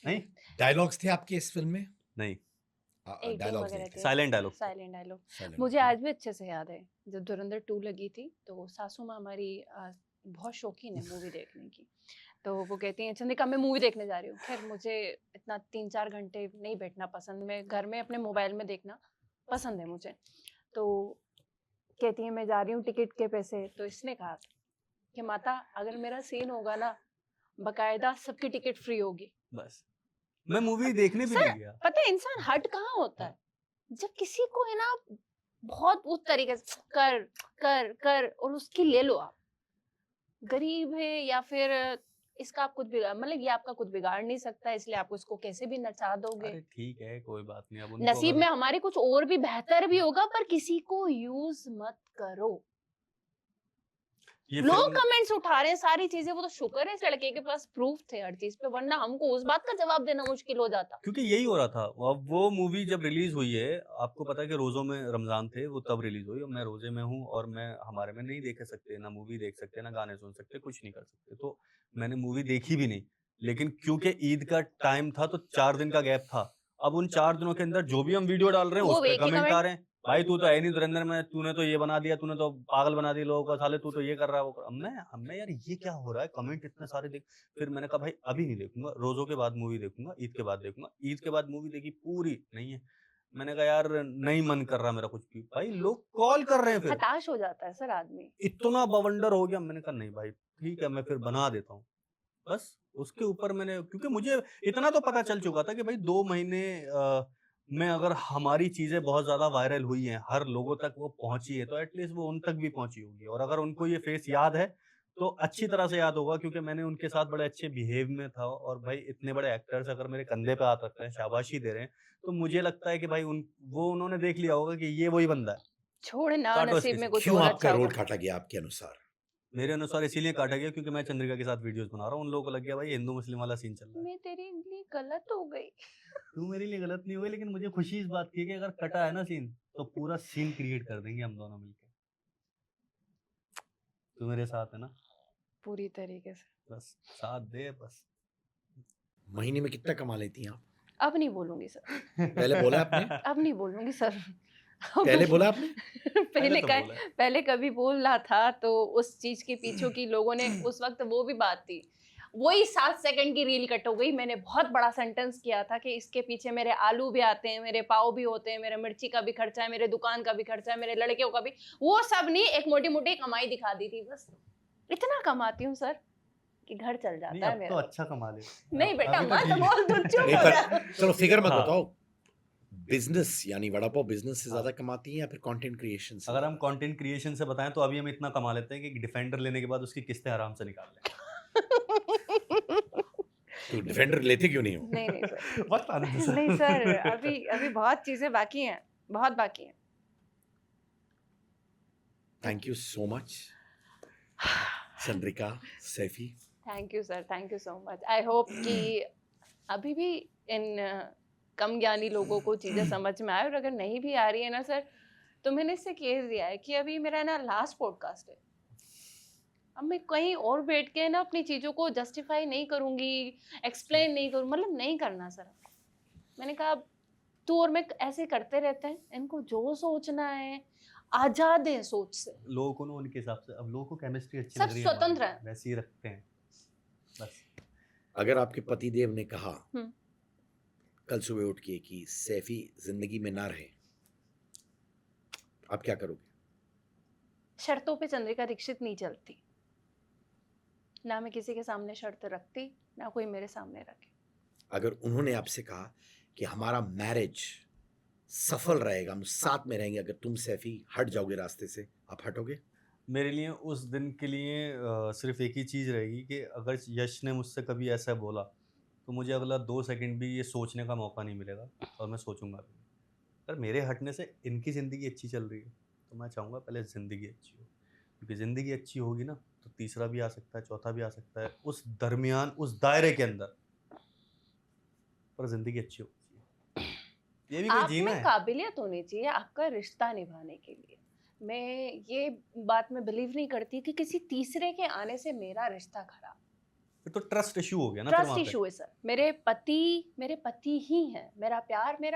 नहीं? डायलॉग्स थे आपके इस फिल्म में? नहीं, एडिटिंग डायलॉग्स वगैरह नहीं थे। साइलेंट डायलॉग थे। Silent dialogue. Silent मुझे थे। आज भी अच्छे से याद है जब धुरंधर 2 लगी थी तो सासू माँ हमारी बहुत शौकीन है मूवी देखने की। तो वो कहती हैं चंद्रिका मैं मूवी देखने जा रही हूँ। खैर मुझे इतना 3-4 घंटे नहीं बैठना पसंद, मैं घर में अपने मोबाइल में देखना पसंद है मुझे। तो कहती है मैं जा रही हूँ टिकट के पैसे, तो इसने कहा कि माता अगर मेरा सीन होगा ना बकायदा सबकी टिकट फ्री होगी। बस। मैं मूवी देखने भी सर, नहीं गया। पता है इंसान हट कहाँ होता है जब किसी को है ना बहुत उस तरीके से कर कर कर और उसकी ले लो आप। गरीब है या फिर इसका आप कुछ बिगाड़ मतलब ये आपका कुछ बिगाड़ नहीं सकता इसलिए आप उसको कैसे भी नचा दोगे। अरे ठीक है, कोई बात नहीं। अब उनको नसीब अगर में हमारे कुछ और भी बेहतर भी होगा पर किसी को यूज मत करो। ये लोग फ़िल्म कमेंट्स उठा रहे हैं सारी चीजें, वो तो शुक्र है इस लड़के के पास प्रूफ थे हर चीज पे, वरना हमको उस बात का जवाब देना मुश्किल हो जाता। क्योंकि यही हो रहा था। अब वो मूवी जब रिलीज़ हुई है, आपको पता है कि रोज़ों में रमज़ान थे, वो तब रिलीज़ हुई और मैं रोज़े में हूँ और मैं हमारे में नहीं देख सकते, ना मूवी देख सकते, ना गाने सुन सकते, कुछ नहीं कर सकते। तो मैंने मूवी देखी भी नहीं। लेकिन क्योंकि ईद का टाइम था तो 4 दिन का गैप था। अब उन 4 दिनों के अंदर जो भी हम वीडियो डाल रहे हैं, वो उस पे एक ही कमेंट आ कमेंट रहे हैं, भाई तू तो है नहीं धुरंधर में, तूने तो ये बना दिया, तूने तो पागल बना दिया लोगों को, साले तू तो ये कर रहा है, वो कर अब मैं यार ये क्या हो रहा है? कमेंट इतने सारे देख फिर मैंने कहा भाई अभी नहीं देखूँगा, रोज़ों के बाद मूवी देखूँगा, ईद के बाद देखूँगा। ईद के बाद मूवी देखी पूरी नहीं है। मैंने कहा यार नहीं मन कर रहा मेरा कुछ भी। भाई लोग कॉल कर रहे हैं फिर, हताश हो जाता है सर आदमी। इतना बवंडर हो गया। मैंने कहा नहीं भाई ठीक है मैं फिर बना देता हूँ। बस उसके ऊपर मैंने क्योंकि मुझे इतना तो पता चल चुका था कि भाई 2 महीने में अगर हमारी चीज़ें बहुत ज़्यादा वायरल हुई हैं, हर लोगों तक वो पहुँची है, तो एटलीस्ट वो उन तक भी पहुँची होगी। और अगर उनको ये फेस याद है, तो अच्छी तरह से याद होगा क्योंकि मैंने उनके साथ बड़े अच्छे बिहेव में था और भाई इतने बड़े एक्टर्स अगर मेरे कंधे पे हाथ रख रहे हैं, शाबाशी दे रहे हैं, तो मुझे लगता है कि भाई उन्होंने देख लिया होगा कि ये वही बंदा है। छोड़ना काटो नसीब इसकी में सीट। कुछ क्यों और आपका अच्छा रोल होगा। काटा गया आपके अनुसार? मेरे अनुसार इसीलिए काटा गया क्योंकि मैं चंद्रिका के साथ वीडियोज़ बना रहा हूँ। उन लोगों को लग गया भाई हिंदू मुस्लिम वाला सीन चल रहा है। मैं तेरे लिए गलत हो गई। तू मेरे लिए गलत नहीं हुई लेकिन मुझे खुशी इस बात की है कि अगर कटा है ना सीन तो पूरा सीन क्रिएट कर देंगे हम दोनों मिलके। तू मेरे साथ है ना? पूरी तरीके से। बस साथ दे बस। महीने में कितना कमा लेती हैं आप? अब नहीं बोलूंगी सर। पहले बोला आपने? अब नहीं बोलूंगी सर। पहले बोला आपने? पहले तो का बोला है। पहले कभी बोल रहा था तो उस चीज के पीछे की लोगों ने उस वक्त वो भी बात थी। वही 7 सेकंड की रील कट हो गई। मैंने बहुत बड़ा सेंटेंस किया था कि इसके पीछे मेरे आलू भी आते हैं, मेरे पाव भी होते हैं, मेरे मिर्ची का भी खर्चा है, मेरे दुकान का भी खर्चा है, मेरे लड़कियों का भी। वो सब नहीं, एक मोटी मोटी कमाई दिखा दी थी बस। इतना कमाती हूँ सर कि घर चल नहीं जाता है अब तो मेरा। अच्छा कमा ले। नहीं बेटा अभी तो मत ठीक है। बोल, तू चुप नहीं हो पर जा। चलो फिगर मत हाँ। बताओ। बिजनेस यानी वड़ा पाव बिजनेस से ज्यादा कमाती हैं या फिर कंटेंट क्रिएशन से? अगर हम कंटेंट क्रिएशन से बताएं तो अभी हम इतना कमा लेते हैं कि डिफेंडर लेने के बाद उसकी किस्तें आराम से निकाल लें। तो डिफेंडर लेते क्यों नहीं हो? नहीं नहीं सर। वक्त आने दो सर। नहीं सर, अभी अभी बहुत चीजें बाकी हैं, बहुत बाकी हैं। Thank you so much Chandrika Saifi. Thank you sir, thank you so much. I hope कि अभी भी इन कम ज्ञानी लोगों को चीज़ें समझ में आए, और अगर नहीं भी आ रही है ना सर, तो मैंने इससे केस दिया है कि अभी मेरा ना लास्ट पॉडकास्ट है। अब मैं कहीं और बैठ के ना अपनी चीज़ों को जस्टिफाई नहीं करूँगी, एक्सप्लेन नहीं करूँ, मतलब नहीं करना सर। मैंने कहा तू और मैं ऐसे करते रहते हैं, इनको जो सोचना है आजाद है सोच से। लोगों को ना उनके हिसाब से अब लोगों को केमिस्ट्री अच्छी सब लग रही है स्वतंत्र हमारी, हैं। वैसे ही रखते हैं बस। अगर आपके पतिदेव ने कहा हम्म। कल सुबह उठ के कि सैफी जिंदगी में ना रहे, आप क्या करोगे? शर्तों पे चंद्रिका दीक्षित नहीं चलती। ना मैं किसी के सामने शर्त रखती, ना कोई मेरे सामने रखे। अगर उन्होंने आपसे कहा कि हमारा मैरिज सफल रहेगा, हम साथ में रहेंगे, अगर तुम सैफी हट जाओगे रास्ते से, आप हटोगे? मेरे लिए उस दिन के लिए सिर्फ एक ही चीज़ रहेगी कि अगर यश ने मुझसे कभी ऐसा बोला तो मुझे अगला 2 सेकंड भी ये सोचने का मौका नहीं मिलेगा और मैं सोचूंगा भी नहीं। अगर मेरे हटने से इनकी ज़िंदगी अच्छी चल रही है तो मैं चाहूँगा पहले ज़िंदगी अच्छी हो, क्योंकि ज़िंदगी अच्छी होगी ना तो तीसरा भी आ सकता है, चौथा भी आ सकता है, उस दरमियान उस दायरे के अंदर, पर ज़िंदगी अच्छी होनी चाहिए। ये भी कोई आप जीना में है। काबिलियत होनी चाहिए आपका रिश्ता निभाने के लिए। मैं ये बात में बिलीव नहीं करती कि किसी तीसरे के आने से मेरा रिश्ता खराब। फिर तो ट्रस्ट इशू हो गया ना फिर ट्रस्ट वहाँ पे। इशू है सर। मेरे पति ही हैं। मेरा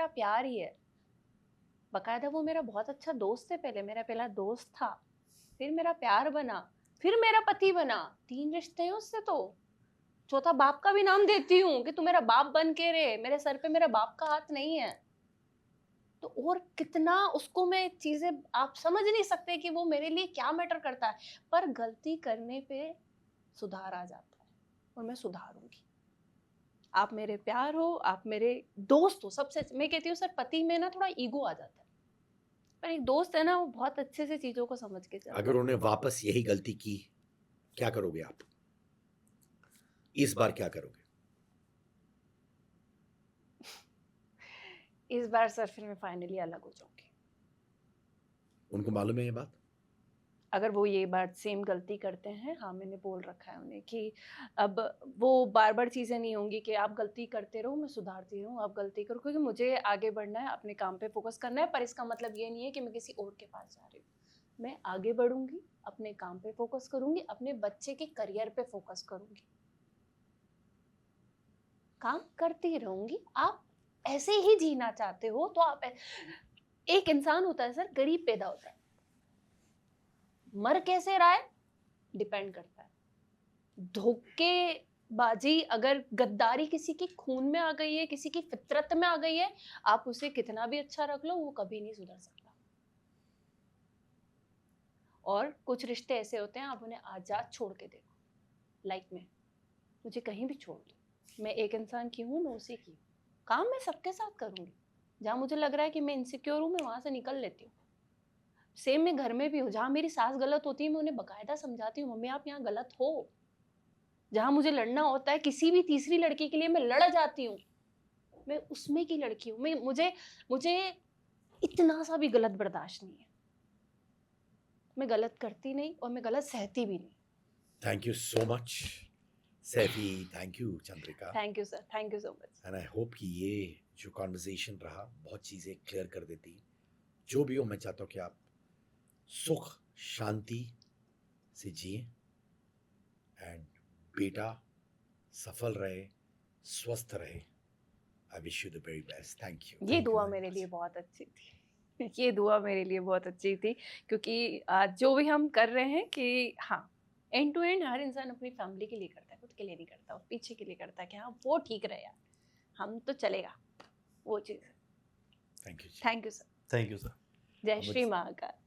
प्यार ही है। बकायदा वो मेरा बहुत अच्छा दोस्त है। पहले मेरा पहला दोस्त था, फिर मेरा प्यार बना, फिर मेरा पति बना। 3 रिश्ते हैं उससे। तो चौथा बाप का भी नाम देती हूँ कि तू मेरा बाप बन के रहे। मेरे सर पे मेरा बाप का हाथ नहीं है। तो और कितना उसको मैं चीजें आप समझ नहीं सकते कि वो मेरे लिए क्या मैटर करता है। पर गलती करने पे सुधार आ जाता है और मैं सुधारूंगी। आप मेरे प्यार हो, आप मेरे दोस्त हो। सबसे मैं कहती हूँ सर, पति में ना थोड़ा ईगो आ जाता है, पर एक दोस्त है ना, वो बहुत अच्छे से चीजों को समझ के चलता है। अगर उन्हें वापस यही गलती की, क्या करोगे आप? इस बार क्या करोगे? इस बार सर फिर मैं फाइनली अलग हो जाऊंगी। उनको मालूम है ये बात? अगर वो ये बात सेम गलती करते हैं, हाँ मैंने बोल रखा है उन्हें कि अब वो बार बार चीज़ें नहीं होंगी कि आप गलती करते रहो मैं सुधारती रहूँ, आप गलती करो, क्योंकि मुझे आगे बढ़ना है, अपने काम पे फोकस करना है। पर इसका मतलब ये नहीं है कि मैं किसी और के पास जा रही हूँ। मैं आगे बढ़ूंगी, अपने काम पे फोकस करूंगी, अपने बच्चे के करियर पे फोकस करूंगी, काम करती रहूंगी। आप ऐसे ही जीना चाहते हो तो आप एक इंसान होता है सर, गरीब पैदा होता है, मर कैसे रहा है डिपेंड करता है। धोखेबाजी, अगर गद्दारी किसी की खून में आ गई है, किसी की फितरत में आ गई है, आप उसे कितना भी अच्छा रख लो, वो कभी नहीं सुधर सकता। और कुछ रिश्ते ऐसे होते हैं, आप उन्हें आजाद छोड़ के देखो लाइफ में। मुझे कहीं भी छोड़ दो, मैं एक इंसान की हूँ, मैं उसी की हूँ। काम मैं सबके साथ करूंगी। जहाँ मुझे लग रहा है कि मैं इनसिक्योर हूँ, मैं वहां से निकल लेती हूँ। सेम मैं घर में भी हूँ। जहाँ मेरी सास गलत होती है, मैं उन्हें बकायदा समझाती हूँ, मम्मी आप यहाँ गलत हो। जहाँ मुझे लड़ना होता है किसी भी तीसरी लड़की के लिए, मैं लड़ जाती हूँ। मैं उसमें की लड़की हूँ। मुझे इतना सा भी गलत बर्दाश्त नहीं है। मैं गलत करती नहीं और मैं गलत सहती भी नहीं। Thank you so much Saifi, thank you Chandrika, thank you sir, thank you so much. And I hope कि ये जो कॉन्वर्सेशन रहा बहुत चीज़ें क्लियर कर देती। जो भी हो, मैं चाहता हूँ कि आप सुख शांति से जिए एंड बेटा सफल रहे, स्वस्थ रहे। I wish you the very best. Thank you. ये दुआ मेरे लिए बहुत अच्छी थी। ये दुआ मेरे लिए बहुत अच्छी थी, क्योंकि आज जो भी हम कर रहे हैं कि हाँ, एंड टू एंड हर इंसान अपनी फैमिली के लिए करता है, खुद के लिए नहीं करता, और पीछे के लिए करता है कि हाँ वो ठीक रहे यार, हम तो चलेगा, वो चीज़। Thank you. Thank you sir. Thank you sir. Jai Shri Mahakal.